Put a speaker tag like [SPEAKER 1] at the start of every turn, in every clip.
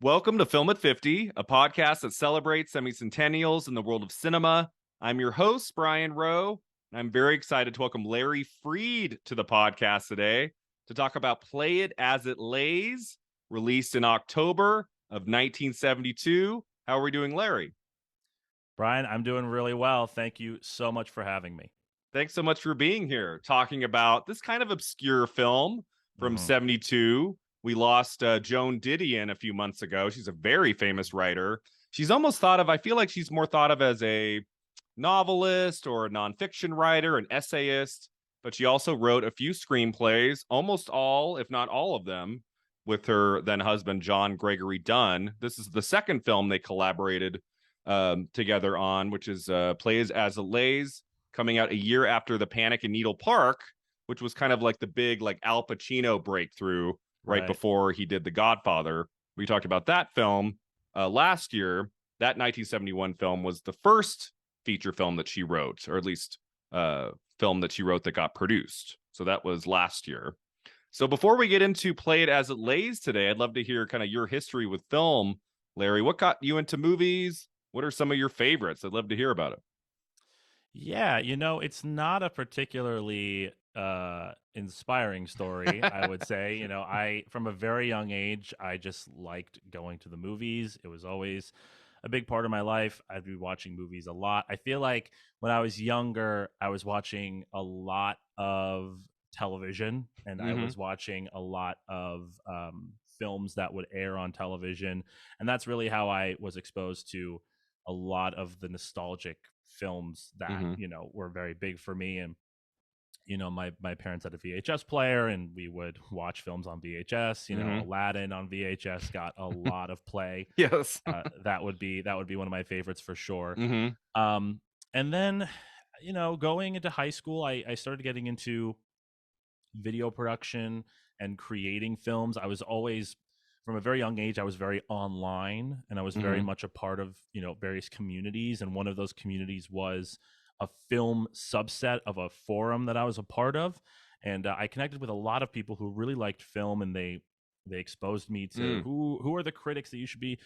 [SPEAKER 1] Welcome to Film at 50, a podcast that celebrates semi-centennials in the world of cinema. I'm your host, Brian Rowe, and I'm very excited to welcome Larry Freed to the podcast today to talk about Play It As It Lays, released in October of 1972. How are we doing, Larry?
[SPEAKER 2] Brian, I'm doing really well. Thank you so much for having me.
[SPEAKER 1] Thanks so much for being here, talking about this kind of obscure film from
[SPEAKER 2] hmm
[SPEAKER 1] 72. We lost Joan Didion a few months ago. She's a very famous writer. She's almost thought of, I feel like she's more thought of as a novelist or a nonfiction writer, an essayist, but she also wrote a few screenplays, almost all, if not all of them, with her then husband, John Gregory Dunn. This is the second film they collaborated together on, which is Plays As It Lays, coming out a year after The Panic in Needle Park, which was kind of like the big like Al Pacino breakthrough right
[SPEAKER 2] Right.
[SPEAKER 1] before he did The Godfather. We talked about that film last year. That 1971 film was the first feature film that she wrote, or at least film that she wrote that got produced. So that was last year. So before we get into Play It As It Lays today, I'd love to hear kind of your history with film. Larry, what got you into movies? What are some of your favorites? I'd love to hear about it.
[SPEAKER 2] Yeah, it's not a particularly inspiring story, I would say. I from a very young age, I just liked going to the movies. It was always a big part of my life. I'd be watching movies a lot. I feel like when I was younger, I was watching a lot of television and I
[SPEAKER 1] Mm-hmm.
[SPEAKER 2] was watching a lot of films that would air on television. And that's really how I was exposed to a lot of the nostalgic films that
[SPEAKER 1] Mm-hmm.
[SPEAKER 2] were very big for me. And my parents had a VHS player and we would watch films on VHS.
[SPEAKER 1] Mm-hmm.
[SPEAKER 2] Aladdin on VHS got a lot of play.
[SPEAKER 1] Yes.
[SPEAKER 2] That would be one of my favorites for sure.
[SPEAKER 1] Mm-hmm.
[SPEAKER 2] um and then going into high school, I started getting into video production and creating films. I was always, from a very young age, I was very online and I was very
[SPEAKER 1] Mm-hmm.
[SPEAKER 2] much a part of, various communities. And one of those communities was a film subset of a forum that I was a part of. And I connected with a lot of people who really liked film, and they exposed me to
[SPEAKER 1] Mm.
[SPEAKER 2] who are the critics that you should be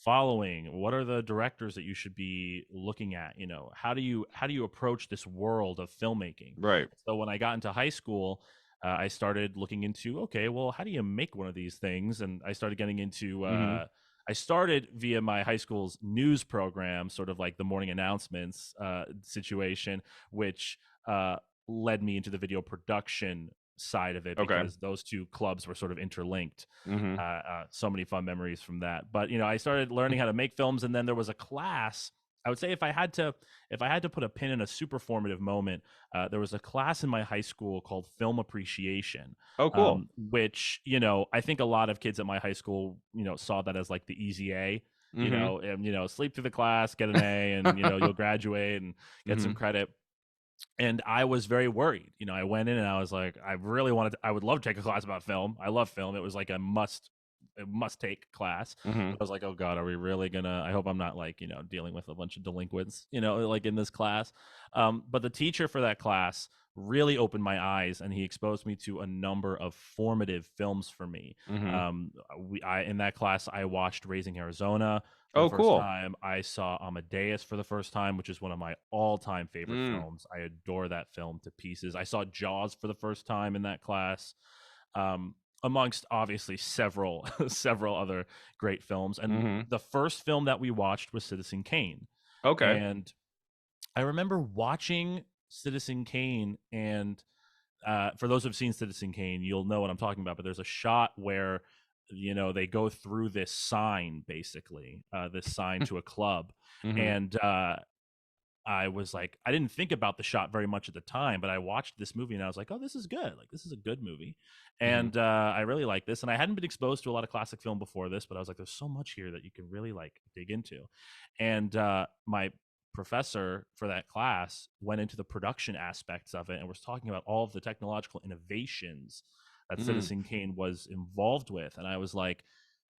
[SPEAKER 2] following, what are the directors that you should be looking at, how do you approach this world of filmmaking.
[SPEAKER 1] Right.
[SPEAKER 2] So when I got into high school, I started looking into, okay, well, how do you make one of these things? And I started getting into,
[SPEAKER 1] Mm-hmm.
[SPEAKER 2] I started via my high school's news program, sort of like the morning announcements situation, which led me into the video production side of it
[SPEAKER 1] Okay.
[SPEAKER 2] because those two clubs were sort of interlinked.
[SPEAKER 1] Mm-hmm.
[SPEAKER 2] So many fun memories from that. But I started learning how to make films, and then there was a class. I would say if I had to put a pin in a super formative moment, there was a class in my high school called Film Appreciation,
[SPEAKER 1] Oh, cool.
[SPEAKER 2] which I think a lot of kids at my high school saw that as like the easy A.
[SPEAKER 1] Mm-hmm.
[SPEAKER 2] And sleep through the class, get an A, and you'll graduate and get some
[SPEAKER 1] Mm-hmm.
[SPEAKER 2] credit. And I was very worried. I went in and I was like, I would love to take a class about film. I love film. It was like a must take class.
[SPEAKER 1] Mm-hmm.
[SPEAKER 2] But I was like, oh God, are we really gonna, I hope I'm not like, dealing with a bunch of delinquents, like in this class. But the teacher for that class really opened my eyes, and he exposed me to a number of formative films for me.
[SPEAKER 1] Mm-hmm.
[SPEAKER 2] In that class, I watched Raising Arizona for the
[SPEAKER 1] Oh,
[SPEAKER 2] first
[SPEAKER 1] cool.
[SPEAKER 2] time. I saw Amadeus for the first time, which is one of my all-time favorite
[SPEAKER 1] Mm.
[SPEAKER 2] films. I adore that film to pieces. I saw Jaws for the first time in that class, amongst obviously several several other great films. And
[SPEAKER 1] Mm-hmm.
[SPEAKER 2] the first film that we watched was Citizen Kane.
[SPEAKER 1] Okay.
[SPEAKER 2] And I remember watching Citizen Kane, and for those who've seen Citizen Kane, you'll know what I'm talking about. But there's a shot where they go through this sign, basically, this sign to a club,
[SPEAKER 1] Mm-hmm.
[SPEAKER 2] and I was like, I didn't think about the shot very much at the time, but I watched this movie and I was like, oh, this is good. Like, this is a good movie.
[SPEAKER 1] Mm-hmm.
[SPEAKER 2] And I really like this. And I hadn't been exposed to a lot of classic film before this, but I was like, there's so much here that you can really like dig into. And my professor for that class went into the production aspects of it and was talking about all of the technological innovations that
[SPEAKER 1] Mm-hmm.
[SPEAKER 2] Citizen Kane was involved with. And I was like,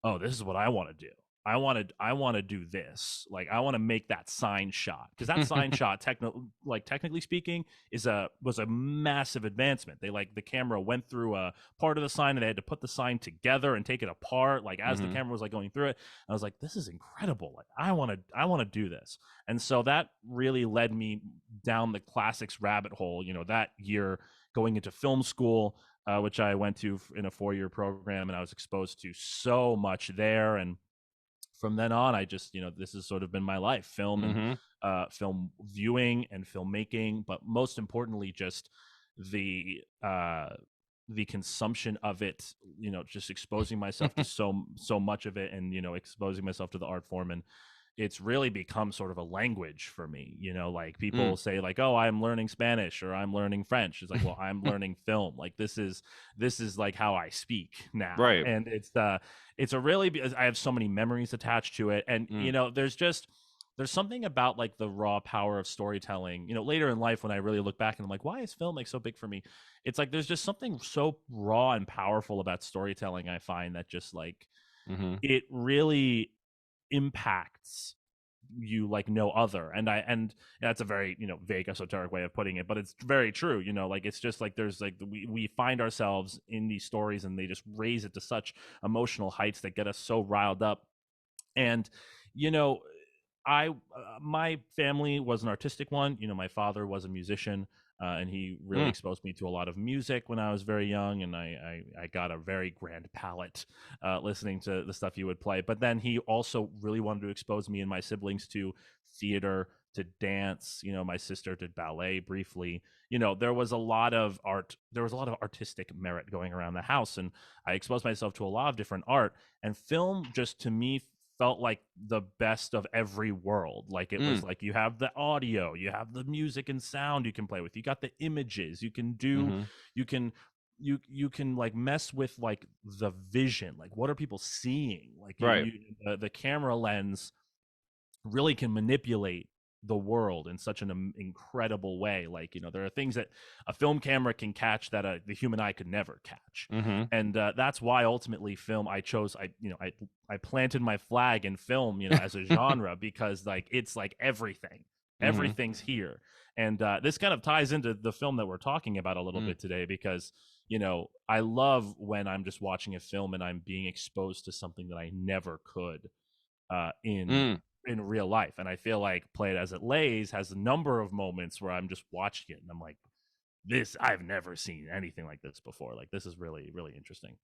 [SPEAKER 2] oh, this is what I want to do. I want to do this. Like I want to make that sign shot, because that sign shot, technically speaking, was a massive advancement. They like the camera went through a part of the sign and they had to put the sign together and take it apart. Like as the camera was like going through it, I was like, this is incredible. Like I want to do this. And so that really led me down the classics rabbit hole. That year going into film school, which I went to in a 4-year program, and I was exposed to so much there. And from then on, I just, this has sort of been my life: film and film viewing and filmmaking, but most importantly, just the consumption of it. Just exposing myself to so much of it, and exposing myself to the art form. And it's really become sort of a language for me. Like people say like, oh, I'm learning Spanish or I'm learning French. It's like, well, I'm learning film. Like this is like how I speak now.
[SPEAKER 1] Right.
[SPEAKER 2] And it's a really, I have so many memories attached to it. And there's something about like the raw power of storytelling. Later in life when I really look back and I'm like, why is film like so big for me? It's like there's just something so raw and powerful about storytelling, I find, that just like it really impacts you like no other. And that's a very vague, esoteric way of putting it, but it's very true. Like it's just like there's like we find ourselves in these stories and they just raise it to such emotional heights that get us so riled up. And I my family was an artistic one. My father was a musician, and he really exposed me to a lot of music when I was very young, and I got a very grand palette listening to the stuff he would play. But then he also really wanted to expose me and my siblings to theater, to dance. My sister did ballet briefly. There was a lot of art. There was a lot of artistic merit going around the house, and I exposed myself to a lot of different art. And film, just to me, felt like the best of every world. Like it was like you have the audio, you have the music and sound you can play with, you got the images, you can do you can like mess with like the vision, like what are people seeing, like
[SPEAKER 1] Right.
[SPEAKER 2] the camera lens really can manipulate the world in such an incredible way. Like there are things that a film camera can catch that the human eye could never catch. And that's why ultimately film, I planted my flag in film as a genre, because like it's like everything's here. And this kind of ties into the film that we're talking about a little bit today, because I love when I'm just watching a film and I'm being exposed to something that I never could in real life. And I feel like Play It As It Lays has a number of moments where I'm just watching it and I'm like, I've never seen anything like this before. Like this is really, really interesting.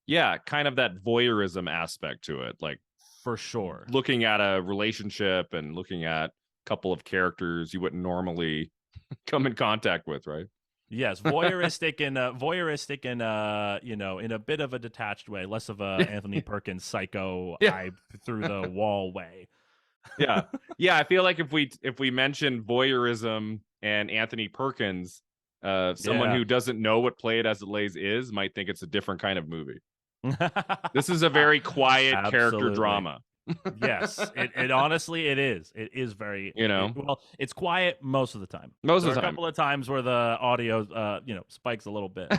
[SPEAKER 1] Yeah, kind of that voyeurism aspect to it, like
[SPEAKER 2] for sure,
[SPEAKER 1] looking at a relationship and looking at a couple of characters you wouldn't normally come in contact with, right?
[SPEAKER 2] Yes, voyeuristic and in a bit of a detached way, less of a Anthony Perkins psycho eye through the wall way.
[SPEAKER 1] Yeah. I feel like if we mention voyeurism and Anthony Perkins, someone who doesn't know what Play It As It Lays is might think it's a different kind of movie. This is a very quiet character drama.
[SPEAKER 2] Yes, it honestly it is. It is very it's quiet most of the time.
[SPEAKER 1] Most of the time.
[SPEAKER 2] A couple of times where the audio spikes a little bit.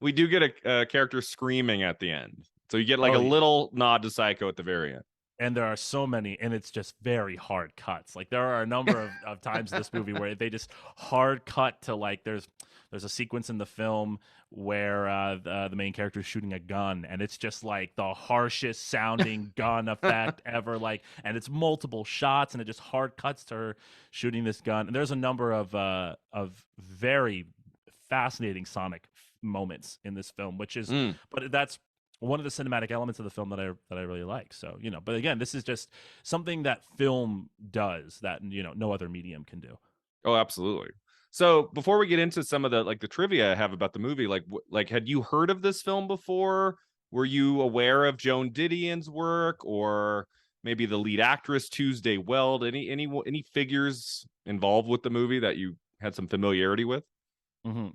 [SPEAKER 1] We do get a character screaming at the end. So you get like a little nod to Psycho at the very end.
[SPEAKER 2] And there are so many, and it's just very hard cuts. Like there are a number of times in this movie where they just hard cut to like there's a sequence in the film where the main character is shooting a gun, and it's just like the harshest sounding gun effect ever. Like, and it's multiple shots, and it just hard cuts to her shooting this gun. And there's a number of very fascinating sonic moments in this film, which is, but that's one of the cinematic elements of the film that I really like. So, but again, this is just something that film does that, no other medium can do.
[SPEAKER 1] Oh, absolutely. So before we get into some of the like the trivia I have about the movie, like had you heard of this film before? Were you aware of Joan Didion's work, or maybe the lead actress Tuesday Weld? Any figures involved with the movie that you had some familiarity with?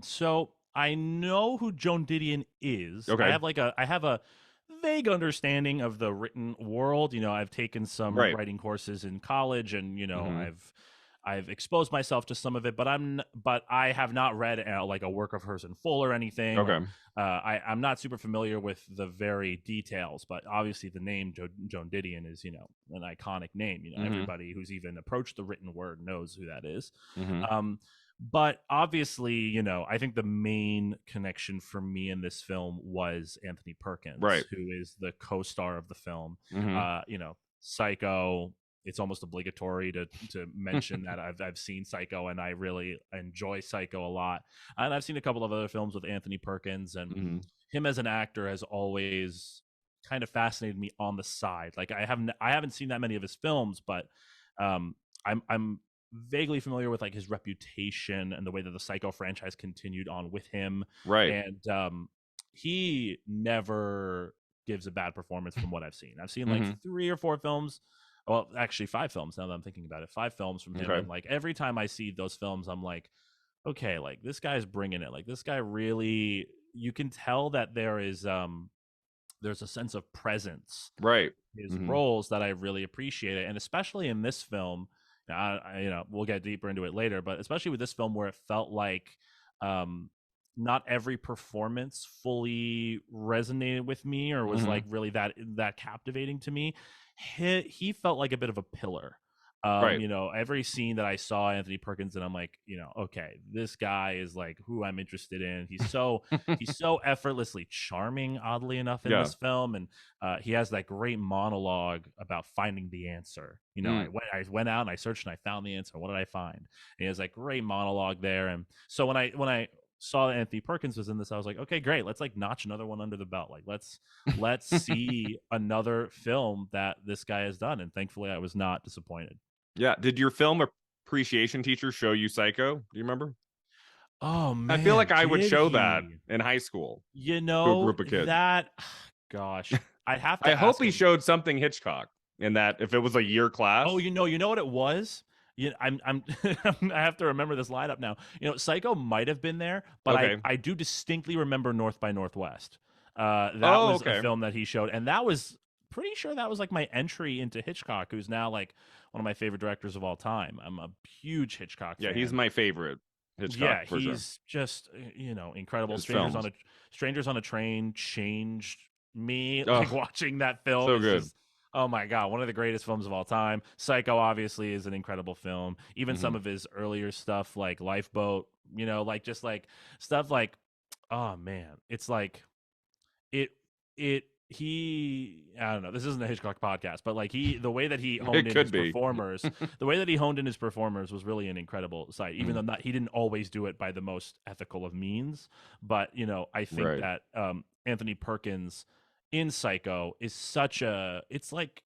[SPEAKER 2] So I know who Joan Didion is.
[SPEAKER 1] Okay.
[SPEAKER 2] I have a vague understanding of the written world. I've taken some writing courses in college, and I've exposed myself to some of it, but but I have not read like a work of hers in full or anything. Or
[SPEAKER 1] Okay.
[SPEAKER 2] I'm not super familiar with the very details, but obviously the name Joan Didion is, an iconic name.
[SPEAKER 1] Mm-hmm.
[SPEAKER 2] Everybody who's even approached the written word knows who that is.
[SPEAKER 1] Mm-hmm.
[SPEAKER 2] Um, but obviously, I think the main connection for me in this film was Anthony Perkins,
[SPEAKER 1] Right.
[SPEAKER 2] who is the co-star of the film.
[SPEAKER 1] Mm-hmm.
[SPEAKER 2] Psycho. It's almost obligatory to mention that I've seen Psycho, and I really enjoy Psycho a lot. And I've seen a couple of other films with Anthony Perkins, and
[SPEAKER 1] Mm-hmm.
[SPEAKER 2] him as an actor has always kind of fascinated me on the side. Like I haven't seen that many of his films, but I'm vaguely familiar with like his reputation and the way that the Psycho franchise continued on with him.
[SPEAKER 1] Right.
[SPEAKER 2] And he never gives a bad performance from what I've seen. I've seen like
[SPEAKER 1] Mm-hmm.
[SPEAKER 2] 3 or 4 films. Well, actually 5 films now that I'm thinking about it. 5 films from him.
[SPEAKER 1] Okay.
[SPEAKER 2] And like every time I see those films, I'm like, okay, like this guy's bringing it. Like this guy really, you can tell that there's a sense of presence
[SPEAKER 1] Right.
[SPEAKER 2] in his
[SPEAKER 1] Mm-hmm.
[SPEAKER 2] roles that I really appreciate it. And especially in this film, we'll get deeper into it later, but especially with this film where it felt like um, not every performance fully resonated with me or was
[SPEAKER 1] Mm-hmm.
[SPEAKER 2] like really that captivating to me. He felt like a bit of a pillar.
[SPEAKER 1] Right.
[SPEAKER 2] Every scene that I saw Anthony Perkins, and I'm like, okay, this guy is like who I'm interested in. He's so effortlessly charming, oddly enough, in
[SPEAKER 1] Yeah.
[SPEAKER 2] this film, and he has that great monologue about finding the answer.
[SPEAKER 1] Mm.
[SPEAKER 2] I went out and I searched and I found the answer. What did I find? And he has that great monologue there, and so when I saw that Anthony Perkins was in this, I was like, okay, great. Let's like notch another one under the belt. Like let's see another film that this guy has done. And thankfully, I was not disappointed.
[SPEAKER 1] Yeah. Did your film appreciation teacher show you Psycho? Do you remember?
[SPEAKER 2] Oh
[SPEAKER 1] I feel like
[SPEAKER 2] man,
[SPEAKER 1] I would
[SPEAKER 2] did
[SPEAKER 1] show that
[SPEAKER 2] he?
[SPEAKER 1] in high school to a group of kids.
[SPEAKER 2] That gosh, I'd have
[SPEAKER 1] I
[SPEAKER 2] to
[SPEAKER 1] hope
[SPEAKER 2] ask
[SPEAKER 1] he
[SPEAKER 2] him.
[SPEAKER 1] showed something Hitchcock in that if it was a year
[SPEAKER 2] Oh,
[SPEAKER 1] class.
[SPEAKER 2] you know what it was? I'm I have to remember this lineup now. Psycho might have been there, but I
[SPEAKER 1] Okay.
[SPEAKER 2] I do distinctly remember North by Northwest. That
[SPEAKER 1] Oh,
[SPEAKER 2] was a
[SPEAKER 1] okay.
[SPEAKER 2] film that he showed, and that was pretty sure that was like my entry into Hitchcock, who's now like one of my favorite directors of all time. I'm a huge Hitchcock
[SPEAKER 1] Yeah, he's
[SPEAKER 2] fan.
[SPEAKER 1] my favorite Hitchcock
[SPEAKER 2] Yeah,
[SPEAKER 1] for sure.
[SPEAKER 2] he's just incredible.
[SPEAKER 1] His films.
[SPEAKER 2] Strangers on a Train changed me. Like
[SPEAKER 1] Oh,
[SPEAKER 2] watching that film
[SPEAKER 1] so
[SPEAKER 2] is
[SPEAKER 1] good.
[SPEAKER 2] just, oh my god, one of the greatest films of all time. Psycho obviously is an incredible film. Even
[SPEAKER 1] Hmm.
[SPEAKER 2] some of his earlier stuff like Lifeboat, like just like stuff like, oh man, it's like it it he I don't know, this isn't a Hitchcock podcast, but like the way that he honed
[SPEAKER 1] It
[SPEAKER 2] in
[SPEAKER 1] could
[SPEAKER 2] his
[SPEAKER 1] be.
[SPEAKER 2] performers the way that he honed in his performers was really an incredible sight, even
[SPEAKER 1] Mhm.
[SPEAKER 2] though he didn't always do it by the most ethical of means. But I think
[SPEAKER 1] Right.
[SPEAKER 2] that Anthony Perkins in Psycho is such a it's like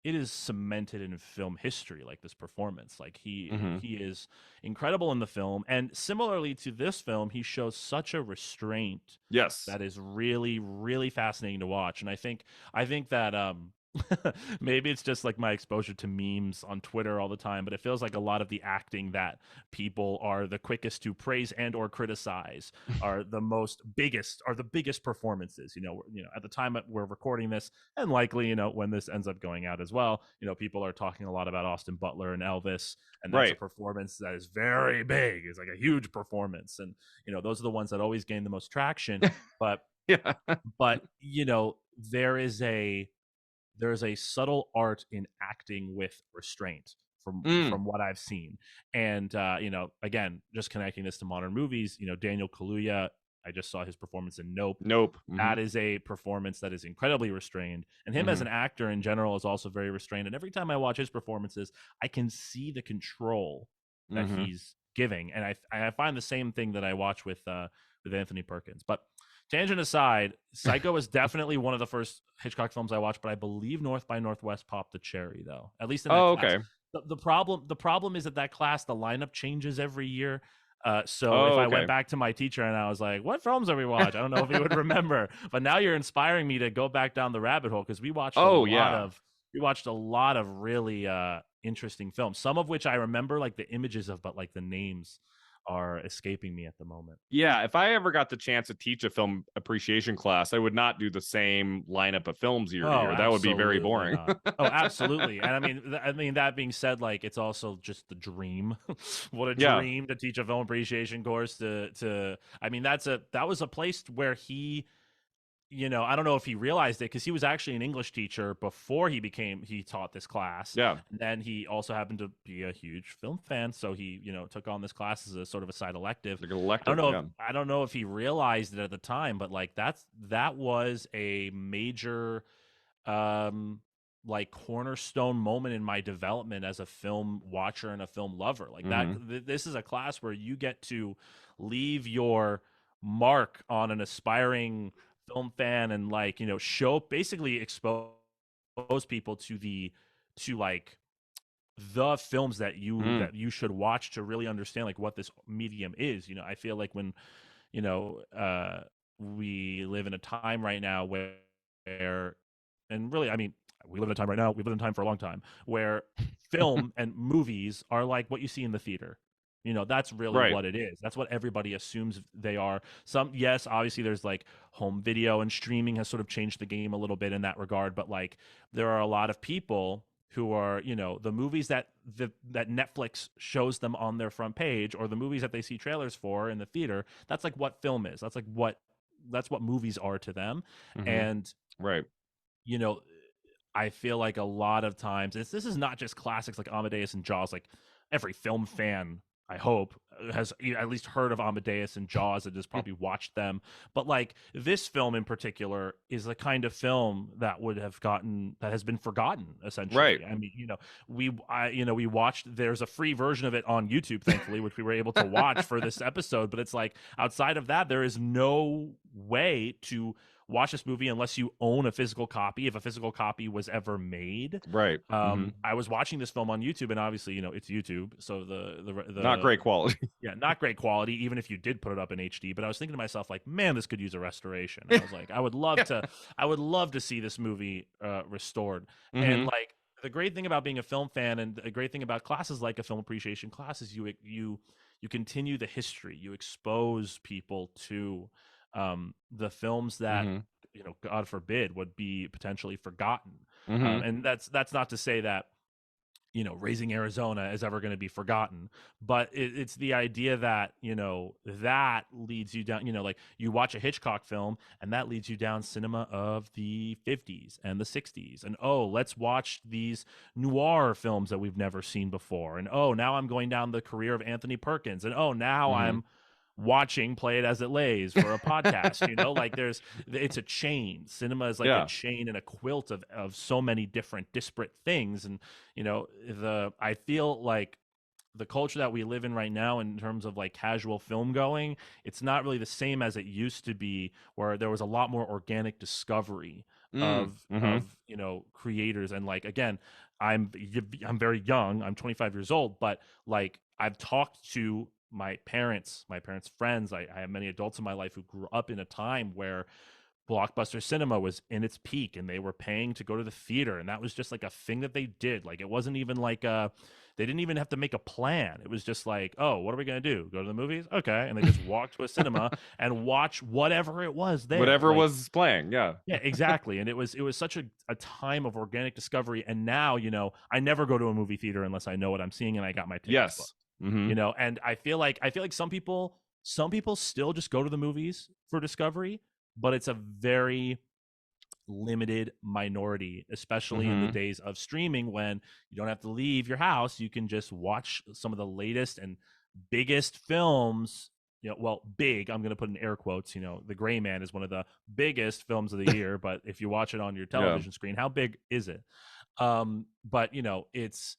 [SPEAKER 2] it is cemented in film history, like this performance. Like
[SPEAKER 1] Hmm.
[SPEAKER 2] he is incredible in the film, and similarly to this film, he shows such a restraint
[SPEAKER 1] Yes.
[SPEAKER 2] that is really really fascinating to watch. And I think that maybe it's just like my exposure to memes on Twitter all the time, but it feels like a lot of the acting that people are the quickest to praise and or criticize are the biggest performances. At the time that we're recording this, and likely when this ends up going out as well, people are talking a lot about Austin Butler and Elvis, and that's a
[SPEAKER 1] Right.
[SPEAKER 2] performance that is very big. It's like a huge performance, and those are the ones that always gain the most traction. But
[SPEAKER 1] Yeah.
[SPEAKER 2] there is a subtle art in acting with restraint from
[SPEAKER 1] Mm.
[SPEAKER 2] from what I've seen. And again, just connecting this to modern movies, Daniel Kaluuya, I just saw his performance in Nope.
[SPEAKER 1] Nope. Hmm.
[SPEAKER 2] That is a performance that is incredibly restrained. And him as
[SPEAKER 1] Hmm.
[SPEAKER 2] an actor in general is also very restrained. And every time I watch his performances, I can see the control that
[SPEAKER 1] Hmm.
[SPEAKER 2] he's giving. And I find the same thing that I watch with Anthony Perkins. But tangent aside, Psycho is definitely one of the first Hitchcock films I watched, but I believe North by Northwest popped the cherry, though. At least in that
[SPEAKER 1] Oh,
[SPEAKER 2] class.
[SPEAKER 1] okay.
[SPEAKER 2] The problem is that class, the lineup changes every year. So if
[SPEAKER 1] Oh,
[SPEAKER 2] I
[SPEAKER 1] okay.
[SPEAKER 2] went back to my teacher and I was like, "What films have we watched?" I don't know if he would remember. But now you're inspiring me to go back down the rabbit hole, because
[SPEAKER 1] Oh, yeah.
[SPEAKER 2] we watched a lot of really interesting films. Some of which I remember like the images of, but like the names are escaping me at the moment.
[SPEAKER 1] Yeah, if I ever got the chance to teach a film appreciation class, I would not do the same lineup of films year to
[SPEAKER 2] Oh,
[SPEAKER 1] year. That would be very
[SPEAKER 2] absolutely
[SPEAKER 1] boring.
[SPEAKER 2] not. Oh, absolutely. And I mean that being said, like it's also just the dream. What a
[SPEAKER 1] Yeah,
[SPEAKER 2] dream to teach a film appreciation course to I mean that was a place where he, I don't know if he realized it because he was actually an English teacher before he taught this class.
[SPEAKER 1] yeah,
[SPEAKER 2] And then he also happened to be a huge film fan, so he, took on this class as a sort of a side elective.
[SPEAKER 1] like an elective. Yeah.
[SPEAKER 2] I don't know if he realized it at the time, but like that was a major um like cornerstone moment in my development as a film watcher and a film lover. Like that
[SPEAKER 1] Hmm.
[SPEAKER 2] this is a class where you get to leave your mark on an aspiring film fan and like, show basically expose people to like the films
[SPEAKER 1] Mm.
[SPEAKER 2] that you should watch to really understand like what this medium is. I feel like when you know we live in a time right now where and really, I mean, we live in a time right now, we've lived in a time for a long time where film and movies are like what you see in the theater. That's really
[SPEAKER 1] Right.
[SPEAKER 2] what it is. That's what everybody assumes they are. Yes, obviously there's like home video and streaming has sort of changed the game a little bit in that regard, but like there are a lot of people who are, the movies that Netflix shows them on their front page or the movies that they see trailers for in the theater, that's like what film is. That's what movies are to them.
[SPEAKER 1] Hmm.
[SPEAKER 2] And
[SPEAKER 1] Right.
[SPEAKER 2] you know, I feel like a lot of times this is not just classics like Amadeus and Jaws. Like every film fan, I hope, has at least heard of Amadeus and Jaws and has probably watched them. But like this film in particular is the kind of film that has been forgotten
[SPEAKER 1] Right.
[SPEAKER 2] essentially. I mean, we watched. There's a free version of it on YouTube, thankfully, which we were able to watch for this episode. But it's like outside of that, there is no way to watch this movie unless you own a physical copy, if a physical copy was ever made.
[SPEAKER 1] Right. Hmm.
[SPEAKER 2] I was watching this film on YouTube, and obviously, it's YouTube, so
[SPEAKER 1] Not great quality.
[SPEAKER 2] yeah, not great quality, even if you did put it up in HD. But I was thinking to myself, like, man, this could use a restoration. I was like, I would love to see this movie restored. And
[SPEAKER 1] Hmm.
[SPEAKER 2] like the great thing about being a film fan, and a great thing about classes like a film appreciation class, is you continue the history, you expose people to the films that
[SPEAKER 1] Hmm.
[SPEAKER 2] God forbid would be potentially forgotten.
[SPEAKER 1] Hmm.
[SPEAKER 2] And that's not to say that Raising Arizona is ever going to be forgotten, but it's the idea that that leads you down. Like you watch a Hitchcock film, and that leads you down cinema of the 50s and the 60s, and oh, let's watch these noir films that we've never seen before, and oh, now I'm going down the career of Anthony Perkins, and oh, now
[SPEAKER 1] Hmm.
[SPEAKER 2] I'm watching Play It As It Lays for a podcast. Like it's a chain. Cinema is like a
[SPEAKER 1] Yeah.
[SPEAKER 2] chain and a quilt of so many different disparate things. And I feel like the culture that we live in right now in terms of like casual film going, it's not really the same as it used to be, where there was a lot more organic discovery
[SPEAKER 1] Mm.
[SPEAKER 2] of
[SPEAKER 1] Hmm.
[SPEAKER 2] creators. And like again, I'm very young, I'm 25 years old, but like I've talked to my parents friends. I have many adults in my life who grew up in a time where blockbuster cinema was in its peak and they were paying to go to the theater, and that was just like a thing that they did. Like it wasn't even like they didn't even have to make a plan. It was just like, oh, what are we going to do, go to the movies? Okay. And they just walked to a cinema and watch whatever it was there.
[SPEAKER 1] Whatever
[SPEAKER 2] Like
[SPEAKER 1] was playing. Yeah.
[SPEAKER 2] yeah, exactly. And it was such a time of organic discovery. And now I never go to a movie theater unless I know what I'm seeing and I got my tickets booked.
[SPEAKER 1] Yes. Hmm.
[SPEAKER 2] And I feel like some people still just go to the movies for discovery, but it's a very limited minority, especially in the
[SPEAKER 1] Hmm.
[SPEAKER 2] days of streaming when you don't have to leave your house. You can just watch some of the latest and biggest films. Well, big, I'm going to put in air quotes. The Gray Man is one of the biggest films of the year, but if you watch it on your
[SPEAKER 1] Yeah.
[SPEAKER 2] television screen, how big is it? But it's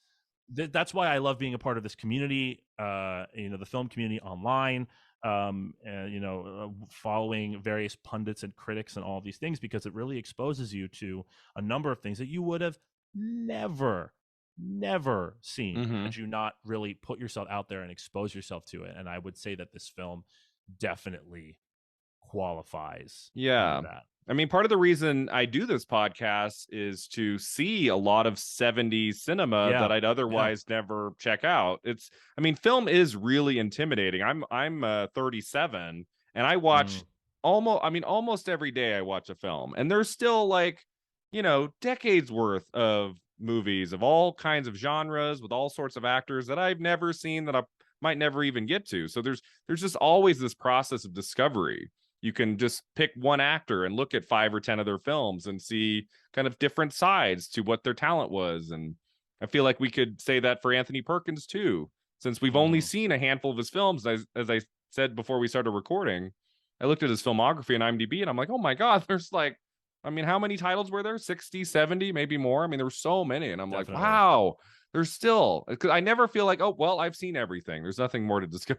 [SPEAKER 2] that's why I love being a part of this community, the film community online, and following various pundits and critics and all these things, because it really exposes you to a number of things that you would have never seen
[SPEAKER 1] Hmm.
[SPEAKER 2] had you not really put yourself out there and expose yourself to it. And I would say that this film definitely qualifies under
[SPEAKER 1] Yeah.
[SPEAKER 2] that.
[SPEAKER 1] I mean, part of the reason I do this podcast is to see a lot of 70s cinema
[SPEAKER 2] Yeah,
[SPEAKER 1] that I'd
[SPEAKER 2] yeah.
[SPEAKER 1] otherwise never check out. I mean, film is really intimidating. I'm 37 and I watch
[SPEAKER 2] Mm.
[SPEAKER 1] almost every day I watch a film. And there's still like, decades worth of movies of all kinds of genres with all sorts of actors that I've never seen that I might never even get to. So there's just always this process of discovery. You can just pick one actor and look at 5 or 10 of their films and see kind of different sides to what their talent was. And I feel like we could say that for Anthony Perkins too, since we've only
[SPEAKER 2] Hmm.
[SPEAKER 1] seen a handful of his films. As I said before we started recording, I looked at his filmography on IMDb and I'm like, oh my God, there's like, I mean, how many titles were there? 60, 70, maybe more. I mean, there were so many. And I'm like,
[SPEAKER 2] Definitely.
[SPEAKER 1] wow, there's still, because I never feel like, oh, well, I've seen everything. There's nothing more to discuss.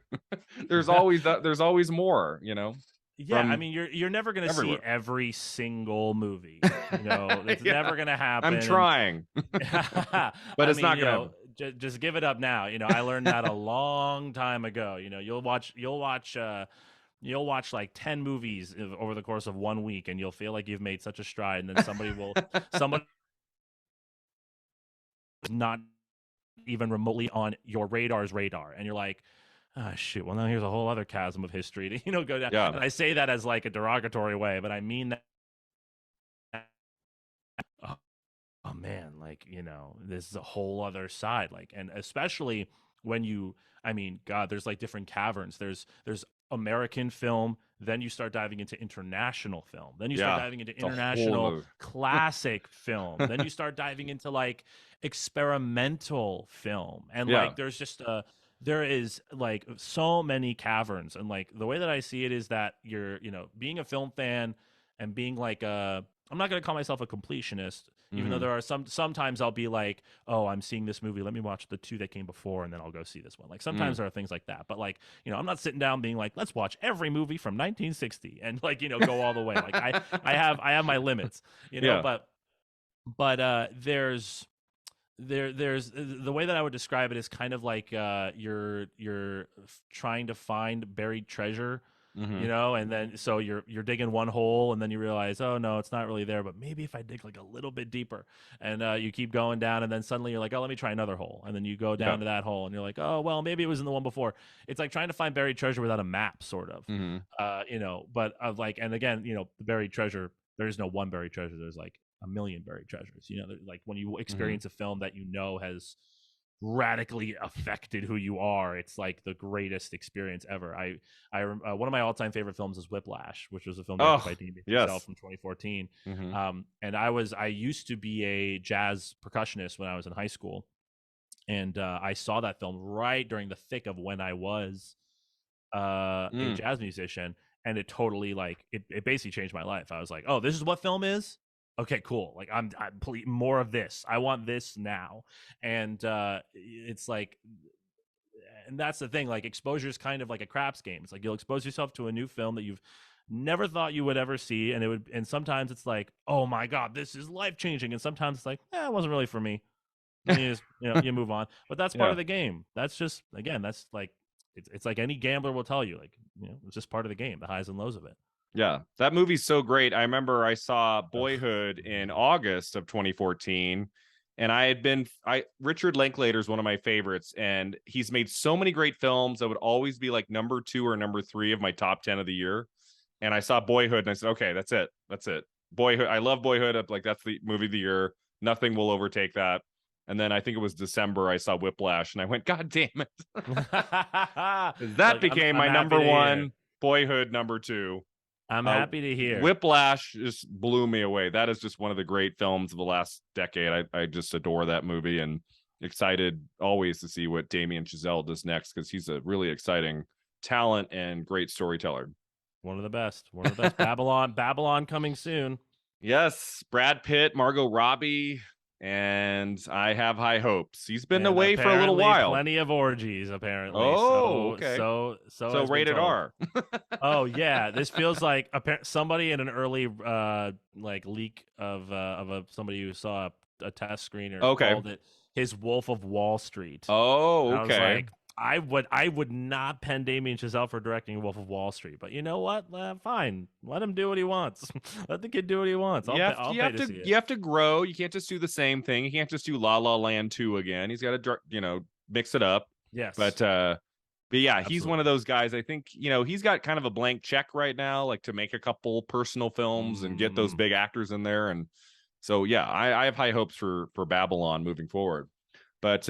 [SPEAKER 1] There's always more,
[SPEAKER 2] Yeah, I
[SPEAKER 1] from
[SPEAKER 2] mean, you're never gonna see
[SPEAKER 1] everywhere.
[SPEAKER 2] every single movie. It's
[SPEAKER 1] Yeah,
[SPEAKER 2] never gonna
[SPEAKER 1] I'm
[SPEAKER 2] happen. And
[SPEAKER 1] trying, but
[SPEAKER 2] I
[SPEAKER 1] it's
[SPEAKER 2] mean,
[SPEAKER 1] not gonna happen.
[SPEAKER 2] just give it up now. I learned that a long time ago. You'll watch like 10 movies over the course of 1 week, and you'll feel like you've made such a stride, and then somebody not even remotely on your radar's radar, and you're like, oh shoot, well now here's a whole other chasm of history to go down.
[SPEAKER 1] Yeah.
[SPEAKER 2] And I say that as like a derogatory way, but I mean that. Oh, oh man, like this is a whole other side, like, and especially when I mean, God, there's like different caverns. There's American film, then you start diving into international film, then you start
[SPEAKER 1] Yeah.
[SPEAKER 2] diving into
[SPEAKER 1] It's a whole
[SPEAKER 2] international
[SPEAKER 1] other.
[SPEAKER 2] classic film, then you start diving into like experimental film, and
[SPEAKER 1] Yeah.
[SPEAKER 2] like there is like so many caverns. And like the way that I see it is that you're being a film fan and being like I'm not going to call myself a completionist, even though
[SPEAKER 1] Hmm.
[SPEAKER 2] there are sometimes I'll be like, oh, I'm seeing this movie, let me watch the two that came before and then I'll go see this one. Like sometimes
[SPEAKER 1] Mm.
[SPEAKER 2] there are things like that, but like I'm not sitting down being like, let's watch every movie from 1960 and like go all the way. Like I have my limits,
[SPEAKER 1] Yeah.
[SPEAKER 2] but there's the way that I would describe it is kind of like you're trying to find buried treasure,
[SPEAKER 1] Hmm.
[SPEAKER 2] and then so you're digging one hole and then you realize, oh no, it's not really there, but maybe if I dig like a little bit deeper, and you keep going down, and then suddenly you're like, oh, let me try another hole, and then you go
[SPEAKER 1] Yeah.
[SPEAKER 2] down to that hole and you're like, oh well, maybe it was in the one before. It's like trying to find buried treasure without a map, sort of.
[SPEAKER 1] Hmm.
[SPEAKER 2] But of like, and again, the buried treasure, there is no one buried treasure, there's like a million buried treasures. Like when you
[SPEAKER 1] Hmm.
[SPEAKER 2] experience a film that has radically affected who you are, it's like the greatest experience ever. One of my all-time favorite films is Whiplash, which was a film directed
[SPEAKER 1] Oh,
[SPEAKER 2] by Damien Chazelle
[SPEAKER 1] yes.
[SPEAKER 2] from 2014.
[SPEAKER 1] Hmm.
[SPEAKER 2] And I used to be a jazz percussionist when I was in high school, and I saw that film right during the thick of when I was a
[SPEAKER 1] Mm.
[SPEAKER 2] jazz musician, and it totally like it basically changed my life. I was like, oh, this is what film is. Okay, cool. Like I'm more of this. I want this now. And it's like, and that's the thing. Like exposure is kind of like a craps game. It's like you'll expose yourself to a new film that you've never thought you would ever see, and sometimes it's like, oh my god, this is life changing, and sometimes it's like, it wasn't really for me. And you just you move on. But that's part
[SPEAKER 1] Yeah.
[SPEAKER 2] of the game. That's just, again, that's like, it's like any gambler will tell you, like, it's just part of the game, the highs and lows of it.
[SPEAKER 1] Yeah, that movie's so great. I remember I saw Boyhood in August of 2014, and I Richard Linklater is one of my favorites, and he's made so many great films that would always be like number 2 or number 3 of my top 10 of the year. And I saw Boyhood, and I said, okay, that's it, Boyhood. I love Boyhood. Like that's the movie of the year. Nothing will overtake that. And then I think it was December, I saw Whiplash, and I went, God damn it, that
[SPEAKER 2] Look,
[SPEAKER 1] became
[SPEAKER 2] I'm
[SPEAKER 1] my
[SPEAKER 2] happy
[SPEAKER 1] number
[SPEAKER 2] to hear.
[SPEAKER 1] one. Boyhood number 2.
[SPEAKER 2] I'm
[SPEAKER 1] uh,
[SPEAKER 2] happy to hear.
[SPEAKER 1] Whiplash just blew me away. That is just one of the great films of the last decade. I just adore that movie, and excited always to see what Damien Chazelle does next, because he's a really exciting talent and great storyteller.
[SPEAKER 2] One of the best. One of the best. Babylon coming soon.
[SPEAKER 1] Yes, Brad Pitt, Margot Robbie, and I have high hopes. He's been
[SPEAKER 2] And
[SPEAKER 1] away for a little
[SPEAKER 2] apparently
[SPEAKER 1] while.
[SPEAKER 2] plenty of orgies, apparently.
[SPEAKER 1] Oh,
[SPEAKER 2] So
[SPEAKER 1] okay.
[SPEAKER 2] so
[SPEAKER 1] So
[SPEAKER 2] has been
[SPEAKER 1] rated
[SPEAKER 2] told.
[SPEAKER 1] R.
[SPEAKER 2] Oh yeah, this feels like somebody in an early like leak of somebody who saw a test screener
[SPEAKER 1] Okay.
[SPEAKER 2] called it his Wolf of Wall Street.
[SPEAKER 1] Oh,
[SPEAKER 2] And I was
[SPEAKER 1] okay.
[SPEAKER 2] like, I would not pen Damien Chazelle for directing Wolf of Wall Street, but you know what? Fine, let him do what he wants. Let the kid do what he wants. I'll pay to see it.
[SPEAKER 1] You have to grow. You can't just do the same thing. You can't just do La La Land 2 again. He's got to mix it up.
[SPEAKER 2] Yes,
[SPEAKER 1] But yeah, he's one
[SPEAKER 2] absolutely.
[SPEAKER 1] of those guys. I think, he's got kind of a blank check right now, like to make a couple personal films and get those
[SPEAKER 2] Mm,
[SPEAKER 1] big actors in there. And so, yeah, I have high hopes for Babylon moving forward. But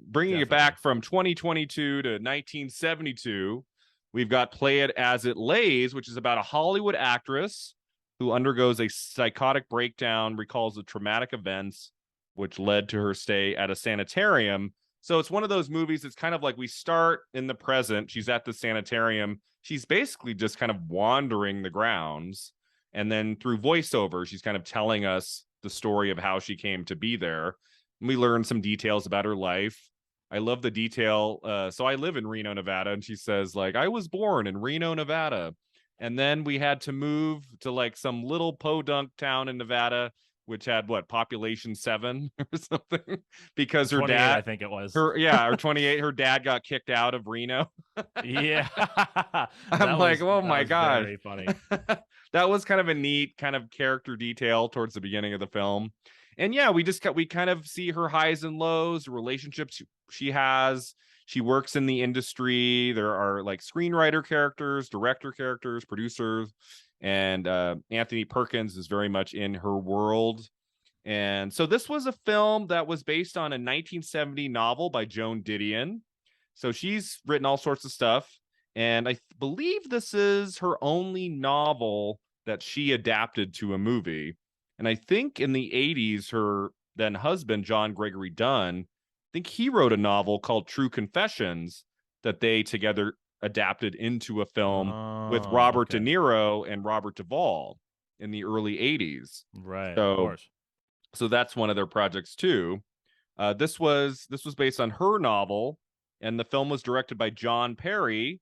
[SPEAKER 1] bringing it
[SPEAKER 2] definitely.
[SPEAKER 1] back from 2022 to 1972, we've got Play It As It Lays, which is about a Hollywood actress who undergoes a psychotic breakdown, recalls the traumatic events which led to her stay at a sanitarium. So it's one of those movies that's kind of like we start in the present. She's at the sanitarium. She's basically just kind of wandering the grounds. And then through voiceover, she's kind of telling us the story of how she came to be there. And we learn some details about her life. I love the detail. So I live in Reno, Nevada. And she says, like, I was born in Reno, Nevada. And then we had to move to like some little podunk town in Nevada, which had what, population 7 or something, because her
[SPEAKER 2] 28,
[SPEAKER 1] dad,
[SPEAKER 2] I think it was.
[SPEAKER 1] her yeah, or 28, her dad got kicked out of Reno.
[SPEAKER 2] Yeah,
[SPEAKER 1] I'm like, oh
[SPEAKER 2] that
[SPEAKER 1] my
[SPEAKER 2] was
[SPEAKER 1] gosh.
[SPEAKER 2] very funny.
[SPEAKER 1] That was kind of a neat kind of character detail towards the beginning of the film. And yeah, we kind of see her highs and lows, the relationships she has. She works in the industry. There are like screenwriter characters, director characters, producers, and Anthony Perkins is very much in her world. And so this was a film that was based on a 1970 novel by Joan Didion. So she's written all sorts of stuff. And I believe this is her only novel that she adapted to a movie. And I think in the 80s, her then husband, John Gregory Dunn, I think he wrote a novel called True Confessions that they together adapted into a film with
[SPEAKER 2] Oh,
[SPEAKER 1] Robert De
[SPEAKER 2] okay.
[SPEAKER 1] Niro and Robert Duvall in the early 80s.
[SPEAKER 2] Right, of
[SPEAKER 1] So
[SPEAKER 2] course.
[SPEAKER 1] that's one of their projects too. This was based on her novel, and the film was directed by John Perry.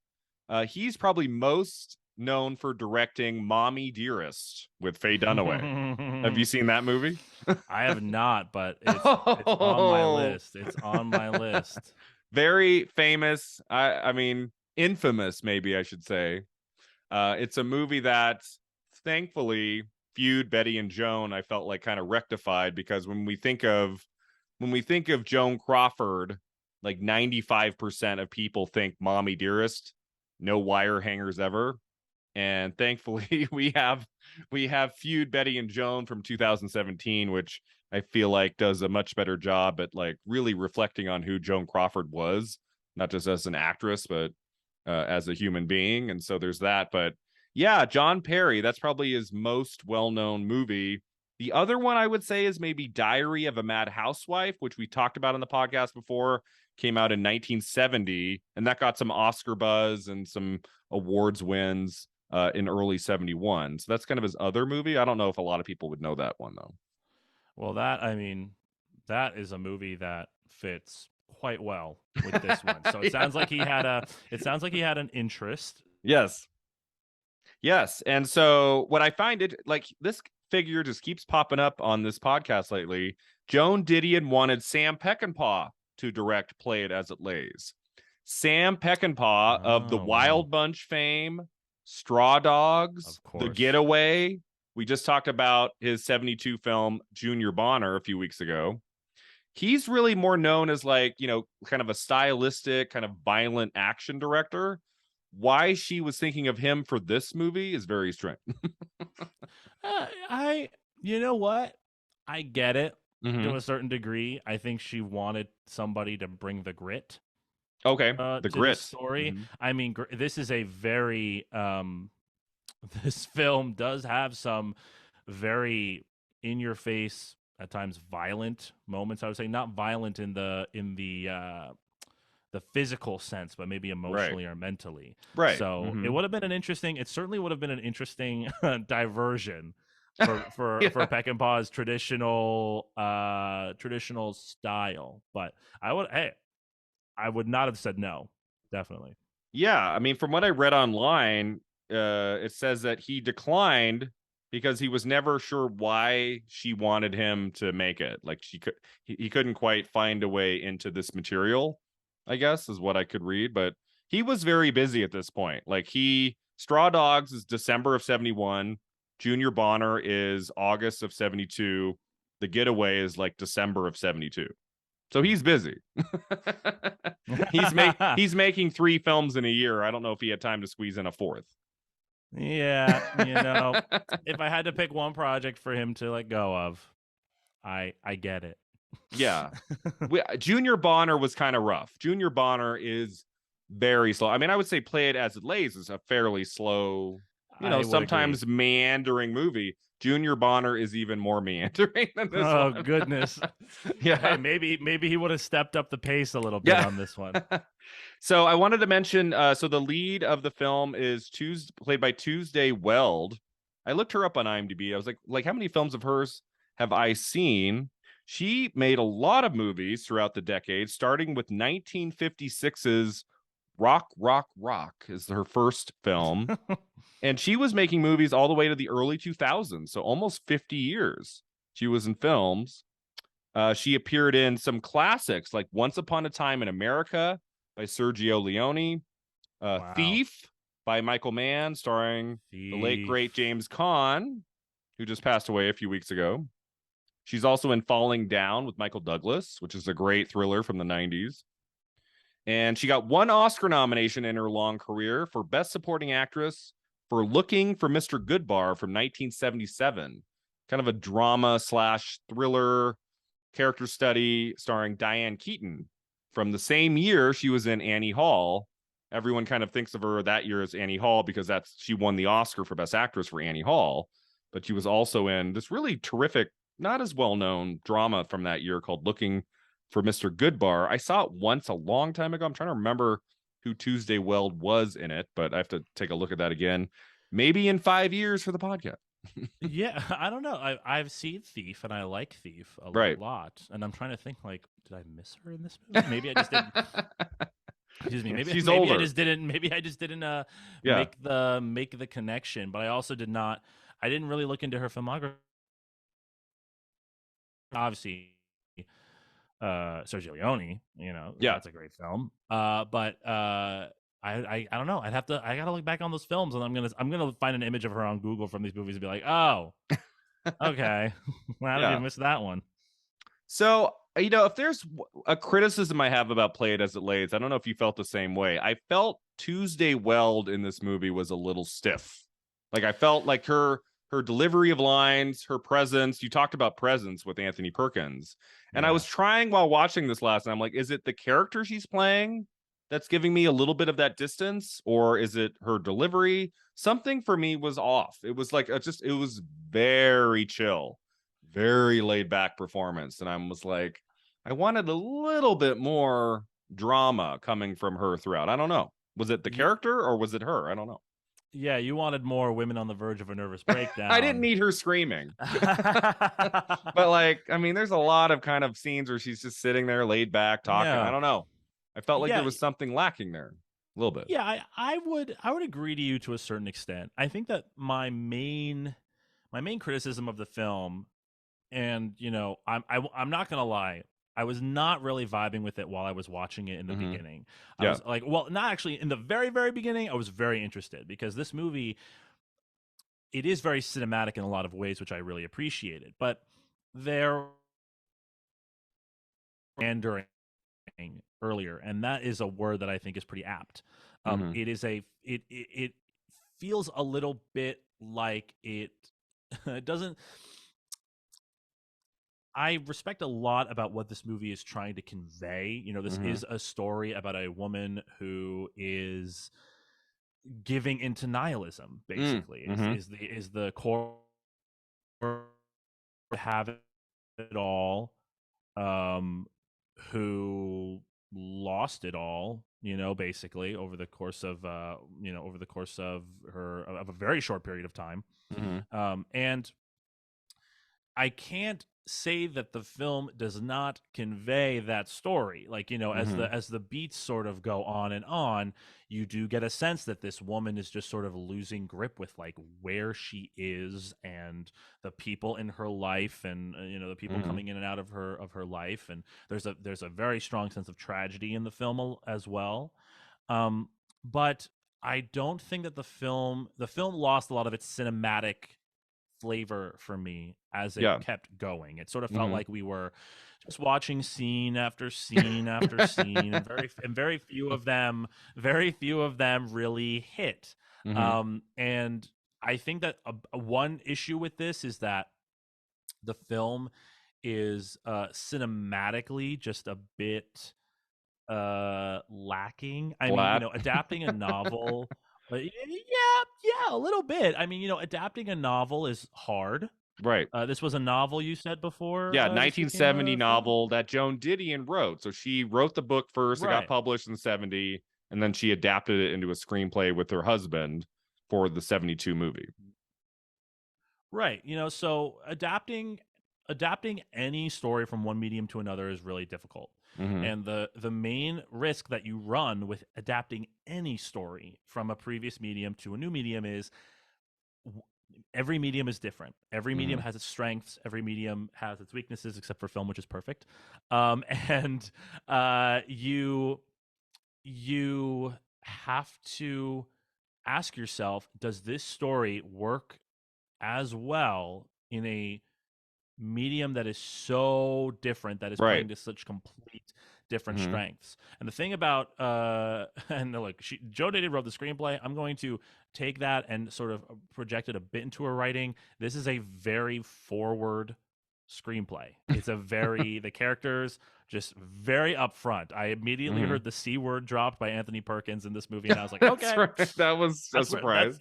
[SPEAKER 1] He's probably most known for directing "Mommy Dearest" with Faye Dunaway. Have you seen that movie?
[SPEAKER 2] I have not, but it's on my
[SPEAKER 1] Oh,
[SPEAKER 2] list. It's on my list.
[SPEAKER 1] very famous. I mean, infamous, maybe I should say. It's a movie that thankfully feud Betty and Joan, I felt like kind of rectified, because when we think of Joan Crawford, like 95% of people think Mommy Dearest, no wire hangers ever. And thankfully we have feud Betty and Joan from 2017, which I feel like does a much better job at like really reflecting on who Joan Crawford was, not just as an actress, but as a human being. And so there's that. But yeah, John Perry, that's probably his most well-known movie. The other one I would say is maybe Diary of a Mad Housewife, which we talked about on the podcast before, came out in 1970, and that got some Oscar buzz and some awards wins in early 71. So that's kind of his other movie. I don't know if a lot of people would know that one though.
[SPEAKER 2] Well, I mean, that is a movie that fits quite well with this one. So
[SPEAKER 1] Yeah.
[SPEAKER 2] it sounds like he had an interest.
[SPEAKER 1] Yes. Yes. And so what I find it like this figure just keeps popping up on this podcast lately. Joan Didion wanted Sam Peckinpah to direct Play It As It Lays. Sam Peckinpah of the
[SPEAKER 2] Oh, wow.
[SPEAKER 1] Wild Bunch fame, Straw Dogs,
[SPEAKER 2] Of
[SPEAKER 1] The
[SPEAKER 2] course.
[SPEAKER 1] Getaway. We just talked about his 72 film Junior Bonner a few weeks ago. He's really more known as like, kind of a stylistic, kind of violent action director. Why she was thinking of him for this movie is very strange.
[SPEAKER 2] You know what? I get it
[SPEAKER 1] Mm-hmm.
[SPEAKER 2] to a certain degree. I think she wanted somebody to bring the grit
[SPEAKER 1] Okay, the
[SPEAKER 2] to this
[SPEAKER 1] grit.
[SPEAKER 2] story.
[SPEAKER 1] Mm-hmm.
[SPEAKER 2] I mean, this is a very this film does have some very in your face, at times violent moments. I would say not violent in the physical sense, but maybe
[SPEAKER 1] Right,
[SPEAKER 2] emotionally or mentally.
[SPEAKER 1] right.
[SPEAKER 2] So it
[SPEAKER 1] Mm-hmm.
[SPEAKER 2] would have been it certainly would have been an interesting diversion for
[SPEAKER 1] Yeah.
[SPEAKER 2] Peckinpah's traditional style. But I would not have said no. Definitely.
[SPEAKER 1] Yeah, I mean, from what I read online, it says that he declined because he was never sure why she wanted him to make it. Like he couldn't quite find a way into this material. I guess is what I could read, but he was very busy at this point. Like Straw Dogs is December of 71, Junior Bonner is August of 72, The Getaway is like December of 72. So he's busy. He's making 3 films in a year. I don't know if he had time to squeeze in a fourth.
[SPEAKER 2] Yeah, if I had to pick one project for him to let go of, I get it.
[SPEAKER 1] Yeah. Junior Bonner was kind of rough. Junior Bonner is very slow. I mean, I would say Play It As It Lays is a fairly slow,
[SPEAKER 2] I would
[SPEAKER 1] sometimes
[SPEAKER 2] agree.
[SPEAKER 1] meandering movie. Junior Bonner is even more meandering than this
[SPEAKER 2] Oh
[SPEAKER 1] one.
[SPEAKER 2] goodness.
[SPEAKER 1] Yeah.
[SPEAKER 2] Hey, maybe he would have stepped up the pace a little bit
[SPEAKER 1] Yeah.
[SPEAKER 2] on this one.
[SPEAKER 1] So I wanted to mention, so the lead of the film is played by Tuesday Weld. I looked her up on IMDb. I was like, how many films of hers have I seen? She made a lot of movies throughout the decade, starting with 1956's Rock, Rock, Rock is her first film. And she was making movies all the way to the early 2000s, so almost 50 years she was in films. She appeared in some classics like Once Upon a Time in America by Sergio Leone,
[SPEAKER 2] Wow.
[SPEAKER 1] Thief by Michael Mann, starring the late great
[SPEAKER 2] Thief.
[SPEAKER 1] James Caan, who just passed away a few weeks ago. She's also in Falling Down with Michael Douglas, which is a great thriller from the 90s. And she got 1 Oscar nomination in her long career for Best Supporting Actress for Looking for Mr. Goodbar from 1977. Kind of a drama slash thriller character study starring Diane Keaton. From the same year, she was in Annie Hall. Everyone kind of thinks of her that year as Annie Hall because she won the Oscar for Best Actress for Annie Hall. But she was also in this really terrific, not as well known drama from that year called Looking for Mr. Goodbar. I saw it once a long time ago. I'm trying to remember who Tuesday Weld was in it, but I have to take a look at that again. Maybe in 5 years for the podcast.
[SPEAKER 2] Yeah, I don't know. I've seen Thief and I like Thief a
[SPEAKER 1] Right.
[SPEAKER 2] lot. And I'm trying to think like, did I miss her in this movie? Maybe I just didn't. Excuse me.
[SPEAKER 1] Yeah,
[SPEAKER 2] Maybe
[SPEAKER 1] she's
[SPEAKER 2] maybe I
[SPEAKER 1] older.
[SPEAKER 2] just didn't. Maybe I just didn't
[SPEAKER 1] Yeah.
[SPEAKER 2] make the connection. But I also did not. I didn't really look into her filmography. Obviously, Sergio Leone.
[SPEAKER 1] Yeah.
[SPEAKER 2] That's a great film. But I don't know. I gotta look back on those films, and I'm gonna find an image of her on Google from these movies and be like, oh, okay, well, how did you
[SPEAKER 1] Yeah.
[SPEAKER 2] miss that one?
[SPEAKER 1] So, if there's a criticism I have about Play It As It Lays, I don't know if you felt the same way. I felt Tuesday Weld in this movie was a little stiff. Like I felt like her delivery of lines, her presence. You talked about presence with Anthony Perkins. And I
[SPEAKER 2] Yeah.
[SPEAKER 1] was trying while watching this last night. I'm like, is it the character she's playing that's giving me a little bit of that distance? Or is it her delivery? Something for me was off. It was like it was very chill, very laid back performance. And I was like, I wanted a little bit more drama coming from her throughout. I don't know. Was it the
[SPEAKER 2] Ye-
[SPEAKER 1] character or was it her? I don't know.
[SPEAKER 2] yeah, you wanted more women on the verge of a nervous
[SPEAKER 1] I didn't
[SPEAKER 2] breakdown.
[SPEAKER 1] need her screaming. But like, I mean, there's a lot of kind of scenes where she's just sitting there laid back talking. I
[SPEAKER 2] Yeah.
[SPEAKER 1] don't know. I felt like there
[SPEAKER 2] Yeah.
[SPEAKER 1] was something lacking there. A little bit.
[SPEAKER 2] Yeah, I would agree to you to a certain extent. I think that my main criticism of the film, and I'm not gonna lie, I was not really vibing with it while I was watching it in the
[SPEAKER 1] Mm-hmm.
[SPEAKER 2] beginning. I
[SPEAKER 1] Yeah.
[SPEAKER 2] was like, well, not actually in the very very beginning. I was very interested because this movie, it is very cinematic in a lot of ways, which I really appreciated. But there and during earlier, and that is a word that I think is pretty apt.
[SPEAKER 1] Mm-hmm.
[SPEAKER 2] It is it feels a little bit like it doesn't. I respect a lot about what this movie is trying to convey. This
[SPEAKER 1] Mm-hmm.
[SPEAKER 2] is a story about a woman who is giving into nihilism. Basically,
[SPEAKER 1] Mm-hmm.
[SPEAKER 2] is the core have it all, um, who lost it all, basically over the course of a very short period of time.
[SPEAKER 1] Mm-hmm.
[SPEAKER 2] And I can't say that the film does not convey that story. Like,
[SPEAKER 1] Mm-hmm.
[SPEAKER 2] as the beats sort of go on, you do get a sense that this woman is just sort of losing grip with like where she is and the people in her life, and the people
[SPEAKER 1] Mm-hmm.
[SPEAKER 2] coming in and out of her life. And there's a very strong sense of tragedy in the film as well. But I don't think that the film lost a lot of its cinematic flavor for me as it
[SPEAKER 1] Yeah.
[SPEAKER 2] kept going. It sort of felt
[SPEAKER 1] Mm-hmm.
[SPEAKER 2] like we were just watching scene after scene after scene, and very few of them really hit.
[SPEAKER 1] Mm-hmm.
[SPEAKER 2] And I think that one issue with this is that the film is cinematically just a bit lacking. I mean,
[SPEAKER 1] Flat.
[SPEAKER 2] adapting a novel, yeah, a little bit. I mean, adapting a novel is hard.
[SPEAKER 1] Right.
[SPEAKER 2] This was a novel you said before
[SPEAKER 1] Yeah,
[SPEAKER 2] this became
[SPEAKER 1] 1970
[SPEAKER 2] a film?
[SPEAKER 1] novel that Joan Didion wrote. So she wrote the book first, it got
[SPEAKER 2] Right.
[SPEAKER 1] published in 70, and then she adapted it into a screenplay with her husband for the 72 movie.
[SPEAKER 2] Right. So adapting any story from one medium to another is really difficult.
[SPEAKER 1] Mm-hmm.
[SPEAKER 2] And the main risk that you run with adapting any story from a previous medium to a new medium is every medium is different. Every medium
[SPEAKER 1] Mm-hmm.
[SPEAKER 2] has its strengths. Every medium has its weaknesses, except for film, which is perfect. And you have to ask yourself, does this story work as well in a medium that is so different, that is
[SPEAKER 1] Right.
[SPEAKER 2] playing to such complete different
[SPEAKER 1] Mm-hmm.
[SPEAKER 2] strengths? And the thing about and look, Joe Didion wrote the screenplay. I'm going to take that and sort of project it a bit into her writing. This is a very forward screenplay. It's a very the characters just very upfront. I immediately
[SPEAKER 1] Mm-hmm.
[SPEAKER 2] heard the C word dropped by Anthony Perkins in this movie, and I was like,
[SPEAKER 1] That's
[SPEAKER 2] okay,
[SPEAKER 1] right. That was a surprise.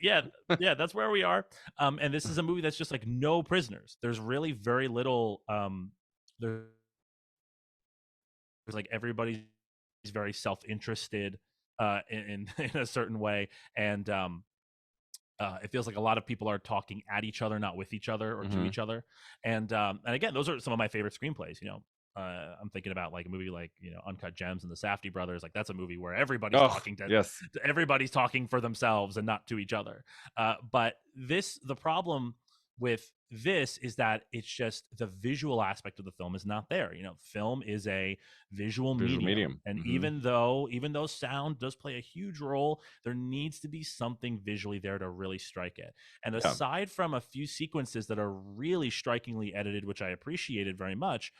[SPEAKER 2] that's where we are. And this is a movie that's just like no prisoners. There's really very little. There's like everybody's very self-interested in a certain way, and it feels like a lot of people are talking at each other, not with each other or to
[SPEAKER 1] Mm-hmm.
[SPEAKER 2] each other. And again, those are some of my favorite screenplays. I'm thinking about like a movie like Uncut Gems and the Safdie brothers. Like that's a movie where everybody's
[SPEAKER 1] Oh,
[SPEAKER 2] talking
[SPEAKER 1] yes.
[SPEAKER 2] to everybody's talking for themselves and not to each other. But the problem with this is that it's just the visual aspect of the film is not there. Film is a visual
[SPEAKER 1] Visual
[SPEAKER 2] medium,
[SPEAKER 1] medium.
[SPEAKER 2] and
[SPEAKER 1] Mm-hmm.
[SPEAKER 2] even though sound does play a huge role, there needs to be something visually there to really strike it. And
[SPEAKER 1] Yeah.
[SPEAKER 2] aside from a few sequences that are really strikingly edited, which I appreciated very much,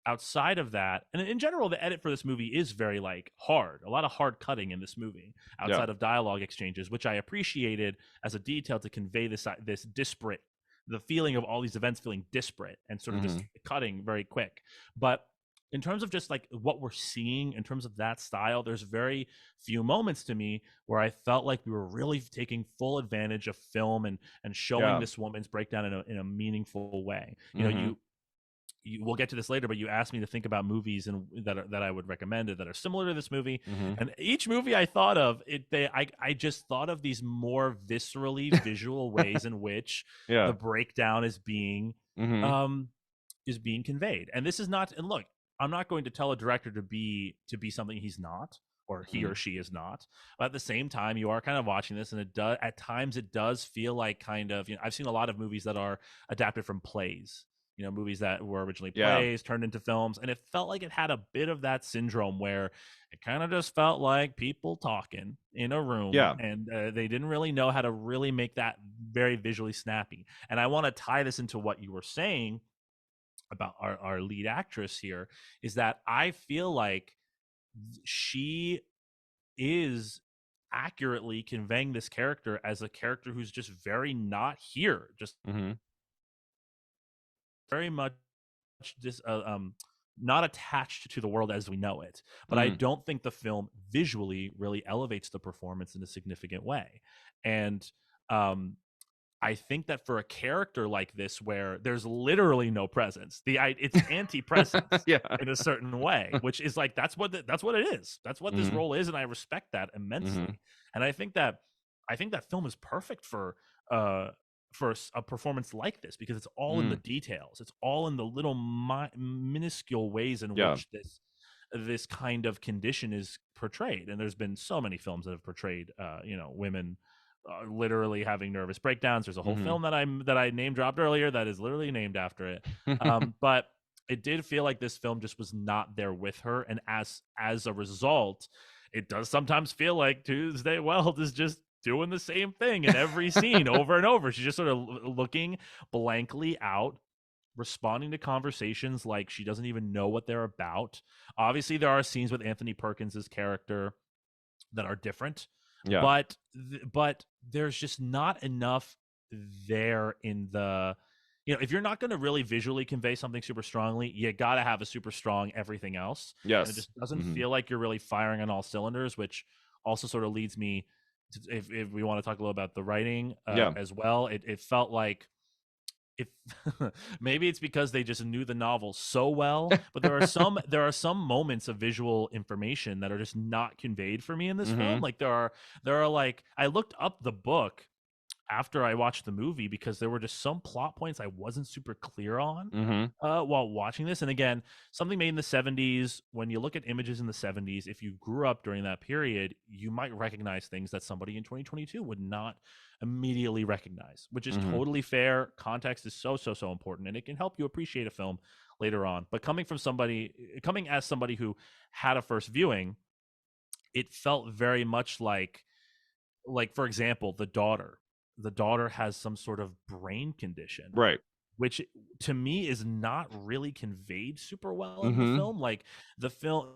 [SPEAKER 2] outside of that, and in general, the edit for this movie is very like hard, a lot of hard cutting in this movie
[SPEAKER 1] Yeah.
[SPEAKER 2] outside of dialogue exchanges, which I appreciated as a detail to convey this disparate, the feeling of all these events feeling disparate and sort of
[SPEAKER 1] Mm-hmm.
[SPEAKER 2] just cutting very quick. But in terms of just like what we're seeing in terms of that style, there's very few moments to me where I felt like we were really taking full advantage of film and showing
[SPEAKER 1] Yeah.
[SPEAKER 2] this woman's breakdown in a meaningful way.
[SPEAKER 1] Mm-hmm.
[SPEAKER 2] We'll get to this later, but you asked me to think about movies and that I would recommend that are similar to this movie.
[SPEAKER 1] Mm-hmm.
[SPEAKER 2] And each movie I thought of, I just thought of these more viscerally visual ways in which
[SPEAKER 1] Yeah.
[SPEAKER 2] the breakdown
[SPEAKER 1] Mm-hmm.
[SPEAKER 2] um is being conveyed. And this is not, and look, I'm not going to tell a director to be something he's not, or he
[SPEAKER 1] Mm-hmm.
[SPEAKER 2] or she is not. But at the same time, you are kind of watching this, and at times it does feel like kind of, I've seen a lot of movies that are adapted from plays. Movies that were originally
[SPEAKER 1] Yeah.
[SPEAKER 2] plays turned into films, and it felt like it had a bit of that syndrome where it kind of just felt like people talking in a room,
[SPEAKER 1] Yeah.
[SPEAKER 2] and they didn't really know how to really make that very visually snappy. And I want to tie this into what you were saying about our lead actress here, is that I feel like she is accurately conveying this character as a character who's just very not here, just
[SPEAKER 1] Mm-hmm.
[SPEAKER 2] very much just not attached to the world as we know it. But I
[SPEAKER 1] Mm-hmm.
[SPEAKER 2] don't think the film visually really elevates the performance in a significant way. And I think that for a character like this, where there's literally no presence, it's anti-presence
[SPEAKER 1] Yeah.
[SPEAKER 2] in a certain way, which is like that's what it is. That's what this
[SPEAKER 1] Mm-hmm.
[SPEAKER 2] role is, and I respect that
[SPEAKER 1] Mm-hmm.
[SPEAKER 2] immensely. And I think that film is perfect for uh for a performance like this, because it's all in the
[SPEAKER 1] Mm,
[SPEAKER 2] details. It's all in the little minuscule ways in
[SPEAKER 1] yeah.
[SPEAKER 2] which this kind of condition is portrayed. And there's been so many films that have portrayed, women literally having nervous breakdowns. There's a whole
[SPEAKER 1] Hmm.
[SPEAKER 2] film that I name dropped earlier that is literally named after it. But it did feel like this film just was not there with her, and as a result, it does sometimes feel like Tuesday Weld is just doing the same thing in every scene over and over. She's just sort of looking blankly out, responding to conversations like she doesn't even know what they're about. Obviously, there are scenes with Anthony Perkins's character that are different,
[SPEAKER 1] Yeah.
[SPEAKER 2] but there's just not enough there in the, if you're not going to really visually convey something super strongly, you got to have a super strong everything else. And it
[SPEAKER 1] Yes.
[SPEAKER 2] just doesn't
[SPEAKER 1] Hmm.
[SPEAKER 2] feel like you're really firing on all cylinders, which also sort of leads me to, if we want to talk a little about the writing
[SPEAKER 1] Yeah.
[SPEAKER 2] as well, it felt like, if maybe it's because they just knew the novel so well, but there are some moments of visual information that are just not conveyed for me in this film.
[SPEAKER 1] Hmm.
[SPEAKER 2] Like there are like, I looked up the book after I watched the movie because there were just some plot points I wasn't super clear on
[SPEAKER 1] Hmm.
[SPEAKER 2] while watching this. And again, something made in the 70s, when you look at images in the 70s, if you grew up during that period, you might recognize things that somebody in 2022 would not immediately recognize, which is
[SPEAKER 1] Hmm.
[SPEAKER 2] totally fair. Context is so, so, so important, and it can help you appreciate a film later on. But coming as somebody who had a first viewing, it felt very much like, for example, the daughter has some sort of brain condition,
[SPEAKER 1] Right.
[SPEAKER 2] which to me is not really conveyed super well in the
[SPEAKER 1] Hmm.
[SPEAKER 2] film. Like, the film,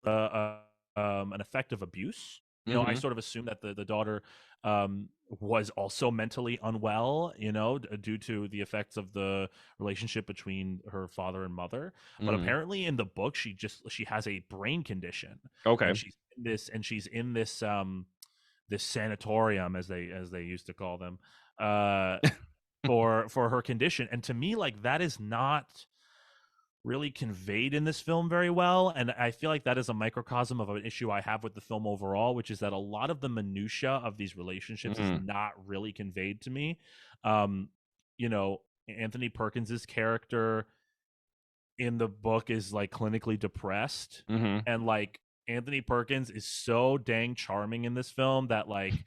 [SPEAKER 2] an effect of abuse. I
[SPEAKER 1] Hmm.
[SPEAKER 2] sort of assumed that the daughter was also mentally unwell, due to the effects of the relationship between her father and mother. But
[SPEAKER 1] Hmm.
[SPEAKER 2] apparently, in the book, she has a brain condition,
[SPEAKER 1] Okay.
[SPEAKER 2] and she's in this sanatorium, as they used to call them, uh, for her condition. And to me, like, that is not really conveyed in this film very well, and I feel like that is a microcosm of an issue I have with the film overall, which is that a lot of the minutia of these relationships is
[SPEAKER 1] Hmm.
[SPEAKER 2] not really conveyed to me. um you know Anthony Perkins's character in the book is like clinically depressed,
[SPEAKER 1] Hmm.
[SPEAKER 2] and like, Anthony Perkins is so dang charming in this film that, like,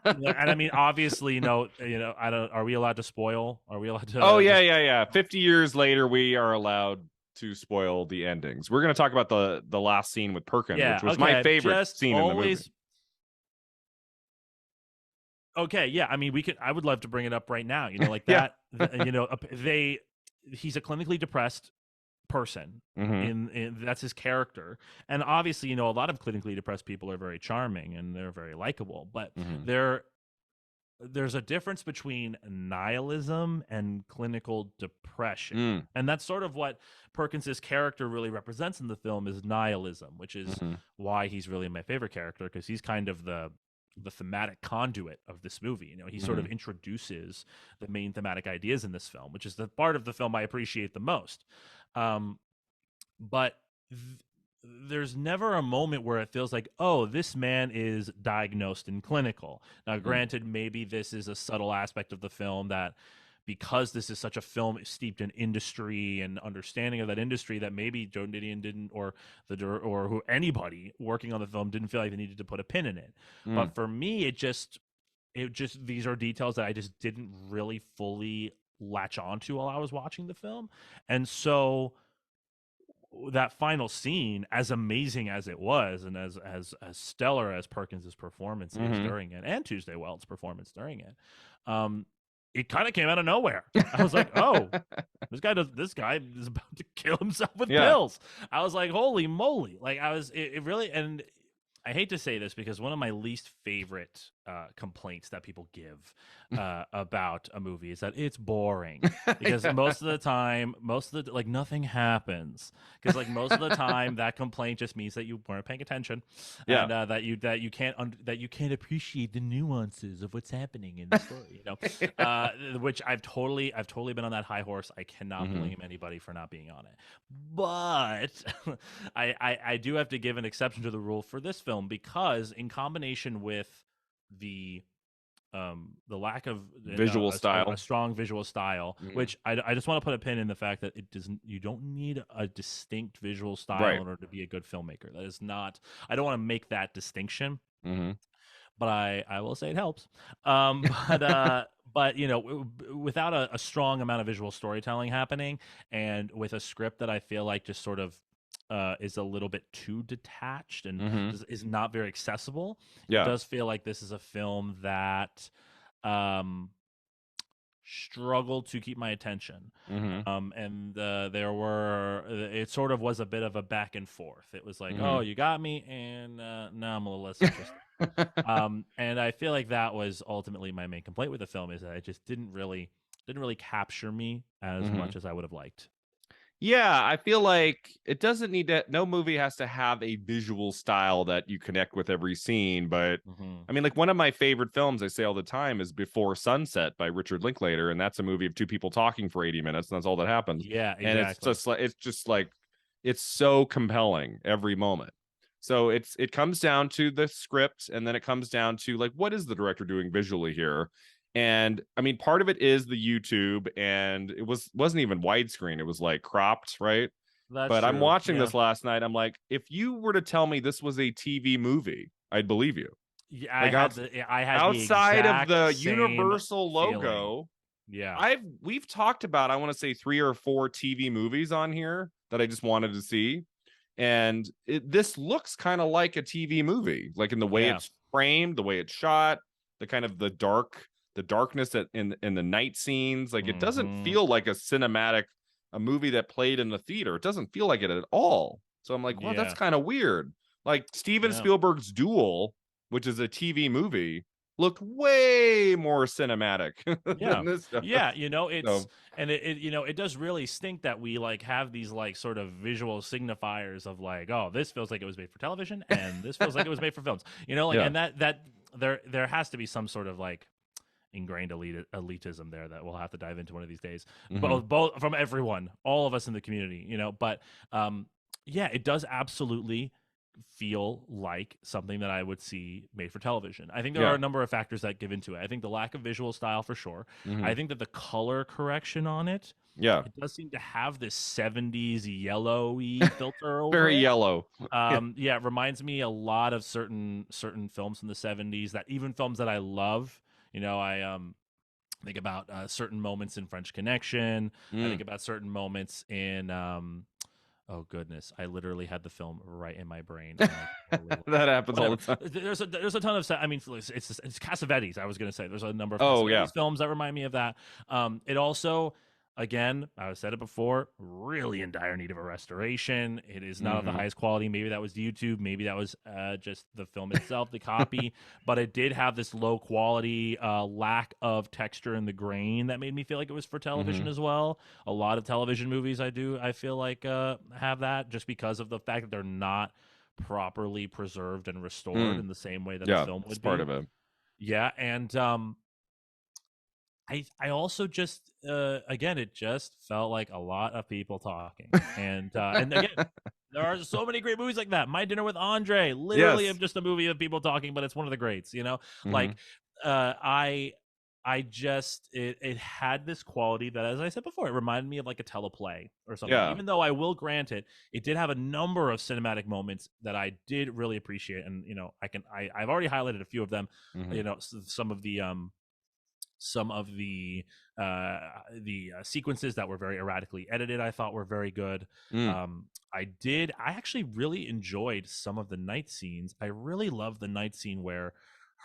[SPEAKER 2] and I mean, obviously, I don't. Are we allowed to spoil? Are we allowed
[SPEAKER 1] Oh
[SPEAKER 2] to
[SPEAKER 1] yeah,
[SPEAKER 2] just?
[SPEAKER 1] yeah, yeah. 50 years later, we are allowed to spoil the endings. We're going to talk about the last scene with Perkins, which
[SPEAKER 2] Yeah.
[SPEAKER 1] was my
[SPEAKER 2] Okay.
[SPEAKER 1] favorite
[SPEAKER 2] Just
[SPEAKER 1] scene in the movie.
[SPEAKER 2] always. Okay. Yeah. I mean, we could. I would love to bring it up right now. Like
[SPEAKER 1] Yeah.
[SPEAKER 2] that. He's a clinically depressed person.
[SPEAKER 1] Hmm.
[SPEAKER 2] That's his character, and obviously, a lot of clinically depressed people are very charming and they're very likable, but
[SPEAKER 1] Hmm.
[SPEAKER 2] they're there's a difference between nihilism and clinical depression.
[SPEAKER 1] Mm.
[SPEAKER 2] And that's sort of what Perkins's character really represents in the film, is nihilism, which is
[SPEAKER 1] Hmm.
[SPEAKER 2] why he's really my favorite character, because he's kind of the thematic conduit of this movie. He sort
[SPEAKER 1] Hmm.
[SPEAKER 2] of introduces the main thematic ideas in this film, which is the part of the film I appreciate the most. Um, but there's never a moment where it feels like, oh, this man is diagnosed and clinical. Now,
[SPEAKER 1] Mm.
[SPEAKER 2] granted, maybe this is a subtle aspect of the film that, because this is such a film steeped in industry and understanding of that industry, that maybe Joan Didion didn't, or who anybody working on the film didn't feel like they needed to put a pin in it.
[SPEAKER 1] Mm.
[SPEAKER 2] But for me, it just these are details that I just didn't really fully latch onto while I was watching the film. And so that final scene, as amazing as it was, and as stellar as Perkins's performance is
[SPEAKER 1] Hmm.
[SPEAKER 2] during it, and Tuesday Weld's performance during it, um, it kind of came out of nowhere. I was like, oh, this guy is about to kill himself with
[SPEAKER 1] Yeah.
[SPEAKER 2] pills. I was like, holy moly! Like, it really, and I hate to say this, because one of my least favorite complaints that people give about a movie is that it's boring, because
[SPEAKER 1] Yeah.
[SPEAKER 2] most of the time, like, nothing happens, because, like, most of the time that complaint just means that you weren't paying attention,
[SPEAKER 1] Yeah.
[SPEAKER 2] and that you can't appreciate the nuances of what's happening in the story. Which I've totally been on that high horse. I cannot
[SPEAKER 1] Hmm.
[SPEAKER 2] blame anybody for not being on it, but I do have to give an exception to the rule for this film, because in combination with the the lack of
[SPEAKER 1] Visual
[SPEAKER 2] a
[SPEAKER 1] style.
[SPEAKER 2] strong visual style,
[SPEAKER 1] Mhm.
[SPEAKER 2] which I just want to put a pin in the fact that it doesn't, you don't need a distinct visual style
[SPEAKER 1] Right.
[SPEAKER 2] in order to be a good filmmaker. That is not, I don't want to make that distinction,
[SPEAKER 1] Hmm.
[SPEAKER 2] but I will say it helps. But you know, without a strong amount of visual storytelling happening, and with a script that I feel like just sort of is a little bit too detached and
[SPEAKER 1] Hmm.
[SPEAKER 2] is not very accessible, it
[SPEAKER 1] Yeah.
[SPEAKER 2] does feel like this is a film that um struggled to keep my attention.
[SPEAKER 1] Hmm.
[SPEAKER 2] And there were it sort of was a bit of a back and forth. It was like, oh,
[SPEAKER 1] Hmm.
[SPEAKER 2] you got me, and now I'm a little less interested. And I feel like that was ultimately my main complaint with the film, is that it just didn't really capture me as
[SPEAKER 1] Hmm.
[SPEAKER 2] much as I would have liked.
[SPEAKER 1] Yeah, I feel like it doesn't need to, no movie has to have a visual style that you connect with every scene. But
[SPEAKER 2] Hmm.
[SPEAKER 1] I mean, like one of my favorite films I say all the time is Before Sunset by Richard Linklater. And that's a movie of two people talking for 80 minutes, and that's all that happens.
[SPEAKER 2] Yeah,
[SPEAKER 1] And
[SPEAKER 2] exactly.
[SPEAKER 1] it's just like, it's so compelling every moment. So it comes down to the script, and then it comes down to like, what is the director doing visually here? And I mean, part of it is the YouTube, and wasn't even widescreen. It was like cropped, right?
[SPEAKER 2] That's
[SPEAKER 1] But I'm
[SPEAKER 2] true.
[SPEAKER 1] watching
[SPEAKER 2] Yeah.
[SPEAKER 1] this last night. I'm like, if you were to tell me this was a TV movie, I'd believe you.
[SPEAKER 2] Yeah,
[SPEAKER 1] Like
[SPEAKER 2] I had the
[SPEAKER 1] outside of
[SPEAKER 2] exact
[SPEAKER 1] the
[SPEAKER 2] same
[SPEAKER 1] Universal
[SPEAKER 2] feeling.
[SPEAKER 1] logo,
[SPEAKER 2] Yeah.
[SPEAKER 1] we've talked about, I want to say 3 or 4 TV movies on here that I just wanted to see. And this looks kind of like a TV movie, like in the way
[SPEAKER 2] Yeah.
[SPEAKER 1] it's framed, the way it's shot, the kind of the darkness that in the night scenes. Like it doesn't
[SPEAKER 2] Hmm.
[SPEAKER 1] feel like a movie that played in the theater. It doesn't feel like it at all. So I'm like, well, that's
[SPEAKER 2] Yeah.
[SPEAKER 1] kind of weird. Like Steven
[SPEAKER 2] Yeah.
[SPEAKER 1] Spielberg's Duel, which is a TV movie, looked way more cinematic
[SPEAKER 2] Yeah.
[SPEAKER 1] than this stuff.
[SPEAKER 2] Yeah, you know, it's
[SPEAKER 1] So
[SPEAKER 2] and it you know, it does really stink that we like have these like sort of visual signifiers of like, oh, this feels like it was made for television and this feels like it was made for films. You know, like,
[SPEAKER 1] yeah.
[SPEAKER 2] and that there has to be some sort of like ingrained elitism there that we'll have to dive into one of these days.
[SPEAKER 1] Hmm.
[SPEAKER 2] Both from everyone, all of us in the community, you know, but um yeah, it does absolutely feel like something that I would see made for television. I think there are
[SPEAKER 1] Yeah.
[SPEAKER 2] a number of factors that give into it. I think the lack of visual style for sure. I
[SPEAKER 1] Hmm.
[SPEAKER 2] think that the color correction on it,
[SPEAKER 1] Yeah.
[SPEAKER 2] it does seem to have this 70s yellowy filter over
[SPEAKER 1] Very
[SPEAKER 2] it.
[SPEAKER 1] yellow. Yeah.
[SPEAKER 2] Yeah, it reminds me a lot of certain films from the 70s, that even films that I love. You know, I think about certain moments in French Connection. I think
[SPEAKER 1] Mm.
[SPEAKER 2] about certain moments in oh goodness, I literally had the film right in my brain and I totally
[SPEAKER 1] That happens all
[SPEAKER 2] whatever.
[SPEAKER 1] the time.
[SPEAKER 2] There's a ton of I mean, it's Cassavetes. I was gonna say there's a number of
[SPEAKER 1] Oh yeah.
[SPEAKER 2] Cassavetes films that remind me of that. It also, again, I said it before, really in dire need of a restoration. It is not of the
[SPEAKER 1] Hmm.
[SPEAKER 2] highest quality. Maybe that was YouTube. Maybe that was just the film itself, the copy. But it did have this low quality, lack of texture in the grain that made me feel like it was for television
[SPEAKER 1] Hmm.
[SPEAKER 2] as well. A lot of television movies I feel like have that, just because of the fact that they're not properly preserved and restored
[SPEAKER 1] Mm.
[SPEAKER 2] in the same way that a
[SPEAKER 1] Yeah,
[SPEAKER 2] film
[SPEAKER 1] it's
[SPEAKER 2] would
[SPEAKER 1] part
[SPEAKER 2] be.
[SPEAKER 1] of it.
[SPEAKER 2] Yeah, and I also just again, it just felt like a lot of people talking. And again, there are so many great movies like that. My Dinner with Andre, literally
[SPEAKER 1] Yes.
[SPEAKER 2] of just a movie of people talking, but it's one of the greats, you know?
[SPEAKER 1] Hmm.
[SPEAKER 2] Like uh I just it had this quality that, as I said before, it reminded me of like a teleplay or something.
[SPEAKER 1] Yeah.
[SPEAKER 2] Even though I will grant it, it did have a number of cinematic moments that I did really appreciate. And you know, I've already highlighted a few of them. You
[SPEAKER 1] Hmm.
[SPEAKER 2] know, some of the sequences that were very erratically edited, I thought were very good.
[SPEAKER 1] Mm.
[SPEAKER 2] I actually really enjoyed some of the night scenes. I really love the night scene where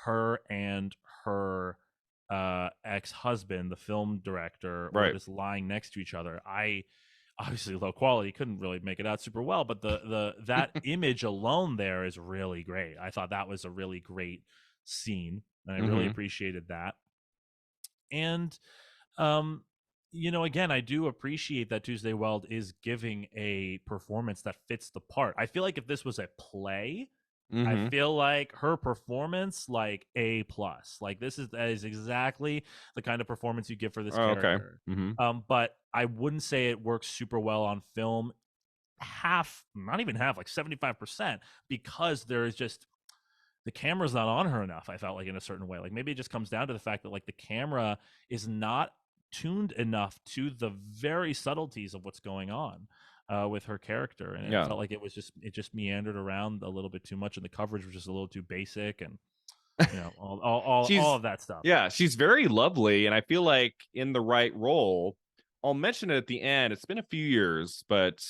[SPEAKER 2] her and her ex-husband, the film director, were
[SPEAKER 1] Right.
[SPEAKER 2] just lying next to each other. I obviously low quality, couldn't really make it out super well, but the that image alone there is really great. I thought that was a really great scene, and I really
[SPEAKER 1] Hmm.
[SPEAKER 2] appreciated that. And um you know, again, I do appreciate that Tuesday Weld is giving a performance that fits the part. I feel like if this was a play, I
[SPEAKER 1] Hmm.
[SPEAKER 2] feel like her performance, like A plus. Like that is exactly the kind of performance you give for this
[SPEAKER 1] Oh, okay.
[SPEAKER 2] character.
[SPEAKER 1] Hmm.
[SPEAKER 2] But I wouldn't say it works super well on film. Half, not even half, like 75%, because the camera's not on her enough. I felt like in a certain way, like maybe it just comes down to the fact that like the camera is not tuned enough to the very subtleties of what's going on with her character, and it
[SPEAKER 1] Yeah.
[SPEAKER 2] felt like it just meandered around a little bit too much, and the coverage was just a little too basic, and all
[SPEAKER 1] She's
[SPEAKER 2] of that stuff.
[SPEAKER 1] yeah, she's very lovely, and I feel like in the right role. I'll mention it at the end. It's been a few years, but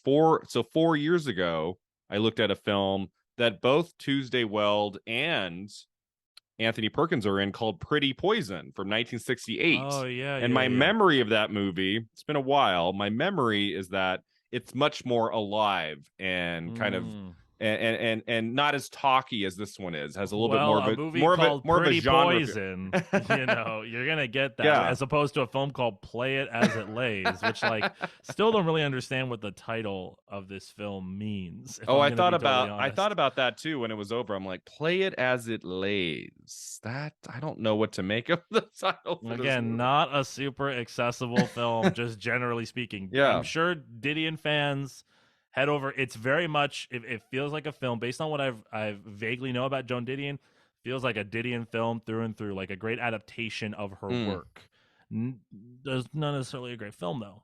[SPEAKER 1] 4 years ago, I looked at a film that both Tuesday Weld and Anthony Perkins are in called Pretty Poison from 1968.
[SPEAKER 2] Oh yeah,
[SPEAKER 1] And
[SPEAKER 2] yeah,
[SPEAKER 1] my
[SPEAKER 2] yeah.
[SPEAKER 1] memory of that movie, it's been a while. My memory is that it's much more alive and kind of
[SPEAKER 2] Mm.
[SPEAKER 1] and not as talky as this one is. Has a little bit
[SPEAKER 2] Well, a movie called
[SPEAKER 1] more of a
[SPEAKER 2] Pretty
[SPEAKER 1] genre.
[SPEAKER 2] Poison, you're gonna get that,
[SPEAKER 1] Yeah.
[SPEAKER 2] as opposed to a film called Play It As It Lays, which like still don't really understand what the title of this film means. If
[SPEAKER 1] Oh,
[SPEAKER 2] I'm gonna be totally
[SPEAKER 1] I thought
[SPEAKER 2] honest.
[SPEAKER 1] about that too when it was over. I'm like, play it as it lays. That I don't know what to make of the title for this
[SPEAKER 2] Again,
[SPEAKER 1] movie.
[SPEAKER 2] not a super accessible film, just generally speaking. I'm
[SPEAKER 1] Yeah.
[SPEAKER 2] sure Didion fans head over. It's very much. It feels like a film based on what I vaguely know about Joan Didion. Feels like a Didion film through and through, like a great adaptation of her
[SPEAKER 1] Mm.
[SPEAKER 2] work. There's not necessarily a great film though.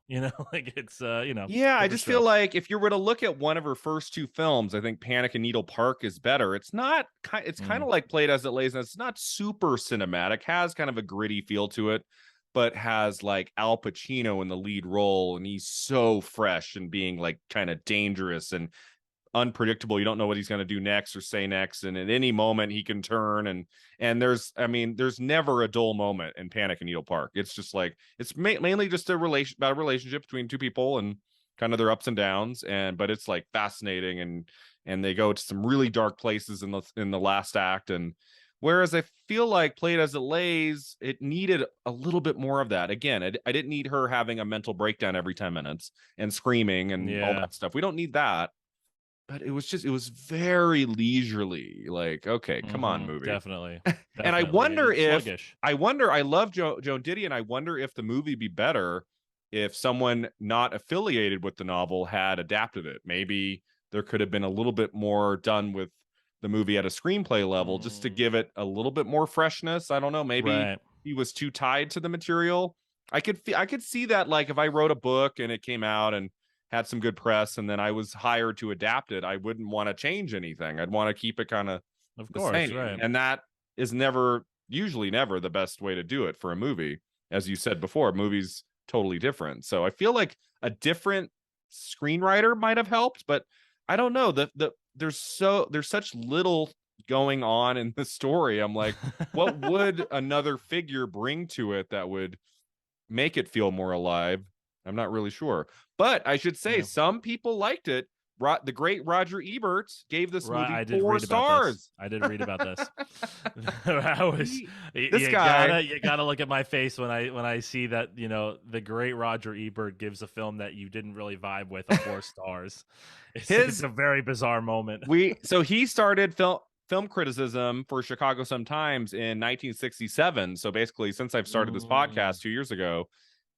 [SPEAKER 2] Like it's
[SPEAKER 1] Yeah, I
[SPEAKER 2] different
[SPEAKER 1] just feel
[SPEAKER 2] strokes.
[SPEAKER 1] like if you were to look at one of her first two films, I think Panic in Needle Park is better. It's not it's kind
[SPEAKER 2] Mm.
[SPEAKER 1] of like Played as It Lays, and it's not super cinematic, has kind of a gritty feel to it, but has like Al Pacino in the lead role, and he's so fresh and being like kind of dangerous and unpredictable. You don't know what he's going to do next or say next, and at any moment he can turn. And there's never a dull moment in Panic in Needle Park. It's just like it's mainly just about a relationship between two people and kind of their ups and downs. And but it's like fascinating, and they go to some really dark places in the last act. And whereas I feel like Played as It Lays, it needed a little bit more of that. Again, I didn't need her having a mental breakdown every 10 minutes and screaming and all
[SPEAKER 2] Yeah,
[SPEAKER 1] that stuff. We don't need that, but it was very leisurely. Like, okay, come on, movie.
[SPEAKER 2] definitely,
[SPEAKER 1] And
[SPEAKER 2] definitely, and it's sluggish.
[SPEAKER 1] I love Joan Didion. I wonder if the movie be better if someone not affiliated with the novel had adapted it. Maybe there could have been a little bit more done with the movie at a screenplay level just to
[SPEAKER 2] Mm,
[SPEAKER 1] give it a little bit more freshness. I don't know. Maybe
[SPEAKER 2] right.
[SPEAKER 1] he was too tied to the material. I could see that, like, if I wrote a book and it came out and had some good press and then I was hired to adapt it, I wouldn't want to change anything. I'd want to keep it kind of
[SPEAKER 2] Of
[SPEAKER 1] the
[SPEAKER 2] course,
[SPEAKER 1] same.
[SPEAKER 2] right.
[SPEAKER 1] And that is usually never the best way to do it for a movie. As you said before, movies totally different. So I feel like a different screenwriter might have helped, but I don't know. There's such little going on in the story. I'm like, what would another figure bring to it that would make it feel more alive? I'm not really sure. But I should say
[SPEAKER 2] Yeah.
[SPEAKER 1] some people liked it. The great Roger Ebert gave this
[SPEAKER 2] Right,
[SPEAKER 1] movie
[SPEAKER 2] I did
[SPEAKER 1] four
[SPEAKER 2] read about this.
[SPEAKER 1] stars.
[SPEAKER 2] I did read about this. I was
[SPEAKER 1] He- this
[SPEAKER 2] you
[SPEAKER 1] guy,
[SPEAKER 2] gotta look at my face when I see that the great Roger Ebert gives a film that you didn't really vibe with a 4 stars. It's
[SPEAKER 1] his
[SPEAKER 2] a very bizarre moment.
[SPEAKER 1] he started film criticism for Chicago Sun Times in 1967. So basically, since I've started this
[SPEAKER 2] Mm,
[SPEAKER 1] podcast 2 years ago,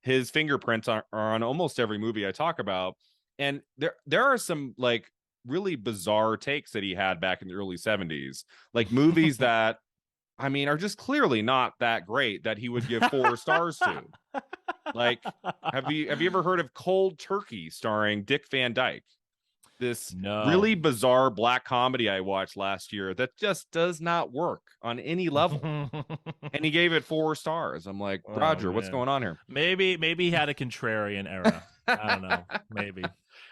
[SPEAKER 1] his fingerprints are on almost every movie I talk about. And there are some like really bizarre takes that he had back in the early 70s, like movies that are just clearly not that great that he would give 4 stars to. Like, have you ever heard of Cold Turkey starring Dick Van Dyke? This
[SPEAKER 2] No.
[SPEAKER 1] really bizarre black comedy I watched last year that just does not work on any level. And he gave it 4 stars. I'm like,
[SPEAKER 2] Oh
[SPEAKER 1] Roger, what's
[SPEAKER 2] man.
[SPEAKER 1] going on here?
[SPEAKER 2] Maybe he had a contrarian era. I don't know. Maybe.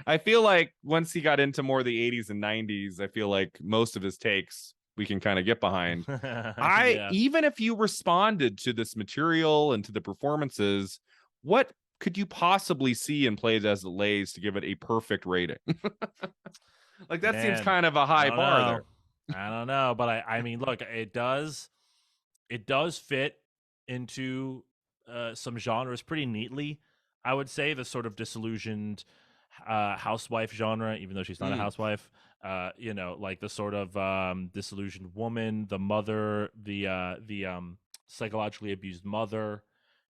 [SPEAKER 1] I feel like once he got into more the 80s and 90s, I feel like most of his takes we can kind of get behind. I
[SPEAKER 2] Yeah.
[SPEAKER 1] Even if you responded to this material and to the performances, what could you possibly see in Plays as It Lays to give it a perfect rating? Like that seems
[SPEAKER 2] Man,
[SPEAKER 1] kind of a
[SPEAKER 2] I
[SPEAKER 1] high
[SPEAKER 2] don't
[SPEAKER 1] bar
[SPEAKER 2] know.
[SPEAKER 1] there.
[SPEAKER 2] I don't know, but I mean, look, it does fit into some genres pretty neatly. I would say the sort of disillusioned housewife genre, even though she's not a
[SPEAKER 1] Mm.
[SPEAKER 2] housewife. Like the sort of disillusioned woman, the mother, the psychologically abused mother.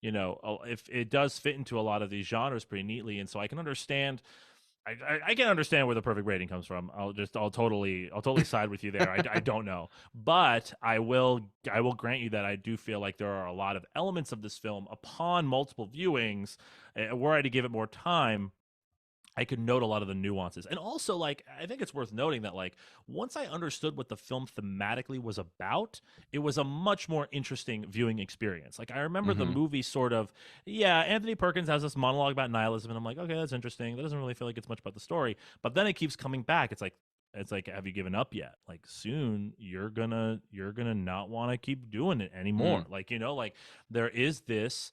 [SPEAKER 2] If it does fit into a lot of these genres pretty neatly, and so I can understand I can understand where the perfect rating comes from. I'll totally side with you there. I don't know, but I will grant you that I do feel like there are a lot of elements of this film upon multiple viewings, were I to give it more time, I could note a lot of the nuances. And also, like, I think it's worth noting that, like, once I understood what the film thematically was about, it was a much more interesting viewing experience. Like, I remember the
[SPEAKER 1] Hmm.
[SPEAKER 2] movie sort of, yeah, Anthony Perkins has this monologue about nihilism, and I'm like, okay, that's interesting. That doesn't really feel like it's much about the story. But then it keeps coming back. It's like, have you given up yet? Like, soon you're gonna not want to keep doing it anymore.
[SPEAKER 1] Mm.
[SPEAKER 2] Like, like there is this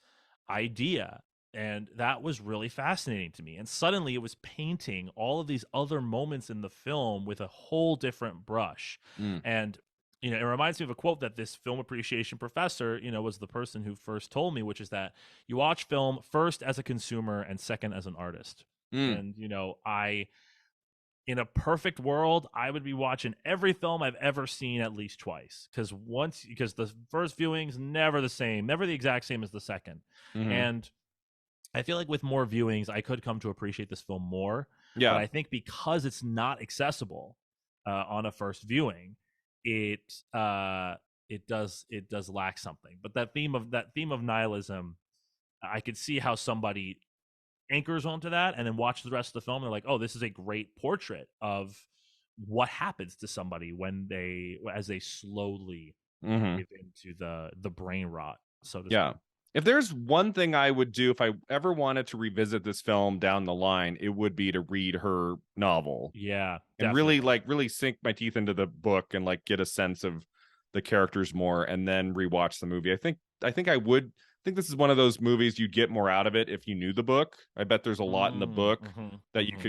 [SPEAKER 2] idea, and that was really fascinating to me. And suddenly it was painting all of these other moments in the film with a whole different brush.
[SPEAKER 1] Mm.
[SPEAKER 2] And it reminds me of a quote that this film appreciation professor, was the person who first told me, which is that you watch film first as a consumer and second as an artist.
[SPEAKER 1] Mm.
[SPEAKER 2] And I, in a perfect world, I would be watching every film I've ever seen at least twice, because the first viewing's never the same, never the exact same as the second.
[SPEAKER 1] Hmm.
[SPEAKER 2] And I feel like with more viewings, I could come to appreciate this film more. But
[SPEAKER 1] Yeah.
[SPEAKER 2] I think because it's not accessible on a first viewing, it it does lack something. But that theme of nihilism, I could see how somebody anchors onto that and then watches the rest of the film. And they're like, oh, this is a great portrait of what happens to somebody as they slowly
[SPEAKER 1] Hmm.
[SPEAKER 2] give into the brain rot, so to
[SPEAKER 1] Yeah.
[SPEAKER 2] speak.
[SPEAKER 1] If there's one thing I would do if I ever wanted to revisit this film down the line, it would be to read her novel
[SPEAKER 2] Yeah,
[SPEAKER 1] and really
[SPEAKER 2] definitely.
[SPEAKER 1] really sink my teeth into the book and like get a sense of the characters more and then rewatch the movie. I think I think this is one of those movies you'd get more out of it if you knew the book. I bet there's a lot in the book
[SPEAKER 2] Mm-hmm,
[SPEAKER 1] that
[SPEAKER 2] mm-hmm.
[SPEAKER 1] you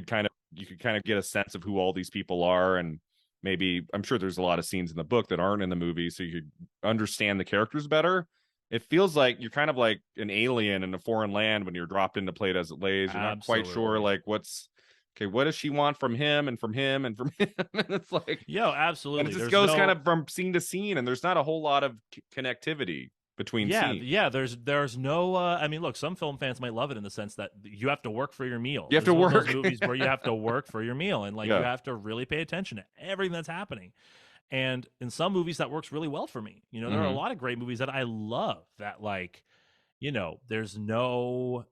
[SPEAKER 1] could kind of get a sense of who all these people are, and maybe I'm sure there's a lot of scenes in the book that aren't in the movie so you could understand the characters better. It feels like you're kind of like an alien in a foreign land when you're dropped into Play As It Lays. You're not quite sure
[SPEAKER 2] Absolutely.
[SPEAKER 1] like what's okay, what does she want from him and from him and from him? And it's like,
[SPEAKER 2] Yo,
[SPEAKER 1] and it
[SPEAKER 2] absolutely.
[SPEAKER 1] just
[SPEAKER 2] There's
[SPEAKER 1] goes kind
[SPEAKER 2] no
[SPEAKER 1] of from scene to scene, and there's not a whole lot of connectivity between
[SPEAKER 2] Yeah,
[SPEAKER 1] scenes.
[SPEAKER 2] yeah, there's no I mean, look, some film fans might love it in the sense that you have to work for your meal.
[SPEAKER 1] You have
[SPEAKER 2] This
[SPEAKER 1] to
[SPEAKER 2] is one of those
[SPEAKER 1] work.
[SPEAKER 2] movies where you have to work for your meal, and like you
[SPEAKER 1] Yeah.
[SPEAKER 2] have to really pay attention to everything that's happening. And in some movies that works really well for me. There are a
[SPEAKER 1] Hmm.
[SPEAKER 2] lot of great movies that I love that, like, there's no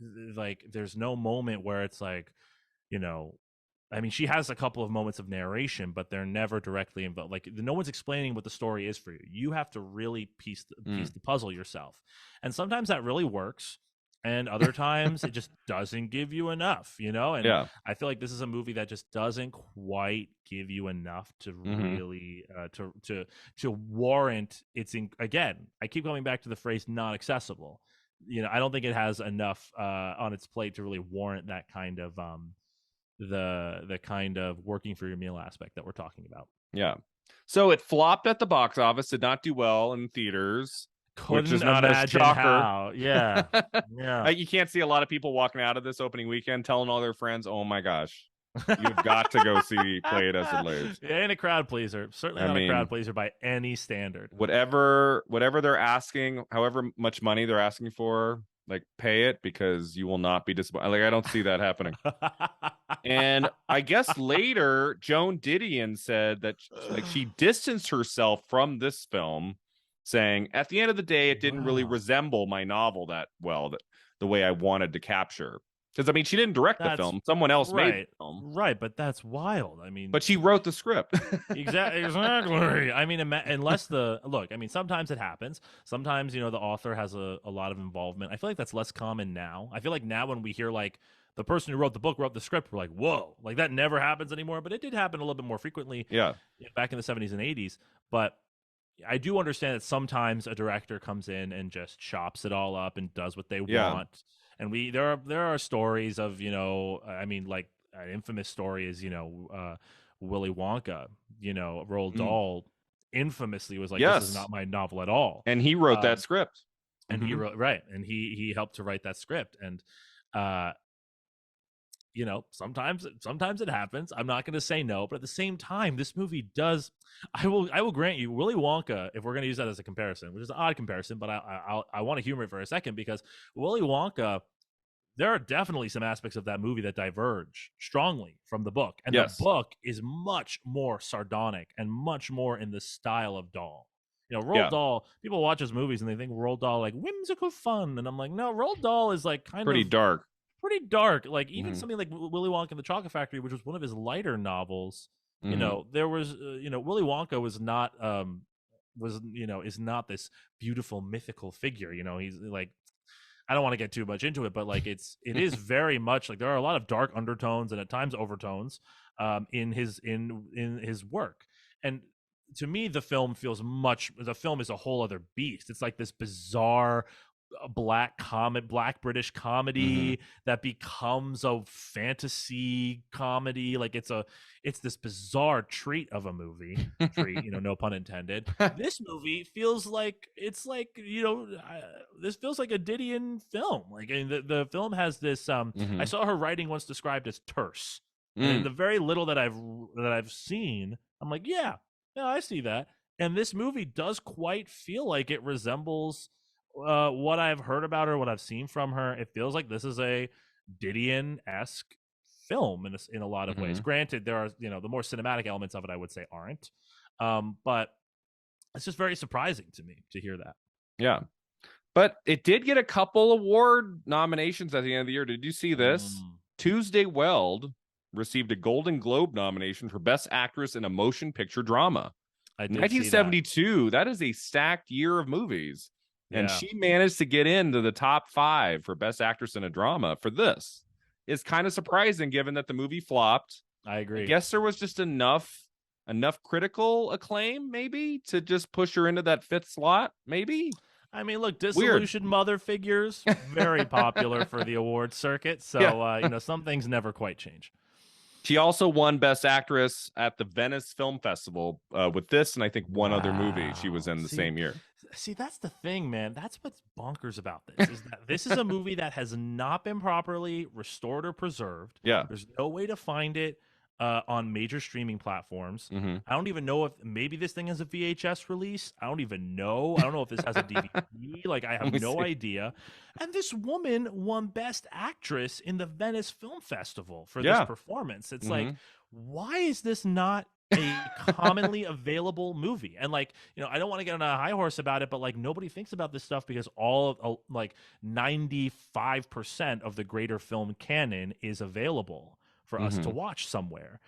[SPEAKER 2] there's no moment where it's like, you know, I mean, she has a couple of moments of narration, but they're never directly involved. Like, no one's explaining what the story is for you. You have to really piece
[SPEAKER 1] Mm.
[SPEAKER 2] the puzzle yourself, and sometimes that really works, and other times it just doesn't give you enough. And
[SPEAKER 1] Yeah.
[SPEAKER 2] I feel like this is a movie that just doesn't quite give you enough to
[SPEAKER 1] Hmm.
[SPEAKER 2] really to warrant again. I keep coming back to the phrase "not accessible." I don't think it has enough on its plate to really warrant that kind of the kind of working for your meal aspect that we're talking about.
[SPEAKER 1] Yeah. So it flopped at the box office, did not do well in theaters, which is
[SPEAKER 2] Couldn't
[SPEAKER 1] not a
[SPEAKER 2] imagine
[SPEAKER 1] shocker.
[SPEAKER 2] how. Yeah. Yeah.
[SPEAKER 1] You can't see a lot of people walking out of this opening weekend telling all their friends, "Oh my gosh, you've got to go see Play It As It Lays."
[SPEAKER 2] It ain't a crowd pleaser. Certainly
[SPEAKER 1] I
[SPEAKER 2] not a crowd
[SPEAKER 1] mean,
[SPEAKER 2] pleaser by any standard.
[SPEAKER 1] whatever they're asking, however much money they're asking for, like pay it because you will not be disappointed. Like I don't see that happening. And I guess later, Joan Didion said that like she distanced herself from this film, saying, "At the end of the day, it didn't really
[SPEAKER 2] Wow.
[SPEAKER 1] resemble my novel that well, the way I wanted to capture." Because I mean, she didn't direct the
[SPEAKER 2] That's
[SPEAKER 1] film; someone else made the
[SPEAKER 2] right.
[SPEAKER 1] film,
[SPEAKER 2] Right, but that's wild. I
[SPEAKER 1] but
[SPEAKER 2] mean,
[SPEAKER 1] she wrote the script.
[SPEAKER 2] exactly. I mean, unless the look, I mean, sometimes it happens. Sometimes, the author has a lot of involvement. I feel like that's less common now. I feel like now when we hear like the person who wrote the book wrote the script, we're like, whoa, like that never happens anymore. But it did happen a little bit more frequently
[SPEAKER 1] Yeah,
[SPEAKER 2] back in the 70s and 80s. But I do understand that sometimes a director comes in and just chops it all up and does what they
[SPEAKER 1] yeah.
[SPEAKER 2] want. And there are stories of, I mean, like an infamous story is, Willy Wonka, Roald
[SPEAKER 1] Mm.
[SPEAKER 2] Dahl infamously was like, this is
[SPEAKER 1] Yes,
[SPEAKER 2] not my novel at all.
[SPEAKER 1] and he wrote that
[SPEAKER 2] Um,
[SPEAKER 1] script.
[SPEAKER 2] and he
[SPEAKER 1] Hmm.
[SPEAKER 2] wrote, right. And he helped to write that script. And, uh, sometimes it happens. I'm not going to say no, but at the same time, this movie does. I will grant you, Willy Wonka. If we're going to use that as a comparison, which is an odd comparison, but I want to humor it for a second because Willy Wonka there are definitely some aspects of that movie that diverge strongly from the book. And the
[SPEAKER 1] Yes.
[SPEAKER 2] book is much more sardonic and much more in the style of Dahl. You know, Roald
[SPEAKER 1] Yeah.
[SPEAKER 2] Dahl, people watch his movies and they think Roald Dahl like whimsical fun. And I'm like, no, Roald Dahl is like kind
[SPEAKER 1] Pretty
[SPEAKER 2] of
[SPEAKER 1] dark.
[SPEAKER 2] pretty dark. Like even
[SPEAKER 1] Hmm.
[SPEAKER 2] something like Willy Wonka and the Chocolate Factory, which was one of his lighter novels. You
[SPEAKER 1] Hmm.
[SPEAKER 2] know, there was Willy Wonka is not this beautiful mythical figure. You know, he's like I don't want to get too much into it, but like it is very much like there are a lot of dark undertones and at times overtones in his work. And to me, the film the film is a whole other beast. It's like this bizarre black British
[SPEAKER 1] Hmm.
[SPEAKER 2] comedy that becomes a fantasy comedy. Like it's this bizarre treat of a movie. Treat, no pun intended. This movie feels like it's like this feels like a Didion film. Like the film has this. I
[SPEAKER 1] Hmm.
[SPEAKER 2] saw her writing once described as terse, and in
[SPEAKER 1] Mm.
[SPEAKER 2] the very little that I've seen, I'm like, yeah, I see that. And this movie does quite feel like it resembles what I've heard about her, what I've seen from her. It feels like this is a Didion esque film in a lot of ways.
[SPEAKER 1] Hmm.
[SPEAKER 2] Granted, there are the more cinematic elements of it I would say aren't, but it's just very surprising to me to hear that.
[SPEAKER 1] Yeah. But it did get a couple award nominations at the end of the year. Did you see this?
[SPEAKER 2] Mm,
[SPEAKER 1] Tuesday Weld received a Golden Globe nomination for Best Actress in a Motion Picture Drama.
[SPEAKER 2] I did see that.
[SPEAKER 1] 1972, that is a stacked year of movies. And
[SPEAKER 2] Yeah,
[SPEAKER 1] she managed to get into the top 5 for Best Actress in a Drama for this. It's kind of surprising given that the movie flopped.
[SPEAKER 2] I
[SPEAKER 1] I
[SPEAKER 2] agree.
[SPEAKER 1] guess there was just enough critical acclaim maybe to just push her into that 5th slot, maybe.
[SPEAKER 2] I mean, look,
[SPEAKER 1] Weird.
[SPEAKER 2] dissolution mother figures very popular for the award circuit.
[SPEAKER 1] Yeah.
[SPEAKER 2] So some things never quite change.
[SPEAKER 1] She also won Best Actress at the Venice Film Festival with this, and I think one other movie she was
[SPEAKER 2] Wow.
[SPEAKER 1] in the same year.
[SPEAKER 2] See, that's the thing, man. That's what's bonkers about this is that this is a movie that has not been properly restored or preserved.
[SPEAKER 1] Yeah.
[SPEAKER 2] There's no way to find it on major streaming platforms.
[SPEAKER 1] Hmm.
[SPEAKER 2] I don't even know if maybe this thing has a VHS release. I don't even know. I don't know if this has a DVD. Like, I
[SPEAKER 1] Let
[SPEAKER 2] have
[SPEAKER 1] me
[SPEAKER 2] no
[SPEAKER 1] see.
[SPEAKER 2] idea. And this woman won Best Actress in the Venice Film Festival for this
[SPEAKER 1] Yeah.
[SPEAKER 2] performance. It's
[SPEAKER 1] Hmm.
[SPEAKER 2] like, why is this not a commonly available movie? And like, I don't want to get on a high horse about it, but like nobody thinks about this stuff because all of like 95% of the greater film canon is available for us to
[SPEAKER 1] Hmm.
[SPEAKER 2] watch somewhere.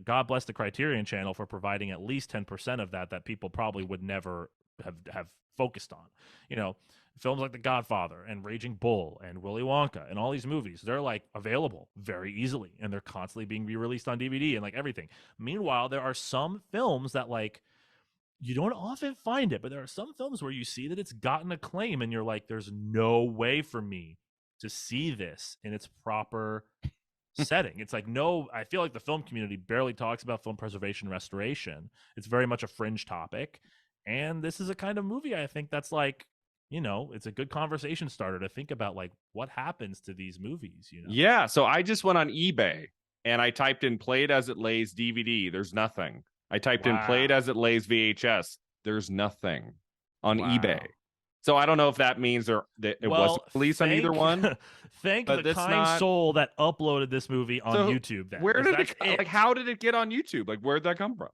[SPEAKER 2] God bless the Criterion Channel for providing at least 10% of that people probably would never have focused on. Films like The Godfather and Raging Bull and Willy Wonka and all these movies, they're like available very easily and they're constantly being re-released on DVD and like everything. Meanwhile, there are some films that like you don't often find it, but there are some films where you see that it's gotten acclaim and you're like, there's no way for me to see this in its proper setting. It's like, no, I feel like the film community barely talks about film preservation and restoration. It's very much a fringe topic. And this is a kind of movie I think that's like, it's a good conversation starter to think about like what happens to these movies.
[SPEAKER 1] Yeah. So I just went on eBay and I typed in Played as It Lays DVD. There's nothing. I typed in Played
[SPEAKER 2] Wow.
[SPEAKER 1] as It Lays VHS. There's nothing on eBay.
[SPEAKER 2] Wow.
[SPEAKER 1] So I don't know if that means that it wasn't
[SPEAKER 2] Well,
[SPEAKER 1] released on either one,
[SPEAKER 2] thank the
[SPEAKER 1] but it's
[SPEAKER 2] kind
[SPEAKER 1] not.
[SPEAKER 2] soul that uploaded this movie on
[SPEAKER 1] So
[SPEAKER 2] YouTube then.
[SPEAKER 1] where
[SPEAKER 2] If
[SPEAKER 1] did
[SPEAKER 2] that's
[SPEAKER 1] it like? How did it get on YouTube? Like, where'd that come from?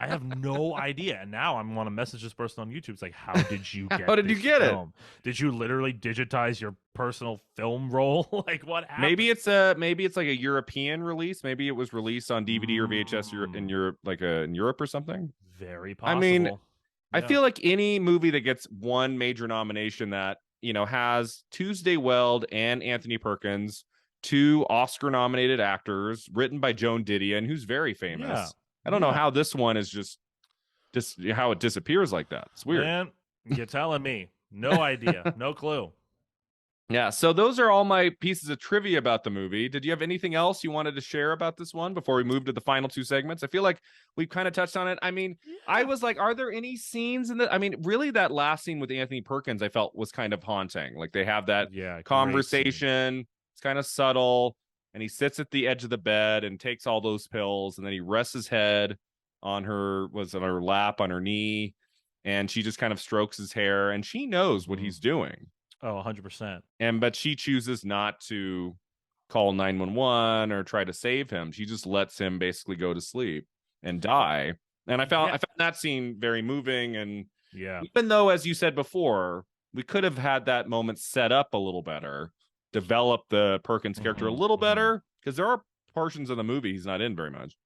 [SPEAKER 2] I have no idea. And now I'm want to message this person on YouTube. It's like, how did you get
[SPEAKER 1] How did you
[SPEAKER 2] this
[SPEAKER 1] get it?
[SPEAKER 2] film? Did you literally digitize your personal film roll? Like what happened?
[SPEAKER 1] Maybe it's like a European release. Maybe it was released on DVD or VHS in Europe, like in Europe or something.
[SPEAKER 2] Very
[SPEAKER 1] I mean,
[SPEAKER 2] possible.
[SPEAKER 1] I
[SPEAKER 2] Yeah.
[SPEAKER 1] feel like any movie that gets one major nomination that has Tuesday Weld and Anthony Perkins, 2 Oscar-nominated actors, written by Joan Didion, who's very famous.
[SPEAKER 2] Yeah.
[SPEAKER 1] I don't know
[SPEAKER 2] Yeah.
[SPEAKER 1] how this one is just how it disappears like that. It's weird.
[SPEAKER 2] Man, you're telling me. No idea. No clue.
[SPEAKER 1] Yeah, so those are all my pieces of trivia about the movie. Did you have anything else you wanted to share about this one before we move to the final 2 segments? I feel like we've kind of touched on it. I mean, I
[SPEAKER 2] Yeah.
[SPEAKER 1] was like, are there any scenes in the I mean, really that last scene with Anthony Perkins I felt was kind of haunting. Like they have that
[SPEAKER 2] Yeah. Great scene.
[SPEAKER 1] conversation. It's kind of subtle, and he sits at the edge of the bed and takes all those pills, and then he rests his head on her lap, on her knee, and she just kind of strokes his hair, and she knows what he's doing.
[SPEAKER 2] Oh, 100%.
[SPEAKER 1] But she chooses not to call 911 or try to save him. She just lets him basically go to sleep and die. And
[SPEAKER 2] Yeah.
[SPEAKER 1] I found that scene very moving. And
[SPEAKER 2] Yeah.
[SPEAKER 1] even though, as you said before, we could have had that moment set up a little better, develop the Perkins character a
[SPEAKER 2] Hmm.
[SPEAKER 1] little
[SPEAKER 2] Hmm.
[SPEAKER 1] better, because there are portions of the movie he's not in very much.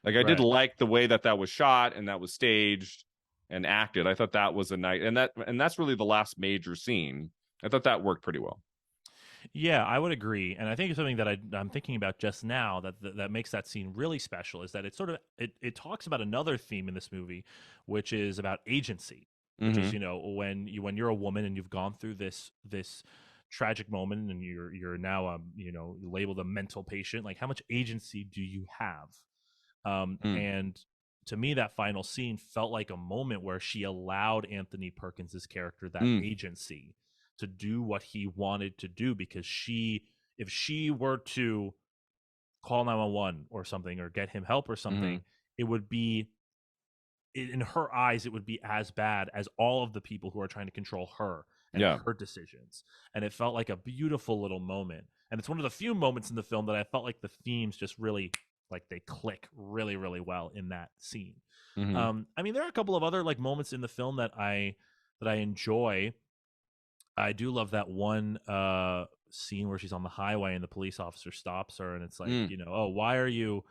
[SPEAKER 1] Like I did
[SPEAKER 2] Right.
[SPEAKER 1] like the way that that was shot and that was staged and acted. I thought that was a nice, and that's really the last major scene. I thought that worked pretty well.
[SPEAKER 2] Yeah, I would agree, and I think something that I'm thinking about just now that makes that scene really special is that it sort of it talks about another theme in this movie, which is about agency, which is
[SPEAKER 1] Mm-hmm.
[SPEAKER 2] when you're a woman and you've gone through this tragic moment and you're now labeled a mental patient. Like, how much agency do you have?
[SPEAKER 1] Mm.
[SPEAKER 2] And to me, that final scene felt like a moment where she allowed Anthony Perkins's character that
[SPEAKER 1] Mm.
[SPEAKER 2] agency to do what he wanted to do, because if she were to call 911 or something or get him help or
[SPEAKER 1] Mm-hmm.
[SPEAKER 2] something, it would be, in her eyes, it would be as bad as all of the people who are trying to control her and
[SPEAKER 1] Yeah.
[SPEAKER 2] her decisions. And it felt like a beautiful little moment. And it's one of the few moments in the film that I felt like the themes just really, like, they click really, really well in that scene.
[SPEAKER 1] Mm-hmm.
[SPEAKER 2] I mean, there are a couple of other like moments in the film that I enjoy. I do love that one scene where she's on the highway and the police officer stops her, and it's like,
[SPEAKER 1] Mm.
[SPEAKER 2] oh, why are you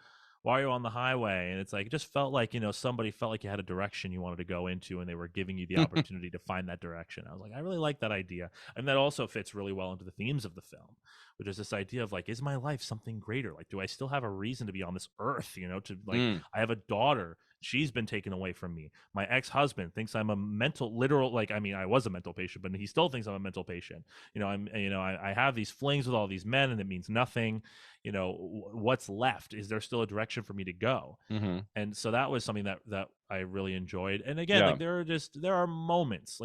[SPEAKER 2] on the highway? And it's like, it just felt like, somebody felt like you had a direction you wanted to go into, and they were giving you the opportunity to find that direction. I was like, I really like that idea. And that also fits really well into the themes of the film, which is this idea of like, is my life something greater? Like, do I still have a reason to be on this earth? To like,
[SPEAKER 1] Mm.
[SPEAKER 2] I have a daughter. She's been taken away from me. My ex-husband thinks I'm a literal, like, I mean, I was a mental patient, but he still thinks I'm a mental patient. I have these flings with all these men, and it means nothing. What's left? Is there still a direction for me to go?
[SPEAKER 1] Mm-hmm.
[SPEAKER 2] And so that was something that I really enjoyed. And again,
[SPEAKER 1] Yeah.
[SPEAKER 2] like, there are moments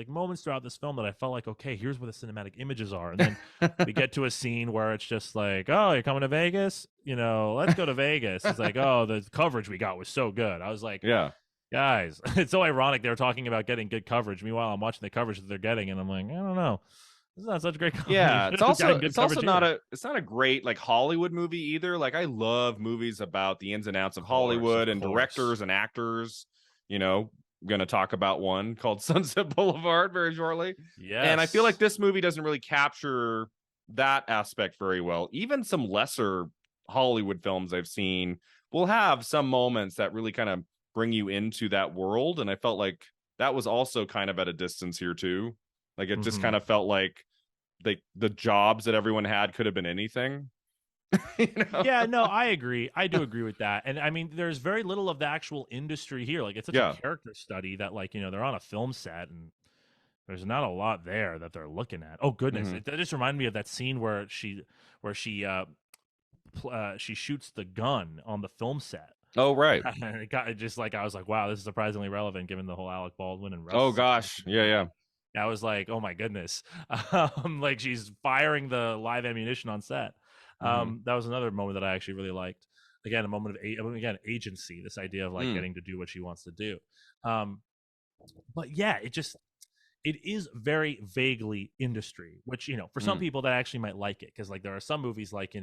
[SPEAKER 2] throughout this film that I felt like, okay, here's where the cinematic images are. And then we get to a scene where it's just like, oh, you're coming to Vegas? Let's go to Vegas. It's like, oh, the coverage we got was so good. I was like,
[SPEAKER 1] Yeah.
[SPEAKER 2] guys, it's so ironic they're talking about getting good coverage. Meanwhile, I'm watching the coverage that they're getting, and I'm like, I don't know. This is not such great coverage. You
[SPEAKER 1] Yeah,
[SPEAKER 2] should have gotten good coverage
[SPEAKER 1] not
[SPEAKER 2] here.
[SPEAKER 1] a great like Hollywood movie either. Like I love movies about the ins and outs of Hollywood
[SPEAKER 2] Of
[SPEAKER 1] and
[SPEAKER 2] course.
[SPEAKER 1] directors and actors. You know, I'm gonna talk about one called Sunset Boulevard very shortly. And I feel like
[SPEAKER 2] Yes.
[SPEAKER 1] this movie doesn't really capture that aspect very well. Even some lesser Hollywood films I've seen will have some moments that really kind of bring you into that world. And I felt like that was also kind of at a distance here too. Like it just
[SPEAKER 2] Hmm.
[SPEAKER 1] kind of felt like the jobs that everyone had could have been anything. you know?
[SPEAKER 2] Yeah, no, I agree. I do agree with that. And I mean, there's very little of the actual industry here. Like, it's such a
[SPEAKER 1] Yeah.
[SPEAKER 2] character study that, like, they're on a film set, and there's not a lot there that they're looking at. Oh goodness,
[SPEAKER 1] Hmm.
[SPEAKER 2] that just reminded me of that scene where she shoots the gun on the film set.
[SPEAKER 1] Oh right.
[SPEAKER 2] It got, it just like, I was like, wow, this is surprisingly relevant given the whole Alec Baldwin and Russ
[SPEAKER 1] Oh
[SPEAKER 2] situation.
[SPEAKER 1] gosh. Yeah, yeah.
[SPEAKER 2] I was like, oh my goodness, like, she's firing the live ammunition on set.
[SPEAKER 1] Hmm.
[SPEAKER 2] That was another moment that I actually really liked. Again, a moment of again, agency. This idea of like
[SPEAKER 1] Mm.
[SPEAKER 2] getting to do what she wants to do. Um, but yeah, it is very vaguely industry, which, for some
[SPEAKER 1] Mm.
[SPEAKER 2] people that actually might like it, because like there are some movies like,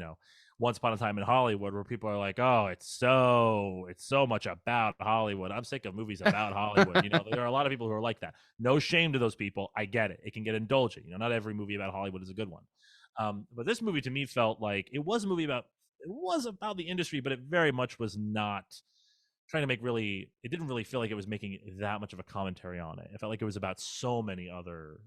[SPEAKER 2] Once Upon a Time in Hollywood, where people are like, oh, it's so much about Hollywood. I'm sick of movies about Hollywood. There are a lot of people who are like that. No shame to those people. I get it. It can get indulgent. Not every movie about Hollywood is a good one. But this movie to me felt like it was a movie about, it was about the industry, but it very much was not trying to make really, it didn't really feel like it was making that much of a commentary on it. It felt like it was about so many other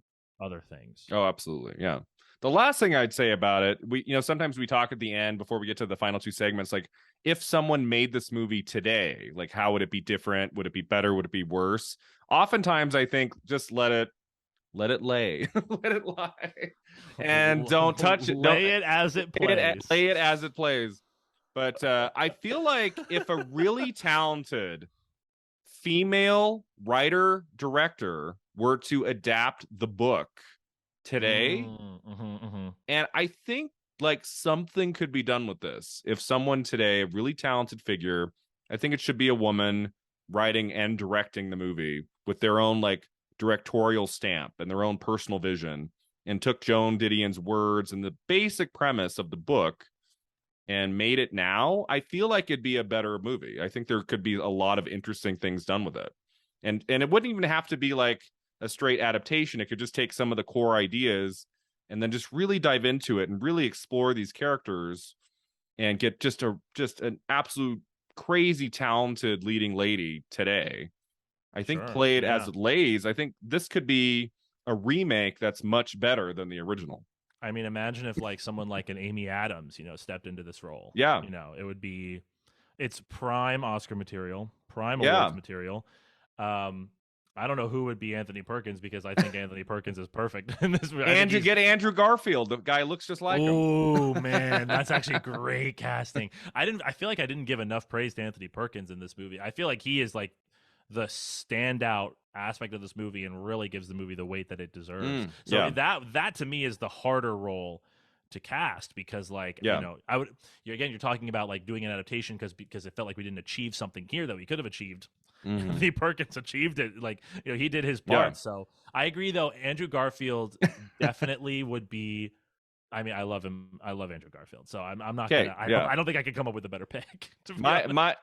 [SPEAKER 2] things.
[SPEAKER 1] Oh, absolutely. Yeah. The last thing I'd say about it, sometimes we talk at the end before we get to the final two segments, like if someone made this movie today, like how would it be different? Would it be better? Would it be worse? Oftentimes I think just let it lay. Let it lie. And don't touch it. Don't
[SPEAKER 2] Lay it as it plays.
[SPEAKER 1] lay it as it plays. But I feel like if a really talented female writer director were to adapt the book today,
[SPEAKER 2] Mm-hmm.
[SPEAKER 1] and I think like something could be done with this. If someone today, a really talented figure, I think it should be a woman writing and directing the movie with their own like directorial stamp and their own personal vision. and took Joan Didion's words and the basic premise of the book and made it now, I feel like it'd be a better movie. I think there could be a lot of interesting things done with it. And it wouldn't even have to be like a straight adaptation. It could just take some of the core ideas and then just really dive into it and really explore these characters and get just an absolute crazy talented leading lady today. I think
[SPEAKER 2] Sure.
[SPEAKER 1] played
[SPEAKER 2] Yeah.
[SPEAKER 1] as Lays, I think this could be a remake that's much better than the original.
[SPEAKER 2] I mean, imagine if like someone like an Amy Adams, stepped into this role.
[SPEAKER 1] Yeah.
[SPEAKER 2] It would be it's prime Oscar material, prime
[SPEAKER 1] Yeah.
[SPEAKER 2] awards material. I don't know who would be Anthony Perkins because I think Anthony Perkins is perfect in this movie.
[SPEAKER 1] Get Andrew Garfield. The guy looks just like him.
[SPEAKER 2] Oh man, that's actually great casting. I feel like I didn't give enough praise to Anthony Perkins in this movie. I feel like he is like the standout aspect of this movie and really gives the movie the weight that it deserves. So that to me is the harder role to cast because I would you're talking about like doing an adaptation because it felt like we didn't achieve something here that we could have achieved. Anthony Perkins achieved it. Like, he did his part. So I agree though, Andrew Garfield definitely would be. I mean, I love him. I love Andrew Garfield. So I'm not gonna. I don't think I could come up with a better pick.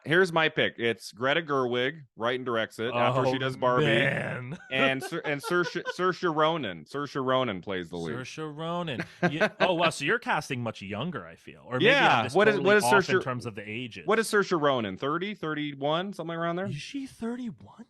[SPEAKER 1] Here's my pick. It's Greta Gerwig, writes and directs it after she does Barbie,
[SPEAKER 2] man.
[SPEAKER 1] and Saoirse Ronan. Saoirse Ronan plays the lead.
[SPEAKER 2] Saoirse Ronan. Oh wow, so you're casting much younger, I feel, or maybe
[SPEAKER 1] yeah.
[SPEAKER 2] I'm just
[SPEAKER 1] what
[SPEAKER 2] totally
[SPEAKER 1] is
[SPEAKER 2] off
[SPEAKER 1] Saoirse
[SPEAKER 2] in terms of the ages.
[SPEAKER 1] What is Saoirse Ronan? 30, 31, something around there.
[SPEAKER 2] Is she 31?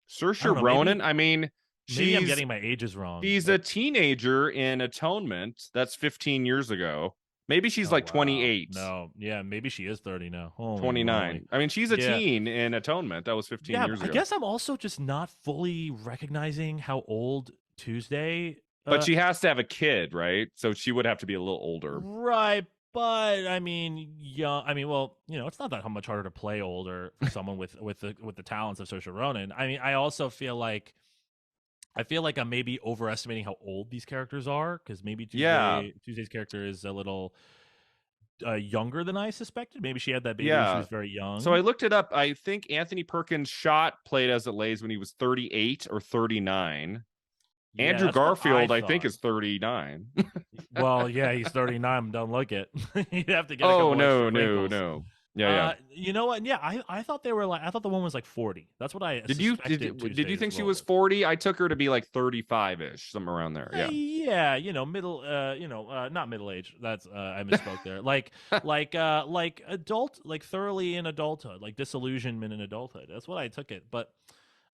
[SPEAKER 1] Saoirse Ronan. I mean.
[SPEAKER 2] Maybe I'm getting my ages wrong.
[SPEAKER 1] She's a teenager in Atonement. That's 15 years ago. Maybe she's 28.
[SPEAKER 2] No, yeah, maybe she is 30 now. Holy
[SPEAKER 1] 29.
[SPEAKER 2] moly.
[SPEAKER 1] I mean, she's a teen in Atonement. That was 15 years ago.
[SPEAKER 2] I guess I'm also just not fully recognizing how old Tuesday.
[SPEAKER 1] But she has to have a kid, right? So she would have to be a little older.
[SPEAKER 2] Right. But I mean, it's not that much harder to play older for someone with the talents of Saoirse Ronan. I mean, I also feel like I'm maybe overestimating how old these characters are because maybe Tuesday's character is a little younger than I suspected. Maybe she had that baby when she was very young.
[SPEAKER 1] So I looked it up. I think Anthony Perkins played as it lays when he was 38 or 39.
[SPEAKER 2] Yeah,
[SPEAKER 1] Andrew Garfield, I think, is 39.
[SPEAKER 2] Well, yeah, he's 39. Don't look it. You'd have to get.
[SPEAKER 1] Oh no. Yeah.
[SPEAKER 2] You know what? Yeah, I thought they were like. I thought the one was like 40. That's what I. Did you
[SPEAKER 1] think she was 40? I took her to be like 35-ish, somewhere around there. Yeah.
[SPEAKER 2] Yeah. Middle. Not middle age. That's I misspoke there. Like adult, like thoroughly in adulthood, like disillusionment in adulthood. That's what I took it, but.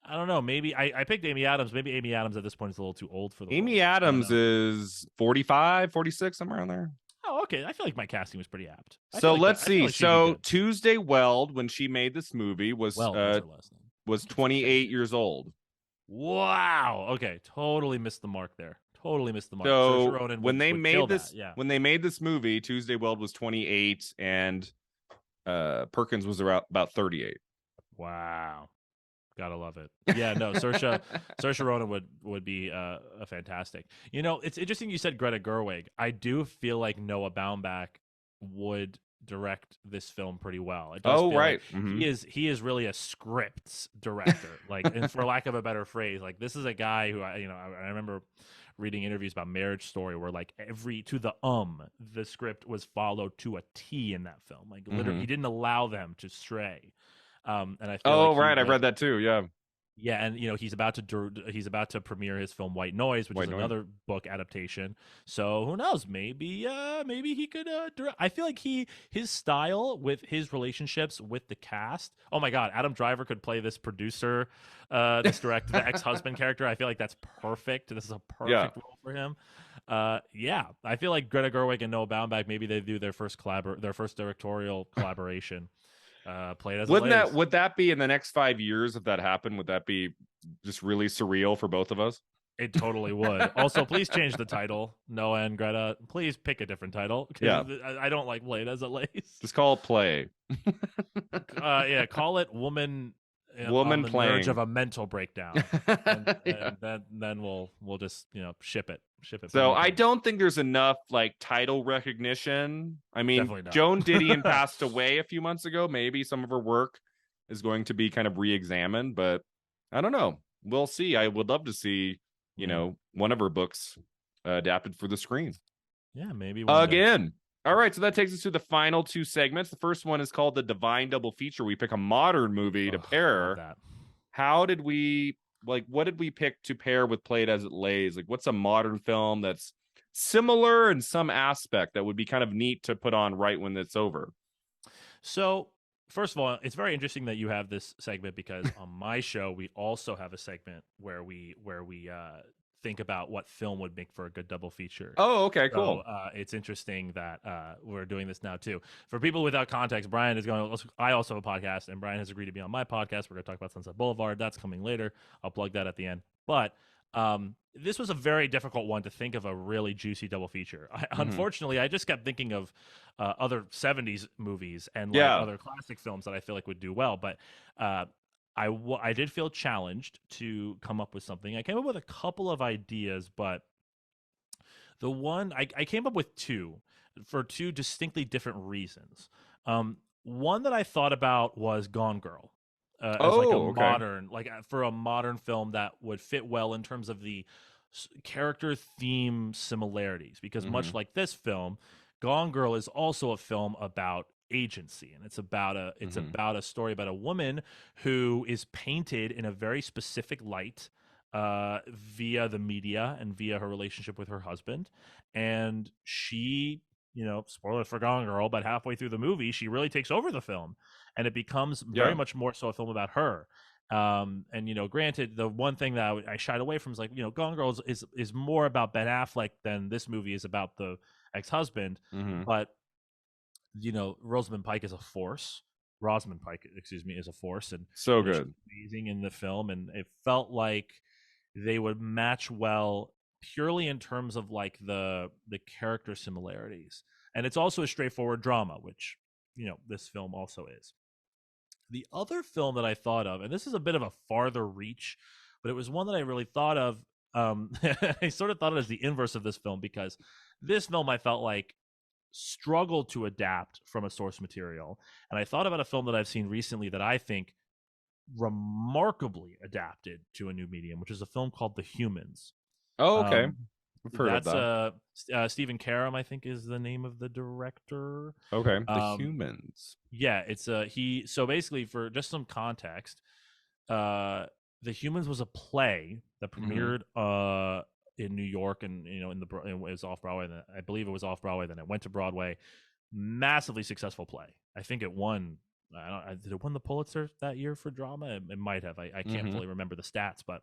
[SPEAKER 2] I don't know. Maybe I picked Amy Adams. Maybe Amy Adams at this point is a little too old for the
[SPEAKER 1] Amy
[SPEAKER 2] role.
[SPEAKER 1] Adams is 45, 46, somewhere around there.
[SPEAKER 2] Oh, okay. I feel like my casting was pretty apt.
[SPEAKER 1] So let's see. So Tuesday Weld, when she made this movie, was 28 years old.
[SPEAKER 2] Wow. Okay. Totally missed the mark there.
[SPEAKER 1] So when they made this movie, Tuesday Weld was 28 and Perkins was about 38.
[SPEAKER 2] Wow. Gotta love it. Yeah, no, Saoirse Ronan would be a fantastic. It's interesting you said Greta Gerwig. I do feel like Noah Baumbach would direct this film pretty well. It does
[SPEAKER 1] right.
[SPEAKER 2] Like he is really a scripts director. Like, and for lack of a better phrase, like this is a guy who I remember reading interviews about Marriage Story where like the script was followed to a T in that film. Like literally, he didn't allow them to stray. And I feel
[SPEAKER 1] right, I read that too.
[SPEAKER 2] Yeah, and he's about to premiere his film White Noise, which is another book adaptation. So who knows? Maybe he could direct. I feel like his style with his relationships with the cast. Oh my God, Adam Driver could play this producer, this direct the ex-husband character. I feel like that's perfect. This is a perfect role for him. I feel like Greta Gerwig and Noah Baumbach, maybe they do their first directorial collaboration. Played as
[SPEAKER 1] would that be in the next 5 years if that happened? Would that be just really surreal for both of us?
[SPEAKER 2] It totally would. Also, please change the title, Noah and Greta. Please pick a different title.
[SPEAKER 1] Yeah,
[SPEAKER 2] I don't like Played as it lays.
[SPEAKER 1] Just call it Play.
[SPEAKER 2] Call it Woman
[SPEAKER 1] on the
[SPEAKER 2] playing verge of a mental breakdown, and then we'll just ship it.
[SPEAKER 1] So I don't think there's enough like title recognition. I mean, Joan Didion passed away a few months ago. Maybe some of her work is going to be kind of re-examined, but I don't know. We'll see. I would love to see one of her books adapted for the screen.
[SPEAKER 2] Yeah, maybe one day.
[SPEAKER 1] Again. All right, so that takes us to the final two segments. The first one is called the Divine Double Feature. We pick a modern movie to
[SPEAKER 2] Ugh, love
[SPEAKER 1] pair.
[SPEAKER 2] that.
[SPEAKER 1] How did we what did we pick to pair with Play It As It Lays? Like, what's a modern film that's similar in some aspect that would be kind of neat to put on right when it's over?
[SPEAKER 2] So, first of all, it's very interesting that you have this segment because on my show we also have a segment where we think about what film would make for a good double feature.
[SPEAKER 1] Oh, okay,
[SPEAKER 2] So
[SPEAKER 1] cool.
[SPEAKER 2] it's interesting that we're doing this now too. For people without context, Brian is going. I also have a podcast, and Brian has agreed to be on my podcast. We're going to talk about Sunset Boulevard. That's coming later. I'll plug that at the end. But this was a very difficult one to think of a really juicy double feature. Unfortunately, I just kept thinking of other '70s movies and like
[SPEAKER 1] Yeah.
[SPEAKER 2] other classic films that I feel like would do well. But I did feel challenged to come up with something. I came up with a couple of ideas, but the one I came up with two for two distinctly different reasons. One that I thought about was Gone Girl. As like a
[SPEAKER 1] Oh, okay.
[SPEAKER 2] modern, like for a modern film that would fit well in terms of the character theme similarities, because
[SPEAKER 1] Mm-hmm.
[SPEAKER 2] much like this film, Gone Girl is also a film about agency, and it's
[SPEAKER 1] Mm-hmm.
[SPEAKER 2] about a story about a woman who is painted in a very specific light via the media and via her relationship with her husband. And she, spoiler for Gone Girl, but halfway through the movie, she really takes over the film and it becomes very
[SPEAKER 1] Yeah.
[SPEAKER 2] much more so a film about her. And granted, the one thing that I shied away from is like, Gone Girl is more about Ben Affleck than this movie is about the ex-husband.
[SPEAKER 1] Mm-hmm.
[SPEAKER 2] But Rosamund Pike is a force. Rosamund Pike, excuse me, is a force, and
[SPEAKER 1] So
[SPEAKER 2] she's
[SPEAKER 1] good.
[SPEAKER 2] amazing in the film, and it felt like they would match well purely in terms of like the character similarities. And it's also a straightforward drama, which this film also is. The other film that I thought of, and this is a bit of a farther reach, but it was one that I really thought of. I sort of thought it as the inverse of this film because this film I felt like struggled to adapt from a source material. And I thought about a film that I've seen recently that I think remarkably adapted to a new medium, which is a film called The Humans.
[SPEAKER 1] Oh, okay.
[SPEAKER 2] Um,
[SPEAKER 1] I've heard of
[SPEAKER 2] that's
[SPEAKER 1] that.
[SPEAKER 2] Stephen Karam, I think, is the name of the director.
[SPEAKER 1] Okay. The
[SPEAKER 2] Um,
[SPEAKER 1] Humans.
[SPEAKER 2] yeah, it's he. So basically, for just some context, uh, The Humans was a play that
[SPEAKER 1] Mm-hmm.
[SPEAKER 2] premiered in New York, and it was off Broadway. Then I believe it was off Broadway. Then it went to Broadway. Massively successful play. I think it won. Did it win the Pulitzer that year for drama? It might have. I can't
[SPEAKER 1] Mm-hmm.
[SPEAKER 2] fully remember the stats, but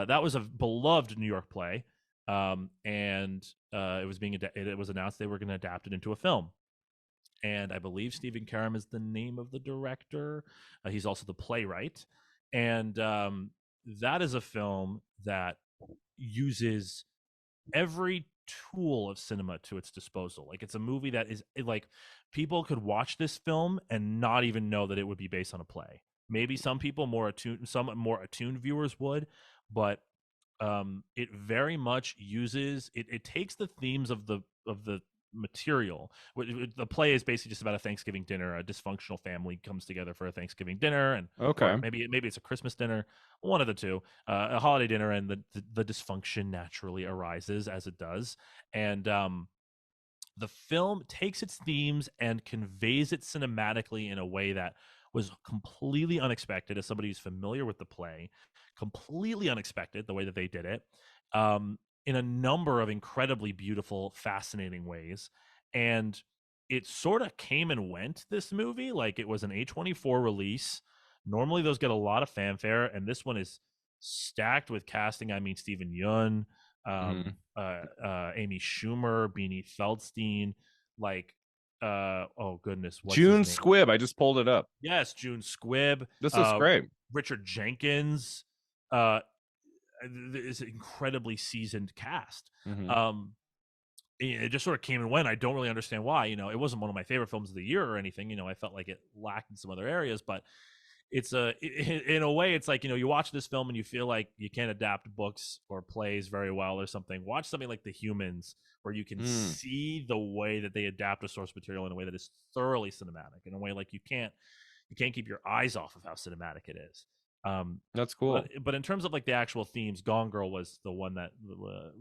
[SPEAKER 2] that was a beloved New York play, and it was announced they were going to adapt it into a film. And I believe Stephen Karam is the name of the director. He's also the playwright, and that is a film that uses every tool of cinema to its disposal. Like it's a movie that like people could watch this film and not even know that it would be based on a play. Maybe some more attuned viewers would, but it very much uses it takes the themes of the material. The play is basically just about a Thanksgiving dinner. A dysfunctional family comes together for a Thanksgiving dinner, and or
[SPEAKER 1] Okay.
[SPEAKER 2] maybe it's a Christmas dinner, one of the two, a holiday dinner, and the dysfunction naturally arises as it does, and the film takes its themes and conveys it cinematically in a way that was completely unexpected as somebody who's familiar with the play, completely unexpected the way that they did it, in a number of incredibly beautiful, fascinating ways. And it sort of came and went, this movie. Like it was an A24 release. Normally those get a lot of fanfare, and this one is stacked with casting. I mean, Stephen Yeun,
[SPEAKER 1] Mm-hmm.
[SPEAKER 2] Amy Schumer, Beanie Feldstein, like oh goodness, what's his
[SPEAKER 1] June
[SPEAKER 2] name?
[SPEAKER 1] Squibb. I just pulled it up.
[SPEAKER 2] Yes, June Squibb,
[SPEAKER 1] This looks great.
[SPEAKER 2] Richard Jenkins, uh, is an incredibly seasoned cast.
[SPEAKER 1] Mm-hmm.
[SPEAKER 2] Um, it just sort of came and went. I don't really understand why. It wasn't one of my favorite films of the year or anything. I felt like it lacked in some other areas, but it's in a way, it's like, you watch this film and you feel like you can't adapt books or plays very well or something. Watch something like The Humans, where you can
[SPEAKER 1] Mm,
[SPEAKER 2] see the way that they adapt a source material in a way that is thoroughly cinematic, in a way like you can't keep your eyes off of how cinematic it is.
[SPEAKER 1] that's
[SPEAKER 2] But
[SPEAKER 1] cool.
[SPEAKER 2] in terms of like the actual themes, Gone Girl was the one that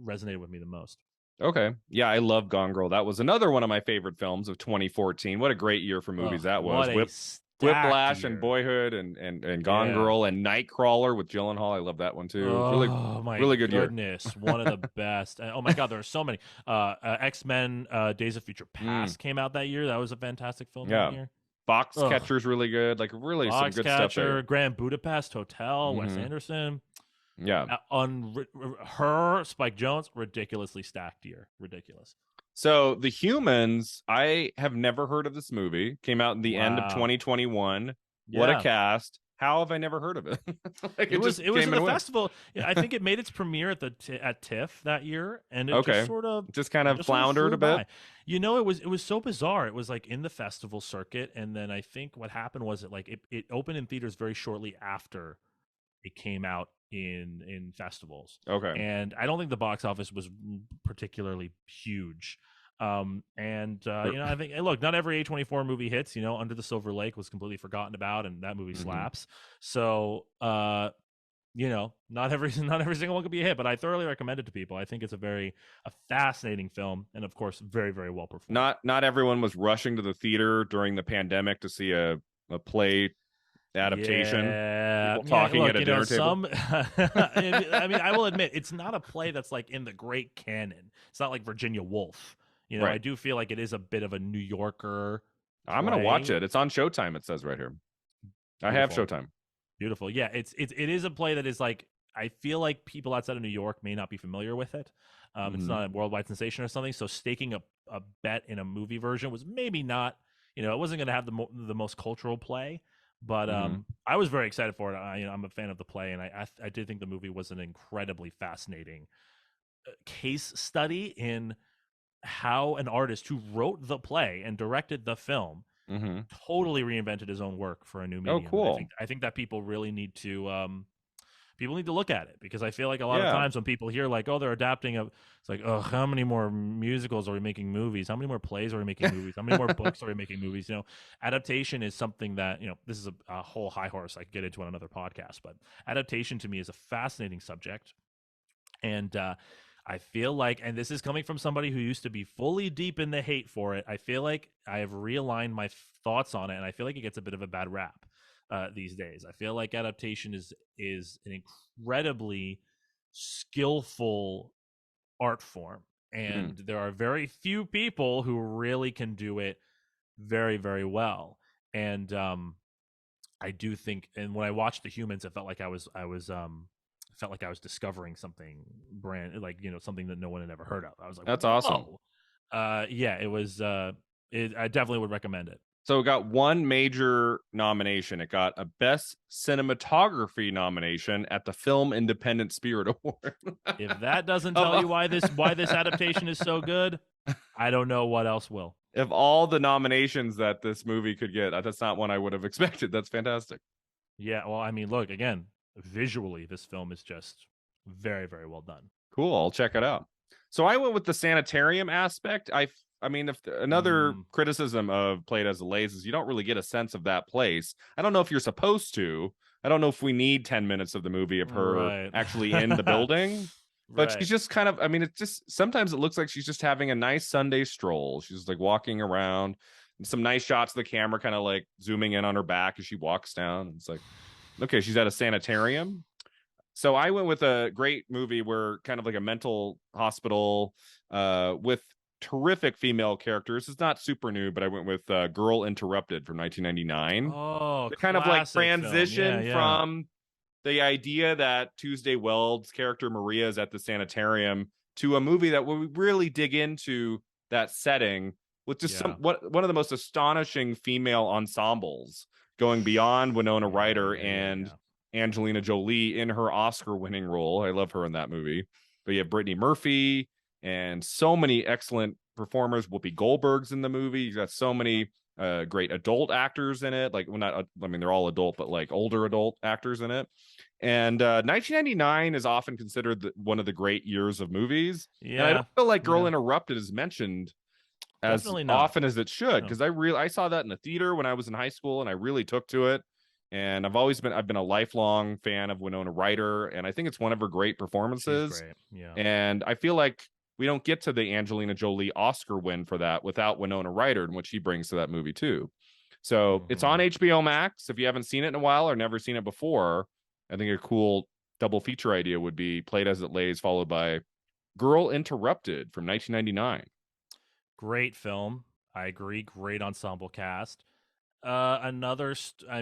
[SPEAKER 2] resonated with me the most.
[SPEAKER 1] Okay. Yeah, I love Gone Girl. That was another one of my favorite films of 2014. What a great year for
[SPEAKER 2] Ugh,
[SPEAKER 1] movies that was.
[SPEAKER 2] what a stacked
[SPEAKER 1] Whiplash and
[SPEAKER 2] year.
[SPEAKER 1] Boyhood and Gone
[SPEAKER 2] Yeah.
[SPEAKER 1] Girl and Nightcrawler with Gyllenhaal. I love that one too. Really,
[SPEAKER 2] Oh my
[SPEAKER 1] really good year.
[SPEAKER 2] goodness, one of the best. Oh my God, there are so many. X-Men: Days of Future
[SPEAKER 1] Mm,
[SPEAKER 2] Past came out that year. That was a fantastic film that
[SPEAKER 1] yeah.
[SPEAKER 2] year. Ugh.
[SPEAKER 1] Foxcatcher's really good. Like really some good stuff that year.
[SPEAKER 2] Foxcatcher, Grand Budapest Hotel, Wes
[SPEAKER 1] Hmm.
[SPEAKER 2] Anderson,
[SPEAKER 1] Yeah.
[SPEAKER 2] her, Spike Jonze, ridiculously stacked year, ridiculous.
[SPEAKER 1] So The Humans, I have never heard of this movie. Came out in the end of
[SPEAKER 2] Wow.
[SPEAKER 1] 2021. What a
[SPEAKER 2] Yeah.
[SPEAKER 1] cast. How have I never heard of it? Like it just
[SPEAKER 2] It was
[SPEAKER 1] came
[SPEAKER 2] in
[SPEAKER 1] and
[SPEAKER 2] the
[SPEAKER 1] went.
[SPEAKER 2] festival. Yeah, I think it made its premiere at at TIFF that year, and
[SPEAKER 1] Okay. Just kind of floundered
[SPEAKER 2] flew
[SPEAKER 1] a bit.
[SPEAKER 2] by. It was so bizarre. It was like in the festival circuit, and then I think what happened was it opened in theaters very shortly after it came out in festivals,
[SPEAKER 1] Okay.
[SPEAKER 2] and I don't think the box office was particularly huge. I think, hey, look, not every A24 movie hits. Under the Silver Lake was completely forgotten about, and that movie
[SPEAKER 1] Mhm.
[SPEAKER 2] slaps. So, not every not every single one could be a hit, but I thoroughly recommend it to people. I think it's a fascinating film, and of course, very, very well performed.
[SPEAKER 1] Not everyone was rushing to the theater during the pandemic to see a play adaptation.
[SPEAKER 2] Yeah,
[SPEAKER 1] People
[SPEAKER 2] yeah.
[SPEAKER 1] talking at
[SPEAKER 2] Look,
[SPEAKER 1] a dinner table.
[SPEAKER 2] some. I mean, I will admit, it's not a play that's like in the great canon. It's not like Virginia Woolf. I
[SPEAKER 1] Right.
[SPEAKER 2] do feel like it is a bit of a New Yorker
[SPEAKER 1] I'm gonna watch
[SPEAKER 2] play.
[SPEAKER 1] it. It's on Showtime, it says right here. I have
[SPEAKER 2] Beautiful.
[SPEAKER 1] Showtime.
[SPEAKER 2] Beautiful. Yeah, it is a play that is like, I feel like people outside of New York may not be familiar with it. It's
[SPEAKER 1] Hmm.
[SPEAKER 2] not a worldwide sensation or something. So staking a bet in a movie version was maybe not, it wasn't going to have the most cultural play, but
[SPEAKER 1] Hmm.
[SPEAKER 2] I was very excited for it. I'm a fan of the play, and I did think the movie was an incredibly fascinating case study in how an artist who wrote the play and directed the film
[SPEAKER 1] Hmm.
[SPEAKER 2] totally reinvented his own work for a new
[SPEAKER 1] Oh,
[SPEAKER 2] medium. And
[SPEAKER 1] cool.
[SPEAKER 2] I think that people need to look at it, because I feel like a lot of
[SPEAKER 1] Yeah.
[SPEAKER 2] times when people hear like, oh, they're adapting it's like, oh, how many more musicals are we making movies? How many more plays are we making movies? How many more books are we making movies? Adaptation is something that, this is a whole high horse I could get into on another podcast, but adaptation to me is a fascinating subject. And I feel like, and this is coming from somebody who used to be fully deep in the hate for it, I feel like I have realigned my thoughts on it, and I feel like it gets a bit of a bad rap these days. I feel like adaptation is an incredibly skillful art form,
[SPEAKER 1] Mm.
[SPEAKER 2] and there are very few people who really can do it very, very well. And I do think, and when I watched The Humans, it felt like felt like I was discovering something brand, like, something that no one had ever heard of. I was like,
[SPEAKER 1] That's awesome.
[SPEAKER 2] whoa. Yeah, it was. I definitely would recommend it.
[SPEAKER 1] So it got one major nomination. It got a Best Cinematography nomination at the Film Independent Spirit Award.
[SPEAKER 2] If that doesn't
[SPEAKER 1] of,
[SPEAKER 2] tell you why this adaptation is so good, I don't know what else will.
[SPEAKER 1] of all the nominations that this movie could get, that's not one I would have expected. That's fantastic.
[SPEAKER 2] Yeah, well, I mean, look, again, visually, this film is just very, very well done.
[SPEAKER 1] Cool. I'll check it out. So I went with the sanitarium aspect. I mean, if another
[SPEAKER 2] Mm,
[SPEAKER 1] criticism of Played as a Lays is you don't really get a sense of that place. I don't know if you're supposed to. I don't know if we need 10 minutes of the movie of her
[SPEAKER 2] right.
[SPEAKER 1] actually in the building. But she's
[SPEAKER 2] Right.
[SPEAKER 1] just kind of, I mean, it's just sometimes it looks like she's just having a nice Sunday stroll. She's like walking around, and some nice shots of the camera kind of like zooming in on her back as she walks down. It's like, okay, she's at a sanitarium. So I went with a great movie where kind of like a mental hospital with terrific female characters. It's not super new, but I went with Girl Interrupted from 1999.
[SPEAKER 2] Oh,
[SPEAKER 1] The kind of like
[SPEAKER 2] classic film. Yeah,
[SPEAKER 1] transition
[SPEAKER 2] yeah.
[SPEAKER 1] from the idea that Tuesday Weld's character Maria is at the sanitarium to a movie that will really dig into that setting with just
[SPEAKER 2] Yeah.
[SPEAKER 1] one of the most astonishing female ensembles going beyond Winona
[SPEAKER 2] Yeah,
[SPEAKER 1] Ryder
[SPEAKER 2] yeah, yeah,
[SPEAKER 1] and
[SPEAKER 2] yeah.
[SPEAKER 1] Angelina Jolie in her Oscar-winning role. I love her in that movie. But you have Brittany Murphy and so many excellent performers. Whoopi Goldberg's in the movie. You got so many great adult actors in it. Like, well, not, I mean, they're all adult, but like older adult actors in it. And 1999 is often considered one of the great years of movies. And I don't
[SPEAKER 2] Yeah.
[SPEAKER 1] feel like Girl
[SPEAKER 2] Yeah.
[SPEAKER 1] Interrupted is mentioned as
[SPEAKER 2] Definitely not.
[SPEAKER 1] often as it should,
[SPEAKER 2] No.
[SPEAKER 1] because I saw that in the theater when I was in high school and I really took to it. And I've been a lifelong fan of Winona Ryder, and I think it's one of her great
[SPEAKER 2] She's
[SPEAKER 1] performances.
[SPEAKER 2] great. Yeah.
[SPEAKER 1] And I feel like we don't get to the Angelina Jolie Oscar win for that without Winona Ryder and what she brings to that movie too. So it's on
[SPEAKER 2] Mhm.
[SPEAKER 1] HBO Max. If you haven't seen it in a while or never seen it before, I think a cool double feature idea would be Played as It Lays, followed by Girl Interrupted from 1999.
[SPEAKER 2] Great film. I agree. Great ensemble cast. I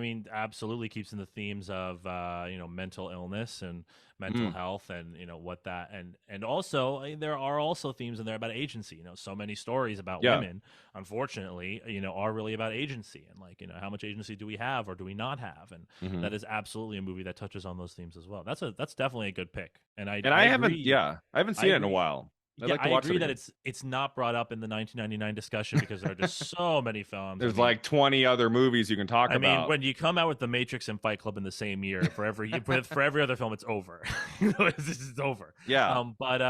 [SPEAKER 2] mean, absolutely keeps in the themes of mental illness and mental
[SPEAKER 1] Mm,
[SPEAKER 2] health, and what that, and also there are also themes in there about agency. So many stories about
[SPEAKER 1] yeah.
[SPEAKER 2] women, unfortunately, are really about agency, and like how much agency do we have or do we not have, and
[SPEAKER 1] Hmm.
[SPEAKER 2] that is absolutely a movie that touches on those themes as well. That's definitely a good pick, and I
[SPEAKER 1] And
[SPEAKER 2] I agree.
[SPEAKER 1] I haven't
[SPEAKER 2] I
[SPEAKER 1] seen it in a
[SPEAKER 2] agree.
[SPEAKER 1] while. I'd
[SPEAKER 2] Yeah,
[SPEAKER 1] like to
[SPEAKER 2] I
[SPEAKER 1] watch it
[SPEAKER 2] agree that
[SPEAKER 1] again.
[SPEAKER 2] it's not brought up in the 1999 discussion because there are just so many films. I
[SPEAKER 1] There's
[SPEAKER 2] mean,
[SPEAKER 1] like 20 other movies you can talk about.
[SPEAKER 2] when you come out with The Matrix and Fight Club in the same year, for every other film, it's over. It's over.
[SPEAKER 1] Yeah.
[SPEAKER 2] But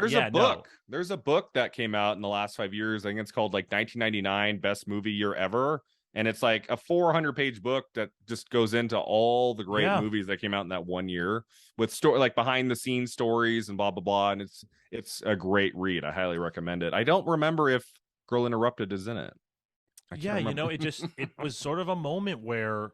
[SPEAKER 2] yeah, no,
[SPEAKER 1] There's a book that came out in the last 5 years. I think it's called like 1999 Best Movie Year Ever. And it's like a 400-page book that just goes into all the great
[SPEAKER 2] yeah,
[SPEAKER 1] movies that came out in that one year with story like behind the scenes stories and blah blah blah. And it's a great read. I highly recommend it. I don't remember if Girl Interrupted is in it. I can't
[SPEAKER 2] yeah,
[SPEAKER 1] remember.
[SPEAKER 2] it was sort of a moment where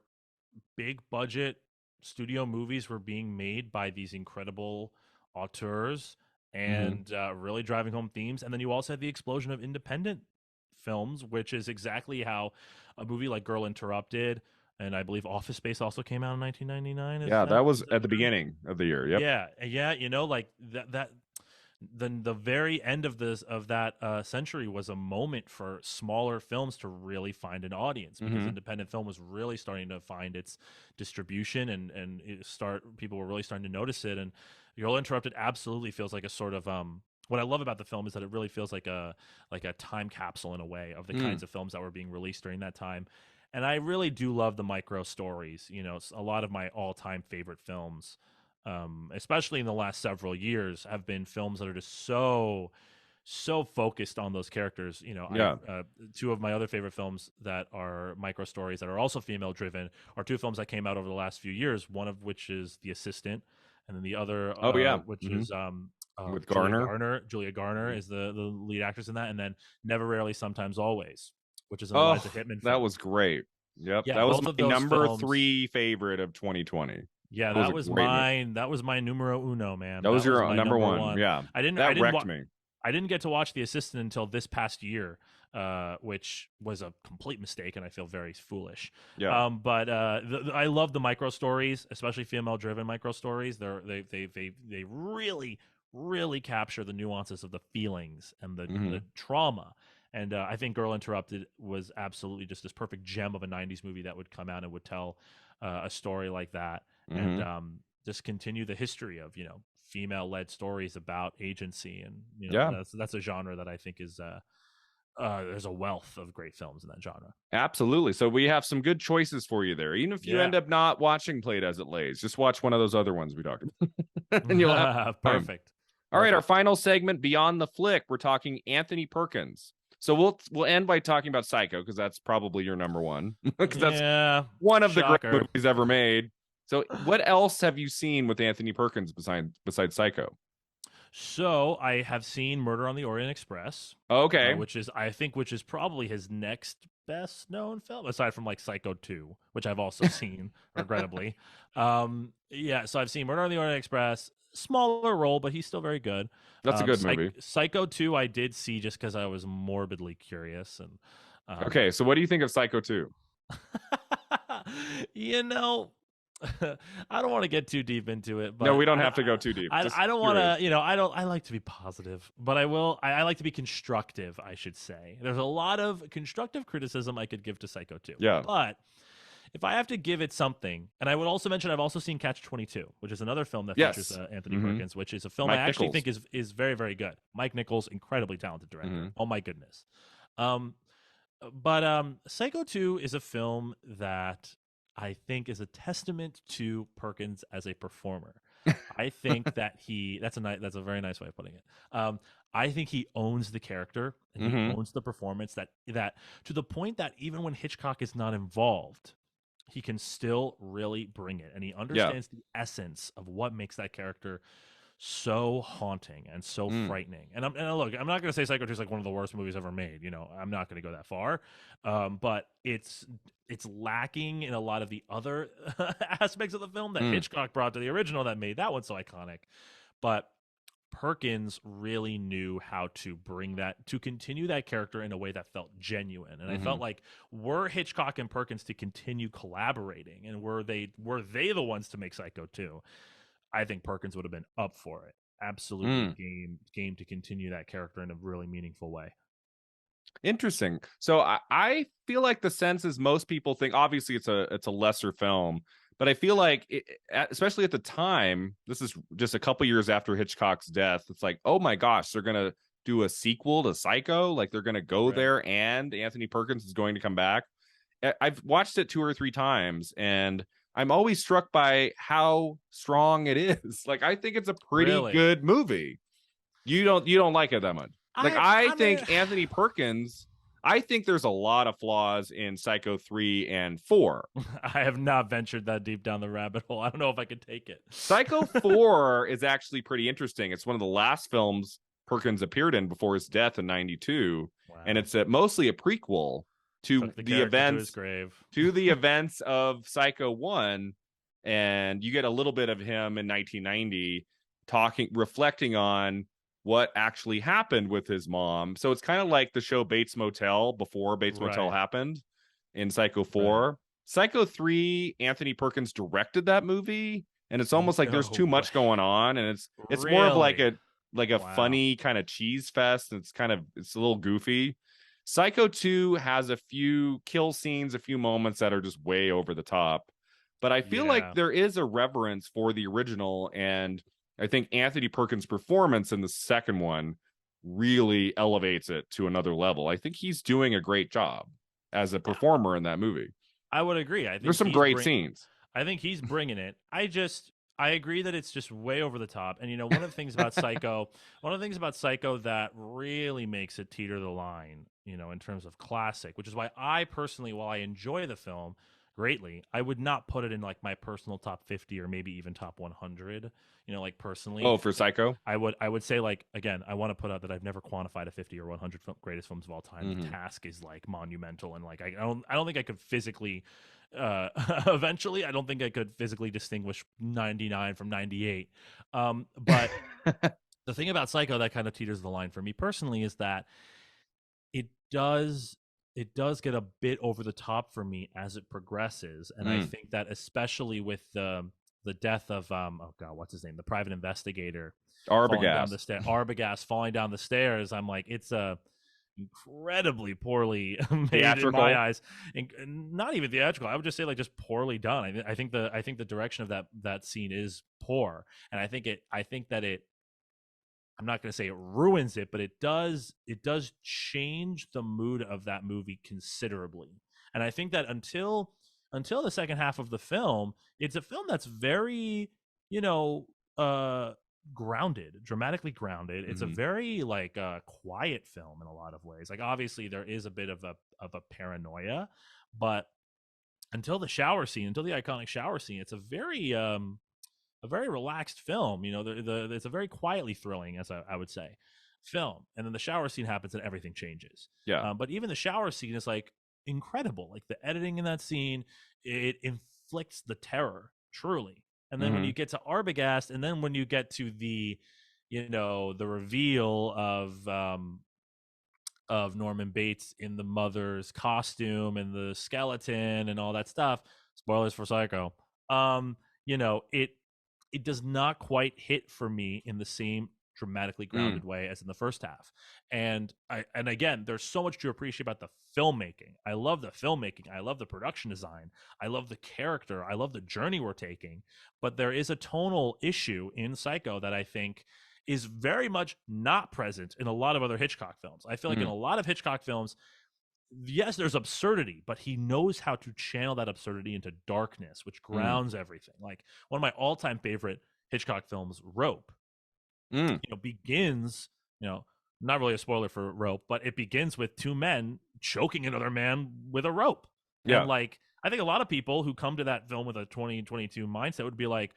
[SPEAKER 2] big budget studio movies were being made by these incredible auteurs
[SPEAKER 1] Hmm.
[SPEAKER 2] and really driving home themes. And then you also had the explosion of independent films, which is exactly how a movie like Girl Interrupted and I believe Office Space also came out in 1999.
[SPEAKER 1] Yeah, that was
[SPEAKER 2] Is that
[SPEAKER 1] at the
[SPEAKER 2] true?
[SPEAKER 1] beginning of the year. Yep.
[SPEAKER 2] Yeah, yeah, like that the very end of that century was a moment for smaller films to really find an audience because
[SPEAKER 1] Hmm.
[SPEAKER 2] independent film was really starting to find its distribution, and people were really starting to notice it. And Girl Interrupted absolutely feels like a sort of what I love about the film is that it really feels like a time capsule in a way of the
[SPEAKER 1] Mm.
[SPEAKER 2] kinds of films that were being released during that time. And I really do love the micro stories. A lot of my all-time favorite films, especially in the last several years, have been films that are just so focused on those characters. I've
[SPEAKER 1] Yeah.
[SPEAKER 2] two of my other favorite films that are micro stories that are also female driven are two films that came out over the last few years. One of which is The Assistant, and then the other,
[SPEAKER 1] Oh yeah.
[SPEAKER 2] which
[SPEAKER 1] Hmm.
[SPEAKER 2] is
[SPEAKER 1] With
[SPEAKER 2] Julia
[SPEAKER 1] Garner.
[SPEAKER 2] Garner. Julia Garner is the lead actress in that, and then Never, Rarely, Sometimes, Always, which is an Eliza
[SPEAKER 1] Oh,
[SPEAKER 2] Hittman
[SPEAKER 1] that
[SPEAKER 2] film.
[SPEAKER 1] was great. Yep.
[SPEAKER 2] Yeah,
[SPEAKER 1] That was
[SPEAKER 2] both
[SPEAKER 1] my
[SPEAKER 2] of those
[SPEAKER 1] number
[SPEAKER 2] films.
[SPEAKER 1] three favorite of 2020.
[SPEAKER 2] Yeah,
[SPEAKER 1] That was a great movie.
[SPEAKER 2] that was my numero uno, man.
[SPEAKER 1] That was
[SPEAKER 2] That was
[SPEAKER 1] your
[SPEAKER 2] my
[SPEAKER 1] number
[SPEAKER 2] number
[SPEAKER 1] one.
[SPEAKER 2] one.
[SPEAKER 1] Yeah.
[SPEAKER 2] I
[SPEAKER 1] That
[SPEAKER 2] didn't
[SPEAKER 1] wrecked me.
[SPEAKER 2] I didn't get to watch The Assistant until this past year, which was a complete mistake, and I feel very foolish.
[SPEAKER 1] Yeah.
[SPEAKER 2] But I love the micro stories, especially female driven micro stories. They really really capture the nuances of the feelings and the
[SPEAKER 1] Hmm.
[SPEAKER 2] trauma. And I think Girl Interrupted was absolutely just this perfect gem of a '90s movie that would come out and would tell a story like that, and
[SPEAKER 1] Hmm.
[SPEAKER 2] just continue the history of female led stories about agency. And
[SPEAKER 1] Yeah.
[SPEAKER 2] that's a genre that I think is there's a wealth of great films in that genre.
[SPEAKER 1] Absolutely. So we have some good choices for you there. Even if you
[SPEAKER 2] Yeah.
[SPEAKER 1] end up not watching Played as It Lays, just watch one of those other ones we talked about, and you'll have time.
[SPEAKER 2] Perfect.
[SPEAKER 1] All right, our
[SPEAKER 2] Perfect.
[SPEAKER 1] final segment, Beyond the Flick. We're talking Anthony Perkins. So we'll end by talking about Psycho because that's probably your number one because that's
[SPEAKER 2] Yeah.
[SPEAKER 1] one of the great
[SPEAKER 2] Shocker.
[SPEAKER 1] movies ever made. So what else have you seen with Anthony Perkins besides Psycho?
[SPEAKER 2] So I have seen Murder on the Orient Express,
[SPEAKER 1] Okay.
[SPEAKER 2] which is probably his next best known film, aside from like Psycho 2, which I've also seen, regrettably. Yeah, so I've seen Murder on the Orient Express, smaller role, but he's still very good.
[SPEAKER 1] That's a good movie.
[SPEAKER 2] Psycho 2 I did see just because I was morbidly curious, and
[SPEAKER 1] Okay, so what do you think of Psycho 2?
[SPEAKER 2] you know, I don't want to get too deep into it,
[SPEAKER 1] No,
[SPEAKER 2] but
[SPEAKER 1] we don't have to go too deep. Just
[SPEAKER 2] I don't want
[SPEAKER 1] curious.
[SPEAKER 2] to, I like to be positive, but I like to be constructive, I should say. There's a lot of constructive criticism I could give to Psycho 2.
[SPEAKER 1] Yeah.
[SPEAKER 2] But if I have to give it something, and I would also mention I've also seen Catch 22, which is another film that features
[SPEAKER 1] Yes.
[SPEAKER 2] Anthony
[SPEAKER 1] Hmm.
[SPEAKER 2] Perkins, which is a film I
[SPEAKER 1] Mike
[SPEAKER 2] actually
[SPEAKER 1] Nichols.
[SPEAKER 2] think is very, very good. Mike Nichols, incredibly talented director.
[SPEAKER 1] Hmm.
[SPEAKER 2] Oh my goodness. Um, but Psycho 2 is a film that I think is a testament to Perkins as a performer. I think that that's a very nice way of putting it. I think he owns the character and he
[SPEAKER 1] Hmm.
[SPEAKER 2] owns the performance that to the point that even when Hitchcock is not involved, he can still really bring it, and he
[SPEAKER 1] Yeah.
[SPEAKER 2] understands the essence of what makes that character so haunting and so
[SPEAKER 1] Mm.
[SPEAKER 2] frightening. And look, I'm not going to say Psycho 2 is like one of the worst movies ever made. You know, I'm not going to go that far. But it's lacking in a lot of the other aspects of the film that
[SPEAKER 1] Mm.
[SPEAKER 2] Hitchcock brought to the original that made that one so iconic. But Perkins really knew how to bring that, to continue that character in a way that felt genuine. And I
[SPEAKER 1] Hmm.
[SPEAKER 2] felt like, were Hitchcock and Perkins to continue collaborating, and were they the ones to make Psycho 2, I think Perkins would have been up for it. Absolutely
[SPEAKER 1] Mm.
[SPEAKER 2] game to continue that character in a really meaningful way.
[SPEAKER 1] Interesting. So I feel like the sense is most people think obviously it's a lesser film, but I feel like especially at the time, this is just a couple years after Hitchcock's death. It's like, oh my gosh, they're gonna do a sequel to Psycho. Like they're gonna go
[SPEAKER 2] Right.
[SPEAKER 1] there, and Anthony Perkins is going to come back. I've watched it 2 or 3 times, and I'm always struck by how strong it is. Like I think it's a pretty
[SPEAKER 2] Really?
[SPEAKER 1] good movie. You don't like it that much. Like I
[SPEAKER 2] I mean,
[SPEAKER 1] think Anthony Perkins, I think there's a lot of flaws in Psycho 3 and 4.
[SPEAKER 2] I have not ventured that deep down the rabbit hole. I don't know if I could take it.
[SPEAKER 1] Psycho 4 is actually pretty interesting. It's one of the last films Perkins appeared in before his death in 92, and
[SPEAKER 2] Wow.
[SPEAKER 1] it's mostly a prequel to
[SPEAKER 2] Took the
[SPEAKER 1] the
[SPEAKER 2] character to his
[SPEAKER 1] events
[SPEAKER 2] grave.
[SPEAKER 1] of Psycho 1, and you get a little bit of him in 1990 reflecting on what actually happened with his mom. So it's kind of like the show Bates Motel before Bates Motel
[SPEAKER 2] Right.
[SPEAKER 1] happened in Psycho
[SPEAKER 2] Right.
[SPEAKER 1] 4. Psycho 3, Anthony Perkins directed that movie, and it's almost like there's
[SPEAKER 2] No
[SPEAKER 1] too
[SPEAKER 2] way.
[SPEAKER 1] much going on, and it's more of
[SPEAKER 2] Really?
[SPEAKER 1] like a
[SPEAKER 2] Wow.
[SPEAKER 1] funny kind of cheese fest. It's a little goofy. Psycho 2 has a few kill scenes, a few moments that are just way over the top. But I feel like
[SPEAKER 2] Yeah.
[SPEAKER 1] there is a reverence for the original, and I think Anthony Perkins' performance in the second one really elevates it to another level. I think he's doing a great job as a
[SPEAKER 2] Yeah,
[SPEAKER 1] performer in that movie.
[SPEAKER 2] I would agree.
[SPEAKER 1] There's some great scenes.
[SPEAKER 2] I think he's bringing it. I agree that it's just way over the top. And one of the things about Psycho, one of the things about Psycho that really makes it teeter the line, in terms of classic, which is why I personally, while I enjoy the film greatly, I would not put it in like my personal top 50 or maybe even top 100, like personally.
[SPEAKER 1] Oh, for Psycho?
[SPEAKER 2] I would say, like, again, I want to put out that I've never quantified a 50 or 100 greatest films of all time. The
[SPEAKER 1] Mm-hmm.
[SPEAKER 2] task is like monumental, and like I don't think I could physically eventually I don't think I could physically distinguish 99 from 98. But the thing about Psycho that kind of teeters the line for me personally is that it does get a bit over the top for me as it progresses, and I
[SPEAKER 1] Mm.
[SPEAKER 2] think that especially with the death of oh god, what's his name, the private investigator falling down the
[SPEAKER 1] Arbogast.
[SPEAKER 2] stair, Arbogast falling down the stairs, I'm like, it's a incredibly poorly made in my
[SPEAKER 1] Theatrical.
[SPEAKER 2] eyes, and not even theatrical. I would just say like just poorly done. I think the direction of that scene is poor, and I think that it I'm not going to say it ruins it, but it does change the mood of that movie considerably. And I think that until the second half of the film, it's a film that's very, you know, uh grounded, dramatically grounded. It's a
[SPEAKER 1] Mm-hmm.
[SPEAKER 2] very like quiet film in a lot of ways. Like obviously there is a bit of a paranoia, but until the iconic shower scene, it's a very relaxed film. It's a very quietly thrilling, as I would say, film. And then the shower scene happens and everything changes.
[SPEAKER 1] Yeah.
[SPEAKER 2] But even the shower scene is like incredible. Like the editing in that scene, it inflicts the terror truly. And then when
[SPEAKER 1] Mm-hmm.
[SPEAKER 2] you get to Arbogast, and then when you get to the reveal of Norman Bates in the mother's costume and the skeleton and all that stuff. Spoilers for Psycho. It does not quite hit for me in the same dramatically grounded way as in the first half. And again, there's so much to appreciate about the filmmaking. I love the filmmaking. I love the production design. I love the character. I love the journey we're taking. But there is a tonal issue in Psycho that I think is very much not present in a lot of other Hitchcock films. I feel like in
[SPEAKER 1] Mm.
[SPEAKER 2] a lot of Hitchcock films, yes, there's absurdity, but he knows how to channel that absurdity into darkness, which
[SPEAKER 1] Mm.
[SPEAKER 2] grounds everything. Like one of my all-time favorite Hitchcock films, Rope,
[SPEAKER 1] Mm.
[SPEAKER 2] begins, not really a spoiler for Rope, but it begins with two men choking another man with a rope. And
[SPEAKER 1] Yeah.
[SPEAKER 2] like, I think a lot of people who come to that film with a 2022 mindset would be like,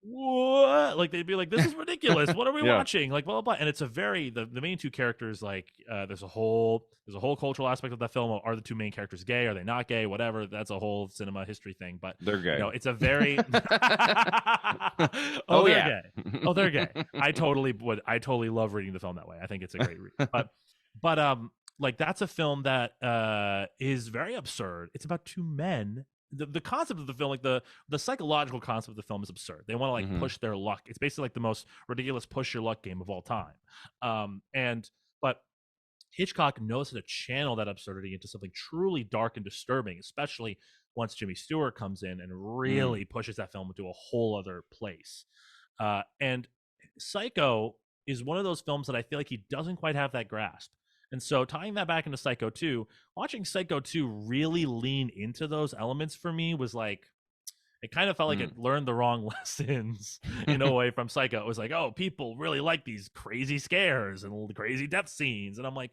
[SPEAKER 2] what? Like they'd be like, this is ridiculous. What are we
[SPEAKER 1] Yeah,
[SPEAKER 2] watching? Like blah blah blah. And it's a very the main two characters, like there's a whole cultural aspect of that film. Are the two main characters gay? Are they not gay? Whatever. That's a whole cinema history thing. But
[SPEAKER 1] they're gay.
[SPEAKER 2] it's a very oh,
[SPEAKER 1] Oh
[SPEAKER 2] they're
[SPEAKER 1] yeah.
[SPEAKER 2] gay. Oh, they're gay. I totally love reading the film that way. I think it's a great read. But like that's a film that is very absurd. It's about two men. The concept of the film, like the psychological concept of the film is absurd. They want to like
[SPEAKER 1] Mhm.
[SPEAKER 2] push their luck. It's basically like the most ridiculous push your luck game of all time. And but Hitchcock knows how to channel that absurdity into something truly dark and disturbing, especially once Jimmy Stewart comes in and
[SPEAKER 1] Mm.
[SPEAKER 2] really pushes that film into a whole other place. And Psycho is one of those films that I feel like he doesn't quite have that grasp. And so tying that back into Psycho 2, watching Psycho 2 really lean into those elements for me was like, it kind of felt like
[SPEAKER 1] Mm.
[SPEAKER 2] it learned the wrong lessons in a way from Psycho. It was like, oh, people really like these crazy scares and crazy death scenes. And I'm like,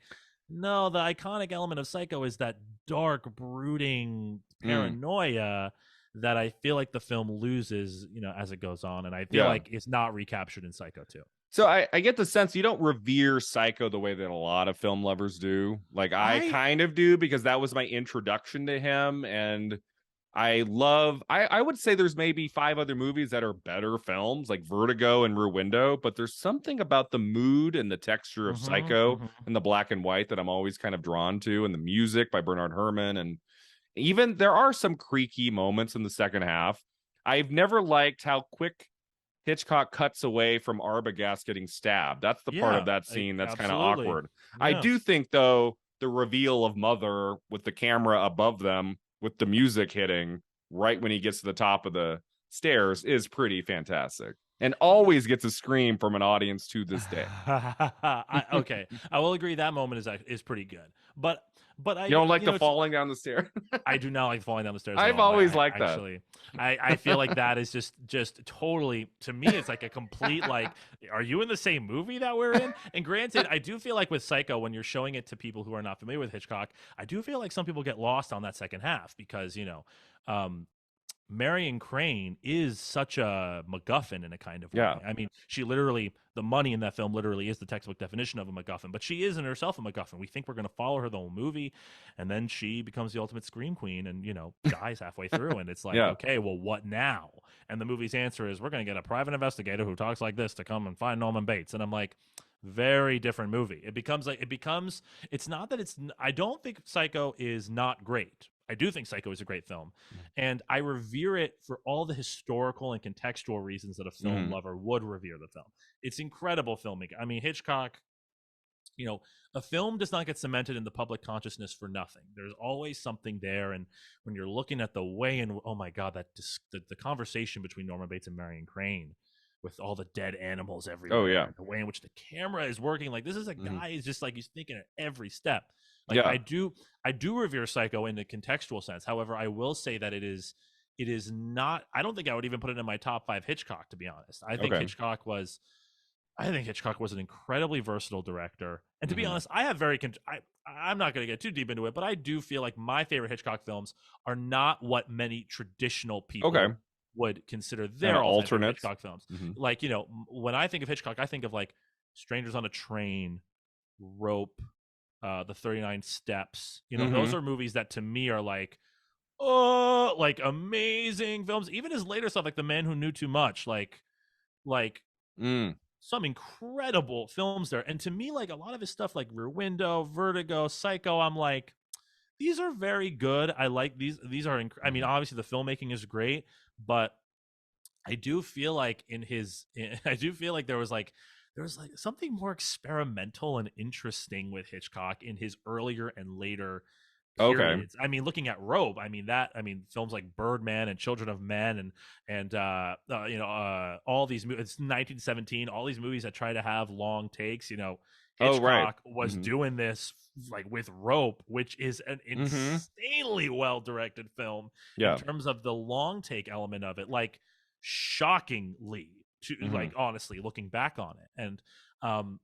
[SPEAKER 2] no, the iconic element of Psycho is that dark, brooding
[SPEAKER 1] Mm.
[SPEAKER 2] paranoia that I feel like the film loses, as it goes on. And I feel
[SPEAKER 1] Yeah.
[SPEAKER 2] like it's not recaptured in Psycho 2.
[SPEAKER 1] So I get the sense you don't revere Psycho the way that a lot of film lovers do. Like I
[SPEAKER 2] I
[SPEAKER 1] kind of do because that was my introduction to him, and I would say there's maybe 5 other movies that are better films, like Vertigo and Rear Window, but there's something about the mood and the texture of
[SPEAKER 2] mm-hmm,
[SPEAKER 1] Psycho
[SPEAKER 2] mm-hmm.
[SPEAKER 1] and the black and white that I'm always kind of drawn to, and the music by Bernard Herrmann, and even there are some creaky moments in the second half. I've never liked how quick Hitchcock cuts away from Arbogast getting stabbed. That's the part of
[SPEAKER 2] Yeah,
[SPEAKER 1] that scene that's kind of
[SPEAKER 2] absolutely.
[SPEAKER 1] awkward. I
[SPEAKER 2] Yeah.
[SPEAKER 1] do think, though, the reveal of Mother with the camera above them, with the music hitting right when he gets to the top of the stairs, is pretty fantastic. And
[SPEAKER 2] Yeah.
[SPEAKER 1] always gets a scream from an audience to this day.
[SPEAKER 2] Okay, I will agree that moment is pretty good, but
[SPEAKER 1] You don't like the
[SPEAKER 2] it's
[SPEAKER 1] falling down the stairs?
[SPEAKER 2] I do not like falling down the stairs at
[SPEAKER 1] I've
[SPEAKER 2] all.
[SPEAKER 1] always
[SPEAKER 2] I
[SPEAKER 1] liked that.
[SPEAKER 2] actually, I feel like that is just totally, to me, it's like a complete like, are you in the same movie that we're in? And granted, I do feel like with Psycho, when you're showing it to people who are not familiar with Hitchcock, I do feel like some people get lost on that second half because um, Marion Crane is such a MacGuffin in a kind of way.
[SPEAKER 1] Yeah.
[SPEAKER 2] I mean, she literally, the money in that film literally is the textbook definition of a MacGuffin, but she isn't herself a MacGuffin. We think we're going to follow her the whole movie, and then she becomes the ultimate scream queen and, dies halfway through. And it's like,
[SPEAKER 1] Yeah.
[SPEAKER 2] okay, well, what now? And the movie's answer is, we're going to get a private investigator who talks like this to come and find Norman Bates. And I'm like, very different movie. It's not that I don't think Psycho is not great. I do think Psycho is a great film, and I revere it for all the historical and contextual reasons that a film
[SPEAKER 1] Mhm.
[SPEAKER 2] lover would revere the film. It's incredible filmmaking. I mean, Hitchcock, a film does not get cemented in the public consciousness for nothing. There's always something there, and when you're looking at the way and oh my god, the conversation between Norman Bates and Marion Crane with all the dead animals
[SPEAKER 1] Oh,
[SPEAKER 2] everywhere,
[SPEAKER 1] yeah.
[SPEAKER 2] and the way in which the camera is working, like this is a
[SPEAKER 1] Mhm.
[SPEAKER 2] guy is just like he's thinking at every step. Like
[SPEAKER 1] Yeah.
[SPEAKER 2] I do revere Psycho in the contextual sense. However, I will say that it is not. I don't think I would even put it in my top 5 Hitchcock, to be honest.
[SPEAKER 1] Okay.
[SPEAKER 2] I think Hitchcock was an incredibly versatile director. And to be
[SPEAKER 1] Mhm.
[SPEAKER 2] honest, I'm not going to get too deep into it, but I do feel like my favorite Hitchcock films are not what many traditional
[SPEAKER 1] Okay.
[SPEAKER 2] people would consider
[SPEAKER 1] Kind
[SPEAKER 2] their
[SPEAKER 1] of
[SPEAKER 2] all-time favorite
[SPEAKER 1] alternates.
[SPEAKER 2] Hitchcock films.
[SPEAKER 1] Mhm.
[SPEAKER 2] Like, when I think of Hitchcock, I think of like Strangers on a Train, Rope, The 39 Steps. Those
[SPEAKER 1] Mhm.
[SPEAKER 2] are movies that to me are like, oh, like amazing films. Even his later stuff, like The Man Who Knew Too Much, like
[SPEAKER 1] Mm.
[SPEAKER 2] some incredible films there. And to me, like a lot of his stuff, like Rear Window, Vertigo, Psycho, I'm like, these are very good. I like these. I mean,
[SPEAKER 1] Mhm.
[SPEAKER 2] obviously the filmmaking is great, but I do feel like I do feel like there was like something more experimental and interesting with Hitchcock in his earlier and later
[SPEAKER 1] Okay.
[SPEAKER 2] periods. I mean, looking at Robe, I mean films like Birdman and Children of Men and all these movies. It's 1917. All these movies that try to have long takes.
[SPEAKER 1] Oh, right.
[SPEAKER 2] Hitchcock was
[SPEAKER 1] Mhm.
[SPEAKER 2] doing this like with Rope, which is an
[SPEAKER 1] Mhm.
[SPEAKER 2] insanely well directed film in
[SPEAKER 1] Yeah.
[SPEAKER 2] terms of the long take element of it. Like shockingly, to
[SPEAKER 1] Mhm.
[SPEAKER 2] like honestly looking back on it, and um,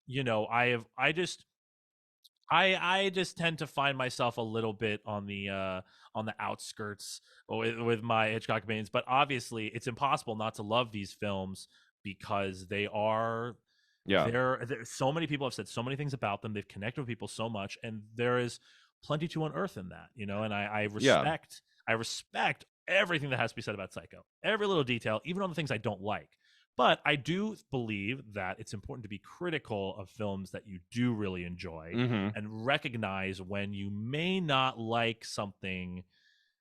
[SPEAKER 2] I just I just tend to find myself a little bit on the outskirts with my Hitchcock opinions, but obviously it's impossible not to love these films because they are
[SPEAKER 1] Yeah.
[SPEAKER 2] so many people have said so many things about them. They've connected with people so much, and there is plenty to unearth in that, you know. And
[SPEAKER 1] Yeah.
[SPEAKER 2] I respect everything that has to be said about Psycho, every little detail, even on the things I don't like. But I do believe that it's important to be critical of films that you do really enjoy
[SPEAKER 1] Hmm.
[SPEAKER 2] and recognize when you may not like something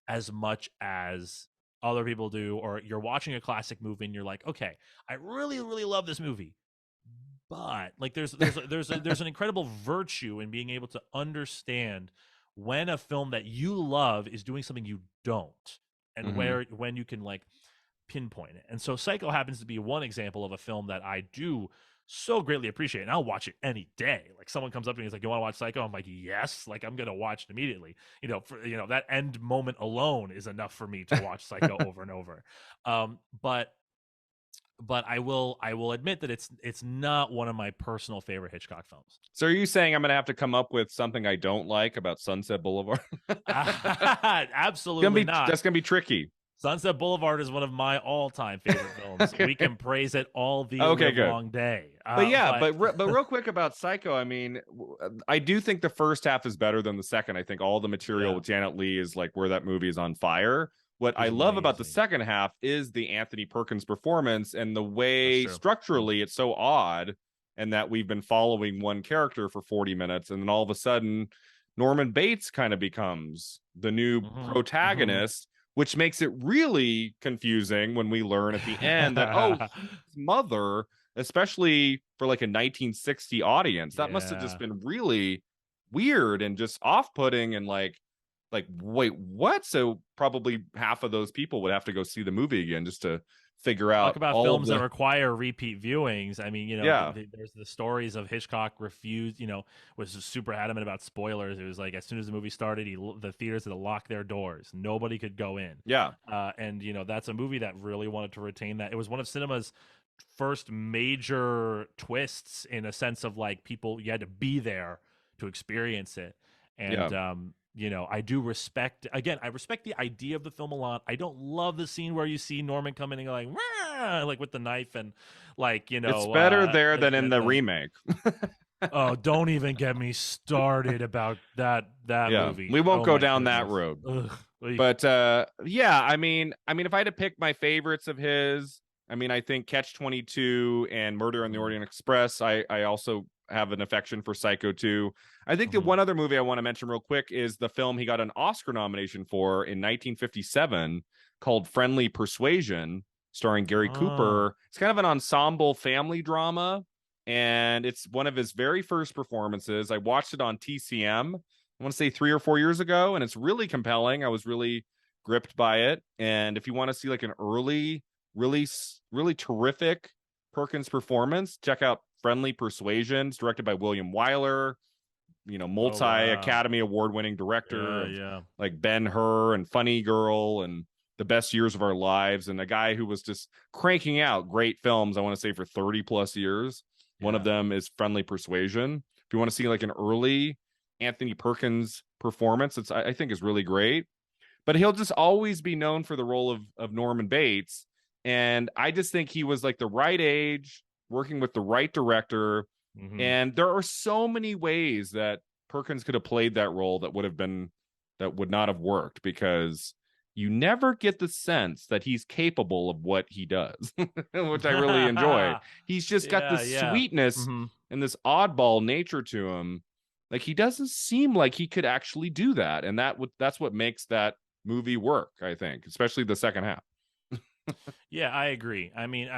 [SPEAKER 2] as much as other people do, or you're watching a classic movie and you're like, okay, I really, really love this movie. But like there's an incredible virtue in being able to understand when a film that you love is doing something you don't, and
[SPEAKER 1] Hmm.
[SPEAKER 2] when you can like pinpoint it. And so Psycho happens to be one example of a film that I do so greatly appreciate, and I'll watch it any day. Like someone comes up to me and is like, "You want to watch Psycho?" I'm like, "Yes!" Like I'm gonna watch it immediately. That end moment alone is enough for me to watch Psycho over and over. Um, but I will admit that it's not one of my personal favorite Hitchcock films.
[SPEAKER 1] So are you saying I'm gonna have to come up with something I don't like about Sunset Boulevard?
[SPEAKER 2] Absolutely not.
[SPEAKER 1] That's gonna be tricky.
[SPEAKER 2] Sunset Boulevard is one of my all-time favorite films.
[SPEAKER 1] Okay.
[SPEAKER 2] We can praise it all the
[SPEAKER 1] Okay,
[SPEAKER 2] live
[SPEAKER 1] good.
[SPEAKER 2] long day.
[SPEAKER 1] But yeah,
[SPEAKER 2] But
[SPEAKER 1] but real quick about Psycho, I mean, I do think the first half is better than the second. I think all the material
[SPEAKER 2] yeah,
[SPEAKER 1] with Janet Leigh is like where that movie is on fire. What I
[SPEAKER 2] she's
[SPEAKER 1] love about the
[SPEAKER 2] amazing.
[SPEAKER 1] second half is the Anthony Perkins performance and the
[SPEAKER 2] That's
[SPEAKER 1] way
[SPEAKER 2] true. Mhm.
[SPEAKER 1] structurally it's so odd, and that we've been following one character for 40 minutes, and then all of a sudden Norman Bates kind of becomes the new
[SPEAKER 2] Mhm. Mhm.
[SPEAKER 1] protagonist, which makes it really confusing when we learn at the end that, oh, he's his mother, especially for like a 1960 audience. That must have just
[SPEAKER 2] Yeah.
[SPEAKER 1] been really weird and just off-putting, and like wait, what? So probably half of those people would have to go see the movie again just to figure
[SPEAKER 2] Talk
[SPEAKER 1] out
[SPEAKER 2] about
[SPEAKER 1] all of
[SPEAKER 2] films that
[SPEAKER 1] the
[SPEAKER 2] require repeat viewings. I mean,
[SPEAKER 1] yeah.
[SPEAKER 2] there's the stories of Hitchcock refused, was super adamant about spoilers. It was like as soon as the movie started, the theaters had to lock their doors. Nobody could go in.
[SPEAKER 1] Yeah.
[SPEAKER 2] And that's a movie that really wanted to retain that. It was one of cinema's first major twists in a sense of like people you had to be there to experience it.
[SPEAKER 1] Yeah.
[SPEAKER 2] And I do respect, again, I respect the idea of the film a lot. I don't love the scene where you see Norman come in and go like, "Rah!" like with the knife and like
[SPEAKER 1] It's better there than in the
[SPEAKER 2] the
[SPEAKER 1] remake.
[SPEAKER 2] oh, don't even get me started about that
[SPEAKER 1] Yeah.
[SPEAKER 2] movie.
[SPEAKER 1] We won't
[SPEAKER 2] Oh
[SPEAKER 1] go
[SPEAKER 2] my
[SPEAKER 1] down that
[SPEAKER 2] goodness.
[SPEAKER 1] road.
[SPEAKER 2] Ugh.
[SPEAKER 1] But yeah, I mean if I had to pick my favorites of his, I mean I think Catch 22 and Murder on the
[SPEAKER 2] Mhm.
[SPEAKER 1] Orient Express, I also have an affection for Psycho 2. I think the
[SPEAKER 2] Mhm.
[SPEAKER 1] one other movie I want to mention real quick is the film he got an Oscar nomination for in 1957 called Friendly Persuasion, starring Gary
[SPEAKER 2] Oh.
[SPEAKER 1] Cooper. It's kind of an ensemble family drama, and it's one of his very first performances. I watched it on TCM, I want to say 3 or 4 years ago, and it's really compelling. I was really gripped by it. And if you want to see like an early, really, really terrific Perkins performance, check out Friendly Persuasion. It's directed by William Wyler,
[SPEAKER 2] Oh wow.
[SPEAKER 1] multi-Academy Award-winning director
[SPEAKER 2] Yeah,
[SPEAKER 1] of
[SPEAKER 2] yeah.
[SPEAKER 1] like Ben-Hur and Funny Girl and The Best Years of Our Lives, and a guy who was just cranking out great films, I want to say, for 30 plus years. One of
[SPEAKER 2] Yeah.
[SPEAKER 1] them is Friendly Persuasion. If you want to see like an early Anthony Perkins performance, I think is really great. But he'll just always be known for the role of Norman Bates. And I just think he was like the right age, working with the right director.
[SPEAKER 2] Mhm.
[SPEAKER 1] And there are so many ways that Perkins could have played that role that would not have worked, because you never get the sense that he's capable of what he does, which I really enjoy. He's just got
[SPEAKER 2] Yeah,
[SPEAKER 1] this
[SPEAKER 2] yeah.
[SPEAKER 1] sweetness
[SPEAKER 2] Mhm.
[SPEAKER 1] and this oddball nature to him. Like he doesn't seem like he could actually do that, and that's what makes that movie work, I think, especially the second half.
[SPEAKER 2] Yeah, I agree. I mean,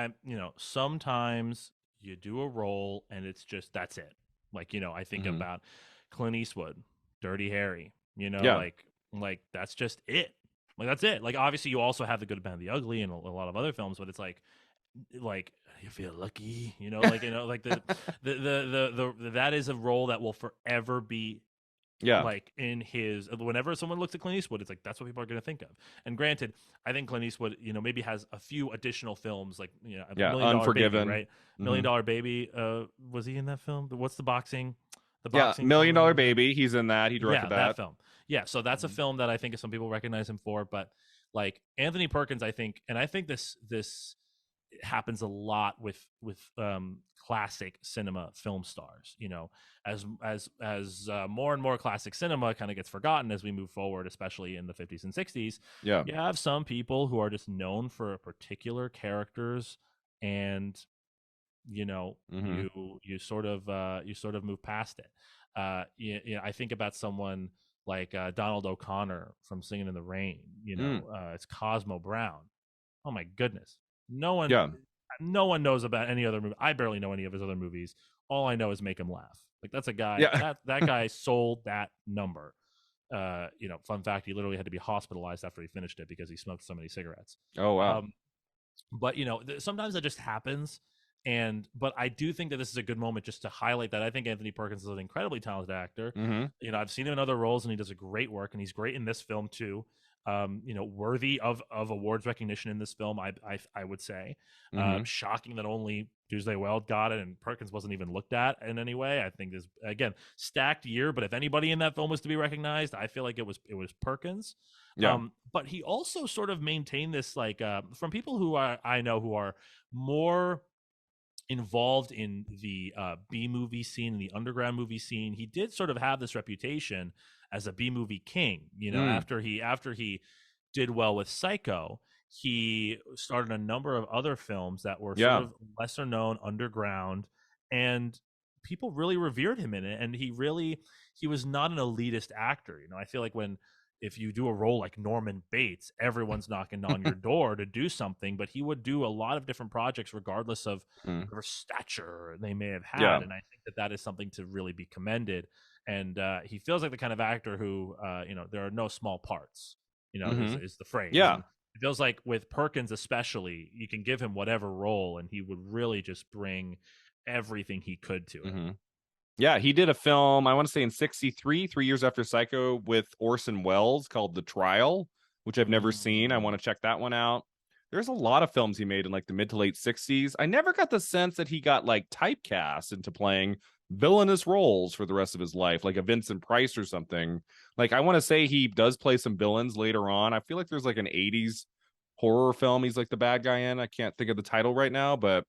[SPEAKER 2] sometimes you do a role and it's just that's it. Like, I think
[SPEAKER 1] Mm-hmm.
[SPEAKER 2] about Clint Eastwood, Dirty Harry,
[SPEAKER 1] Yeah.
[SPEAKER 2] like that's just it. Like that's it. Like obviously you also have the good, bad, and the ugly and a lot of other films, but it's like you feel lucky, like that is a role that will forever be
[SPEAKER 1] Yeah.
[SPEAKER 2] like in his whenever someone looks at Clint Eastwood, it's like that's what people are going to think of. And granted, I think Clint Eastwood, maybe has a few additional films like
[SPEAKER 1] Yeah.
[SPEAKER 2] Million Dollar Baby,
[SPEAKER 1] Unforgiven.
[SPEAKER 2] right? Million
[SPEAKER 1] Mm-hmm.
[SPEAKER 2] Dollar Baby. Was he in that film? What's the boxing? the
[SPEAKER 1] Yeah,
[SPEAKER 2] boxing film
[SPEAKER 1] Million
[SPEAKER 2] that he
[SPEAKER 1] Dollar
[SPEAKER 2] was in.
[SPEAKER 1] Baby. He's in that. He
[SPEAKER 2] Yeah,
[SPEAKER 1] directed
[SPEAKER 2] that
[SPEAKER 1] that.
[SPEAKER 2] film. Yeah, so that's a
[SPEAKER 1] Mhm.
[SPEAKER 2] film that I think some people recognize him for, but like Anthony Perkins, I think, and I think this happens a lot with classic cinema film stars. You know, as more and more classic cinema kind of gets forgotten as we move forward, especially in the 50s and 60s.
[SPEAKER 1] Yeah.
[SPEAKER 2] You have some people who are just known for particular characters, and you know
[SPEAKER 1] Hmm.
[SPEAKER 2] you sort of move past it. I think about someone like Donald O'Connor from Singing in the Rain.
[SPEAKER 1] Mm.
[SPEAKER 2] It's Cosmo Brown. Oh my goodness, no one
[SPEAKER 1] Yeah.
[SPEAKER 2] no one knows about any other movie. I barely know any of his other movies. All I know is Make Him Laugh. Like that's a guy
[SPEAKER 1] Yeah.
[SPEAKER 2] that guy sold that number. Fun fact, he literally had to be hospitalized after he finished it because he smoked so many cigarettes.
[SPEAKER 1] Oh wow.
[SPEAKER 2] But sometimes that just happens. But I do think that this is a good moment just to highlight that I think Anthony Perkins is an incredibly talented actor.
[SPEAKER 1] Hmm.
[SPEAKER 2] I've seen him in other roles and he does a great work, and he's great in this film too. Worthy of awards recognition in this film, I would say.
[SPEAKER 1] Hmm.
[SPEAKER 2] Shocking that only Tuesday Weld got it and Perkins wasn't even looked at in any way. I think this, again, stacked year, but if anybody in that film was to be recognized, I feel like it was Perkins.
[SPEAKER 1] Yeah.
[SPEAKER 2] But he also sort of maintained this, like, from people who I know who are more involved in the B movie scene and the underground movie scene. He did sort of have this reputation as a B movie king.
[SPEAKER 1] Mm.
[SPEAKER 2] After he did well with Psycho, he started a number of other films that were sort
[SPEAKER 1] Yeah.
[SPEAKER 2] of lesser known, underground, and people really revered him in it. And he was not an elitist actor. I feel like when if you do a role like Norman Bates, everyone's knocking on your door to do something, but he would do a lot of different projects regardless of
[SPEAKER 1] Mm.
[SPEAKER 2] whatever stature they may have
[SPEAKER 1] Yeah.
[SPEAKER 2] had. And I think that that is something to really be commended. And he feels like the kind of actor who, there are no small parts,
[SPEAKER 1] Hmm.
[SPEAKER 2] is the phrase.
[SPEAKER 1] Yeah.
[SPEAKER 2] And it feels like with Perkins, especially, you can give him whatever role and he would really just bring everything he could to it.
[SPEAKER 1] Hmm. Yeah, he did a film, I want to say in 63, 3 years after Psycho, with Orson Welles called The Trial, which I've never seen. I want
[SPEAKER 2] Mm,
[SPEAKER 1] to check that one out. There's a lot of films he made in like the mid to late 60s. I never got the sense that he got like typecast into playing villainous roles for the rest of his life, like a Vincent Price or something. Like, I want to say he does play some villains later on. I feel like there's like an 80s horror film he's like the bad guy in. I can't think of the title right now, but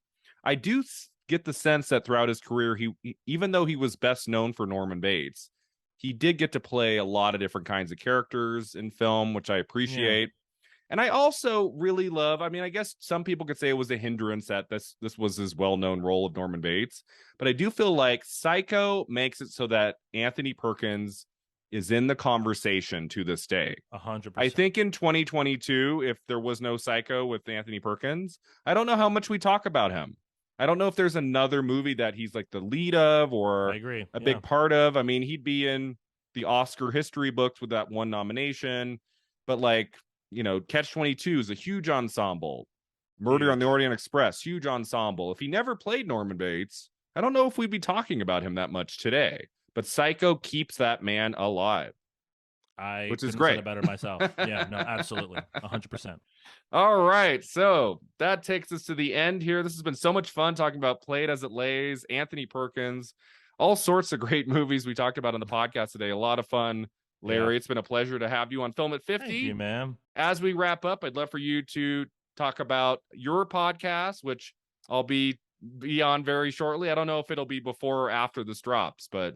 [SPEAKER 1] I do get the sense that throughout his career, even though he was best known for Norman Bates, he did get to play a lot of different kinds of characters in film, which I
[SPEAKER 2] yeah,
[SPEAKER 1] appreciate. And I also really love, I mean, I guess some people could say it was a hindrance that this was his well-known role of Norman Bates, but I do feel like Psycho makes it so that Anthony Perkins is in the conversation to this day.
[SPEAKER 2] a hundred
[SPEAKER 1] I
[SPEAKER 2] percent.
[SPEAKER 1] think in 2022, if there was no Psycho with Anthony Perkins, I don't know how much we talk about him. I don't know if there's another movie that he's like the lead of
[SPEAKER 2] I
[SPEAKER 1] or
[SPEAKER 2] agree.
[SPEAKER 1] a
[SPEAKER 2] Yeah.
[SPEAKER 1] big part of. I mean, he'd be in the Oscar history books with that one nomination, but like, Catch 22 is a huge ensemble. Murder on the
[SPEAKER 2] Huge.
[SPEAKER 1] Orient Express, huge ensemble. If he never played Norman Bates, I don't know if we'd be talking about him that much today. But Psycho keeps that man alive,
[SPEAKER 2] I
[SPEAKER 1] which is
[SPEAKER 2] couldn't have said
[SPEAKER 1] great.
[SPEAKER 2] it better myself. Yeah, no, absolutely. 100%.
[SPEAKER 1] All right. So that takes us to the end here. This has been so much fun talking about Play It As It Lays, Anthony Perkins, all sorts of great movies we talked about on the podcast today. A lot of fun,
[SPEAKER 2] Yeah.
[SPEAKER 1] Larry. It's been a pleasure to have you on Film at
[SPEAKER 2] Thank you,
[SPEAKER 1] 50.
[SPEAKER 2] man.
[SPEAKER 1] As we wrap up, I'd love for you to talk about your podcast, which I'll be on very shortly. I don't know if it'll be before or after this drops, but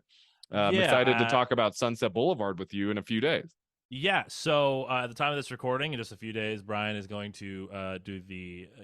[SPEAKER 1] I'm
[SPEAKER 2] Yeah,
[SPEAKER 1] excited to talk about Sunset Boulevard with you in a few days.
[SPEAKER 2] yeah. So at the time of this recording, in just a few days, Brian is going to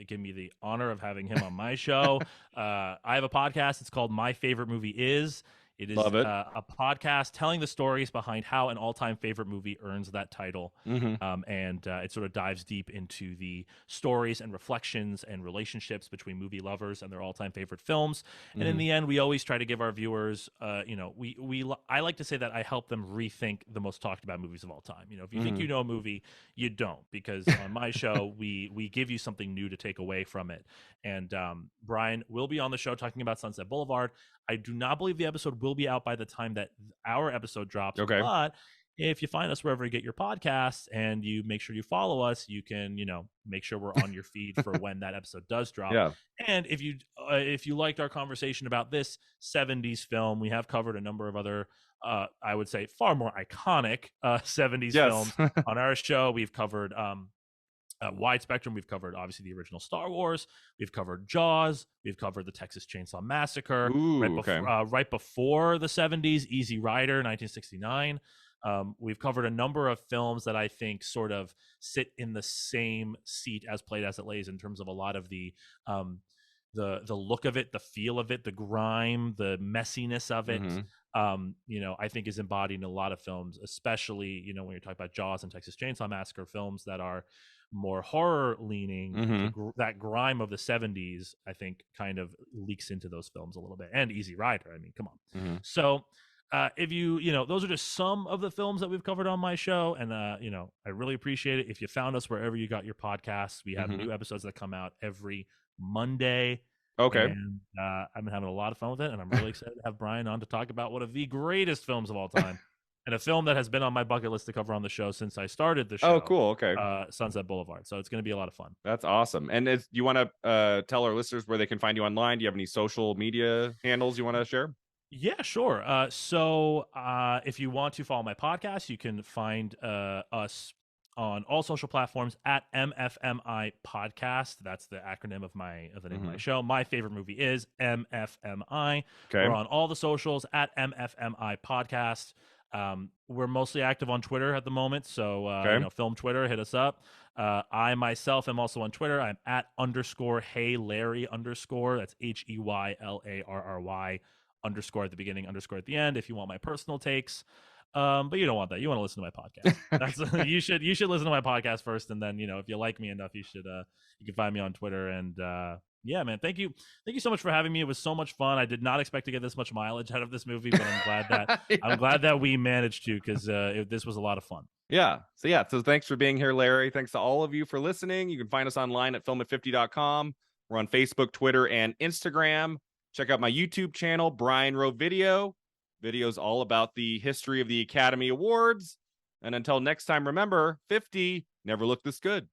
[SPEAKER 2] give me the honor of having him on my show. I have a podcast. It's called My Favorite Movie Is. It is
[SPEAKER 1] Love it.
[SPEAKER 2] a podcast telling the stories behind how an all-time favorite movie earns that title,
[SPEAKER 1] Mm-hmm.
[SPEAKER 2] and it sort of dives deep into the stories and reflections and relationships between movie lovers and their all-time favorite films. And in
[SPEAKER 1] Mm-hmm.
[SPEAKER 2] the end, we always try to give our viewers, I like to say that I help them rethink the most talked about movies of all time. If you think
[SPEAKER 1] Mm-hmm.
[SPEAKER 2] you know a movie, you don't, because on my show we give you something new to take away from it. And Brian will be on the show talking about Sunset Boulevard. I do not believe the episode will be out by the time that our episode drops,
[SPEAKER 1] Okay.
[SPEAKER 2] but if you find us wherever you get your podcasts and you make sure you follow us, you can, make sure we're on your feed for when that episode does drop.
[SPEAKER 1] Yeah.
[SPEAKER 2] And if you liked our conversation about this 70s film, we have covered a number of other I would say far more iconic 70s
[SPEAKER 1] Yes.
[SPEAKER 2] films on our show. We've covered wide spectrum. We've covered obviously the original Star Wars. We've covered Jaws. We've covered the Texas Chainsaw Massacre.
[SPEAKER 1] Ooh, okay.
[SPEAKER 2] Right before the 70s, Easy Rider, 1969. We've covered a number of films that I think sort of sit in the same seat as Played As It Lays in terms of a lot of the look of it, the feel of it, the grime, the messiness of it. I think is embodied in a lot of films, especially, when you're talking about Jaws and Texas Chainsaw Massacre, films that are more horror leaning. That grime of the 70s, I think, kind of leaks into those films a little bit. And Easy Rider, I mean, come on. So if those are just some of the films that we've covered on my show. And, I really appreciate it. If you found us wherever you got your podcasts, we have new episodes that come out every Monday.
[SPEAKER 1] Okay.
[SPEAKER 2] And I've been having a lot of fun with it, and I'm really excited to have Brian on to talk about one of the greatest films of all time, and a film that has been on my bucket list to cover on the show since I started the show.
[SPEAKER 1] Oh, cool. Okay.
[SPEAKER 2] Sunset Boulevard. So it's going to be a lot of fun.
[SPEAKER 1] That's awesome. And you want to tell our listeners where they can find you online? Do you have any social media handles you want to share?
[SPEAKER 2] Yeah, sure. So if you want to follow my podcast, you can find us on all social platforms at MFMI Podcast. That's the acronym of the name of my show. My favorite movie is MFMI.
[SPEAKER 1] Okay.
[SPEAKER 2] We're on all the socials at MFMI Podcast. We're mostly active on Twitter at the moment, so Film Twitter, hit us up. I myself am also on Twitter. I'm at _Hey Larry _ that's HEYLARRY _ at the beginning, _ at the end. If you want my personal takes. But you don't want that. You want to listen to my podcast. That's you should listen to my podcast first, and then if you like me enough, you can find me on Twitter. And yeah, man, thank you so much for having me. It was so much fun. I did not expect to get this much mileage out of this movie, but I'm glad that I'm glad that we managed to, because this was a lot of fun.
[SPEAKER 1] Yeah. So thanks for being here, Larry. Thanks to all of you for listening. You can find us online at filmat50.com. We're on Facebook, Twitter, and Instagram. Check out my YouTube channel, Brian Rowe Videos all about the history of the Academy Awards. And until next time, remember, 50 never looked this good.